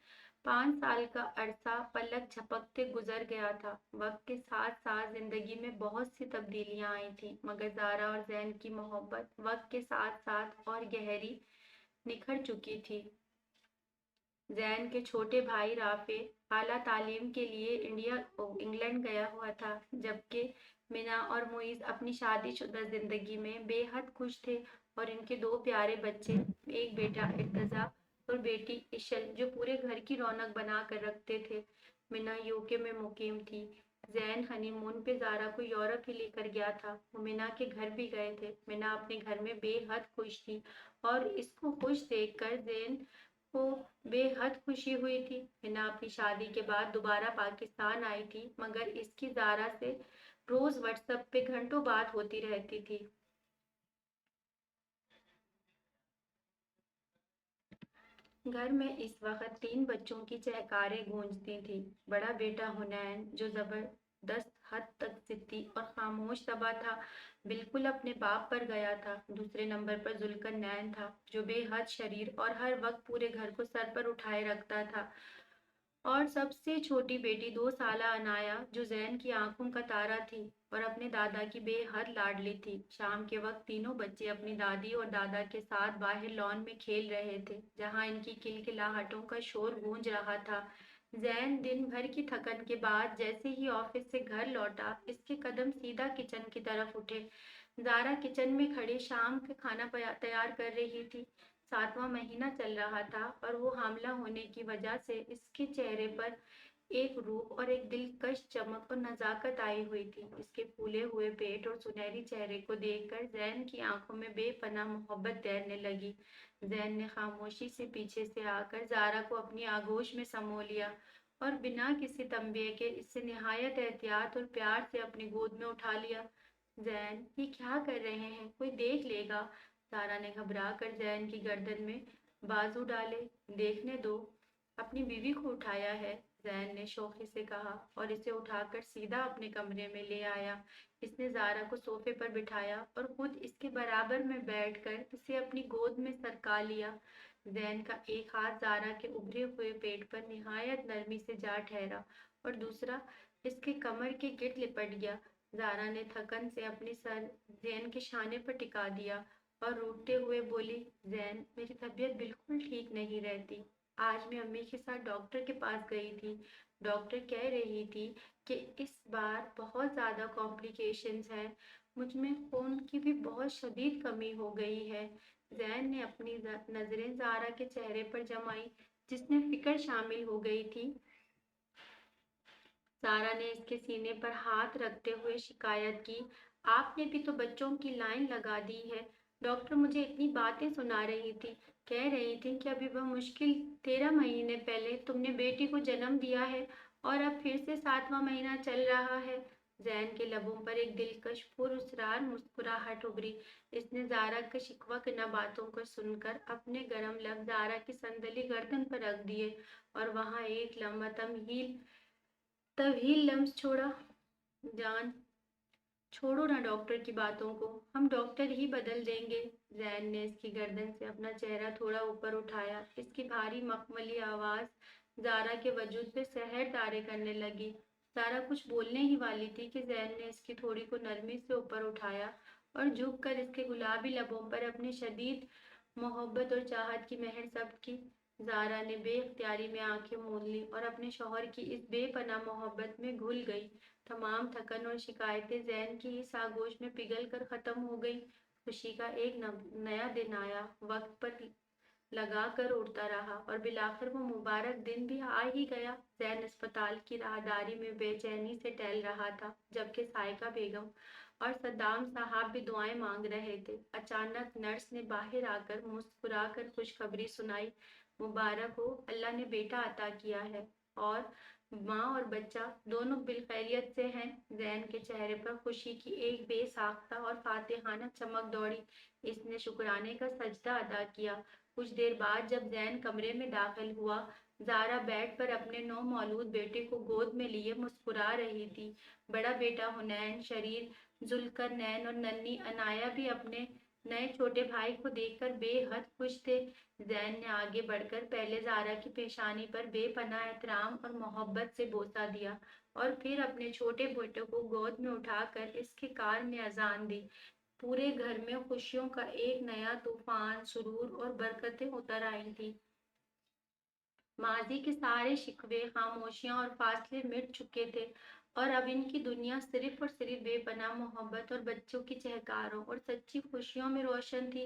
5 سال کا عرصہ پلک جھپکتے گزر گیا تھا۔ وقت کے ساتھ ساتھ زندگی میں بہت سی تبدیلیاں آئی تھیں، مگر زارا اور زین کی محبت وقت کے ساتھ ساتھ اور گہری نکھر چکی تھی۔ زین کے چھوٹے بھائی رافع اعلیٰ تعلیم کے لیے انگلینڈ گیا ہوا تھا، جبکہ منا اور معیز اپنی شادی شدہ زندگی میں بے حد خوش تھے اور ان کے 2 پیارے بچے، ایک بیٹا ارتضیٰ اور بیٹی اشل، جو پورے گھر کی رونق بنا کر رکھتے تھے۔ منا UK میں مقیم تھی۔ زین ہنی مون پہ زارا کو یورپ ہی لے کر گیا تھا۔ وہ منا کے گھر بھی گئے تھے۔ منا اپنے گھر میں بے حد خوش تھی اور اس کو خوش دیکھ کر زین کو بے حد خوشی ہوئی تھی۔ منا اپنی شادی کے بعد دوبارہ پاکستان آئی تھی، مگر اس کی زارا سے روز واٹس ایپ پہ گھنٹوں بات ہوتی رہتی تھی۔ گھر میں اس وقت 3 بچوں کی چہکاریں گونجتی تھیں۔ بڑا بیٹا حنین، جو زبردست حد تک ضدی اور خاموش طبع تھا، بالکل اپنے باپ پر گیا تھا۔ دوسرے نمبر پر ذوالقرنین تھا، جو بے حد شریر اور ہر وقت پورے گھر کو سر پر اٹھائے رکھتا تھا، اور سب سے چھوٹی بیٹی 2 سالہ عنایا، جو زین کی آنکھوں کا تارا تھی اور اپنے دادا کی بے حد لاڈلی تھی۔ شام کے وقت تینوں بچے اپنی دادی اور دادا کے ساتھ باہر لان میں کھیل رہے تھے، جہاں ان کی کلکلاہٹوں کا شور گونج رہا تھا۔ زین دن بھر کی تھکن کے بعد جیسے ہی آفس سے گھر لوٹا، اس کے قدم سیدھا کچن کی طرف اٹھے۔ زارا کچن میں کھڑی شام کا کھانا تیار کر رہی تھی۔ 7واں مہینہ چل رہا تھا اور وہ حاملہ ہونے کی وجہ سے اس کے چہرے پر ایک روح اور ایک دلکش چمک اور نزاکت آئی ہوئی تھی۔ اس کے پھولے ہوئے پیٹ اور سنہری چہرے کو دیکھ کر زین کی آنکھوں میں بے پناہ محبت تیرنے لگی۔ زین نے خاموشی سے پیچھے سے آ کر زارا کو اپنی آغوش میں سمو لیا اور بنا کسی تنبیہ کے اسے نہایت احتیاط اور پیار سے اپنی گود میں اٹھا لیا۔ زین، یہ کیا کر رہے ہیں؟ کوئی دیکھ لے گا۔ زارا نے گھبرا کر زین کی گردن میں بازو ڈالے۔ دیکھنے دو، اپنی بیوی کو اٹھایا ہے، زین نے شوخی سے کہا اور اسے اٹھا کر سیدھا اپنے کمرے میں لے آیا۔ اس نے زارا کو صوفے پر بٹھایا اور خود اس کے برابر میں بیٹھ کر اسے اپنی گود میں سرکا لیا۔ زین کا ایک ہاتھ زارا کے ابھرے ہوئے پیٹ پر نہایت نرمی سے جا ٹھہرا اور دوسرا اس کے کمر کے گرد لپٹ گیا۔ زارا نے تھکن سے اپنی سر زین کے شانے پر ٹکا دیا اور روٹتے ہوئے بولی، زین، میری طبیعت بالکل ٹھیک نہیں رہتی۔ آج میں امی کے ساتھ ڈاکٹر کے پاس گئی تھی۔ ڈاکٹر کہہ رہی تھی کہ اس بار بہت زیادہ کمپلیکیشنز ہیں۔ مجھ میں خون کی بھی بہت شدید کمی ہو گئی ہے۔ زین نے اپنی نظریں زارا کے چہرے پر جمائی جس میں فکر شامل ہو گئی تھی۔ زارا نے اس کے سینے پر ہاتھ رکھتے ہوئے شکایت کی، آپ نے بھی تو بچوں کی لائن لگا دی ہے۔ ڈاکٹر مجھے اتنی باتیں سنا رہی تھی، کہہ رہی تھی کہ ابھی بمشکل 13 مہینے پہلے تم نے بیٹی کو جنم دیا ہے اور اب پھر سے 7واں مہینہ چل رہا ہے۔ زین کے لبوں پر ایک دلکش پراسرار مسکراہٹ ابھری۔ اس نے زارا کے شکوہ کنہ باتوں کو سن کر اپنے گرم لب زارا کی سندلی گردن پر رکھ دیے اور وہاں ایک لمبا طویل لمس چھوڑا۔ جان چھوڑو نا ڈاکٹر کی باتوں کو، ہم ڈاکٹر ہی بدل دیں گے۔ زین نے اس کی گردن سے اپنا چہرہ تھوڑا اوپر اٹھایا۔ اس کی بھاری مخملی آواز زارا کے وجود پہ سحر طاری کرنے لگی۔ زارا کچھ بولنے ہی والی تھی کہ زین نے اس کی تھوڑی کو نرمی سے اوپر اٹھایا اور جھک کر اس کے گلابی لبوں پر اپنی شدید محبت اور چاہت کی مہر ثبت کی۔ زارا نے بے اختیاری میں آنکھیں موند لی اور اپنے شوہر کی اس بے پناہ محبت میں گھل گئی۔ تمام تھکن اور شکایتیں زین کی اس آغوش میں پگھل کر ختم ہو گئی۔ خوشی کا ایک نیا دن آیا، وقت پر لگا کر اڑتا رہا اور بالآخر وہ مبارک دن بھی آ ہی گیا۔ زین اسپتال کی راہداری میں بے چینی سے ٹہل رہا تھا جبکہ سائقہ بیگم اور صدام صاحب بھی دعائیں مانگ رہے تھے۔ اچانک نرس نے باہر آ کر مسکرا کر خوشخبری سنائی، مبارک ہو، اللہ نے بیٹا عطا کیا ہے اور ماں اور بچہ دونوں بالخیریت سے ہیں۔ زین کے چہرے پر خوشی کی ایک بے ساختہ اور فاتحانہ چمک دوڑی۔ اس نے شکرانے کا سجدہ ادا کیا۔ کچھ دیر بعد جب زین کمرے میں داخل ہوا، زارا بیڈ پر اپنے نو مولود بیٹے کو گود میں لیے مسکرا رہی تھی۔ بڑا بیٹا حنین، شریر ذوالقرنین اور ننھی عنایا بھی اپنے نئے چھوٹے بھائی کو دیکھ کر بے حد خوش تھے۔ زین نے آگے بڑھ کر پہلے زارا کی پیشانی پر بے پناہ احترام اور محبت سے بوسہ دیا اور پھر اپنے چھوٹے بیٹے کو گود میں اٹھا کر اس کے کار میں اذان دی۔ پورے گھر میں خوشیوں کا ایک نیا طوفان، سرور اور برکتیں اتر آئی تھی۔ ماضی کے سارے شکوے، خاموشیاں اور فاصلے مٹ چکے تھے اور اب ان کی دنیا صرف اور صرف بے پناہ محبت اور بچوں کی چہکاروں اور سچی خوشیوں میں روشن تھی۔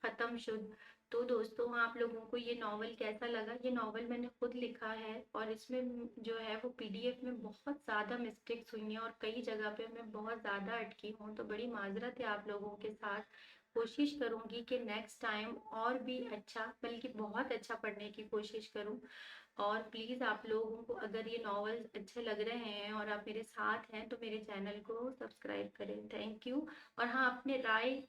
ختم شد۔ تو دوستوں، آپ لوگوں کو یہ ناول کیسا لگا؟ یہ ناول میں نے خود لکھا ہے اور اس میں جو ہے وہ PDF میں بہت زیادہ مسٹیکس ہوئی ہیں اور کئی جگہ پہ میں بہت زیادہ اٹکی ہوں، تو بڑی معذرت ہے آپ لوگوں کے ساتھ۔ کوشش کروں گی کہ نیکسٹ ٹائم اور بھی اچھا، بلکہ بہت اچھا پڑھنے کی کوشش کروں۔ اور پلیز آپ لوگوں کو اگر یہ ناول اچھے لگ رہے ہیں اور آپ میرے ساتھ ہیں تو میرے چینل کو سبسکرائب کریں۔ Thank you. اور ہاں، اپنے رائے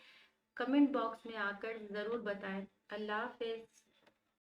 کمنٹ باکس میں آ کر ضرور بتائیں۔ اللہ حافظ۔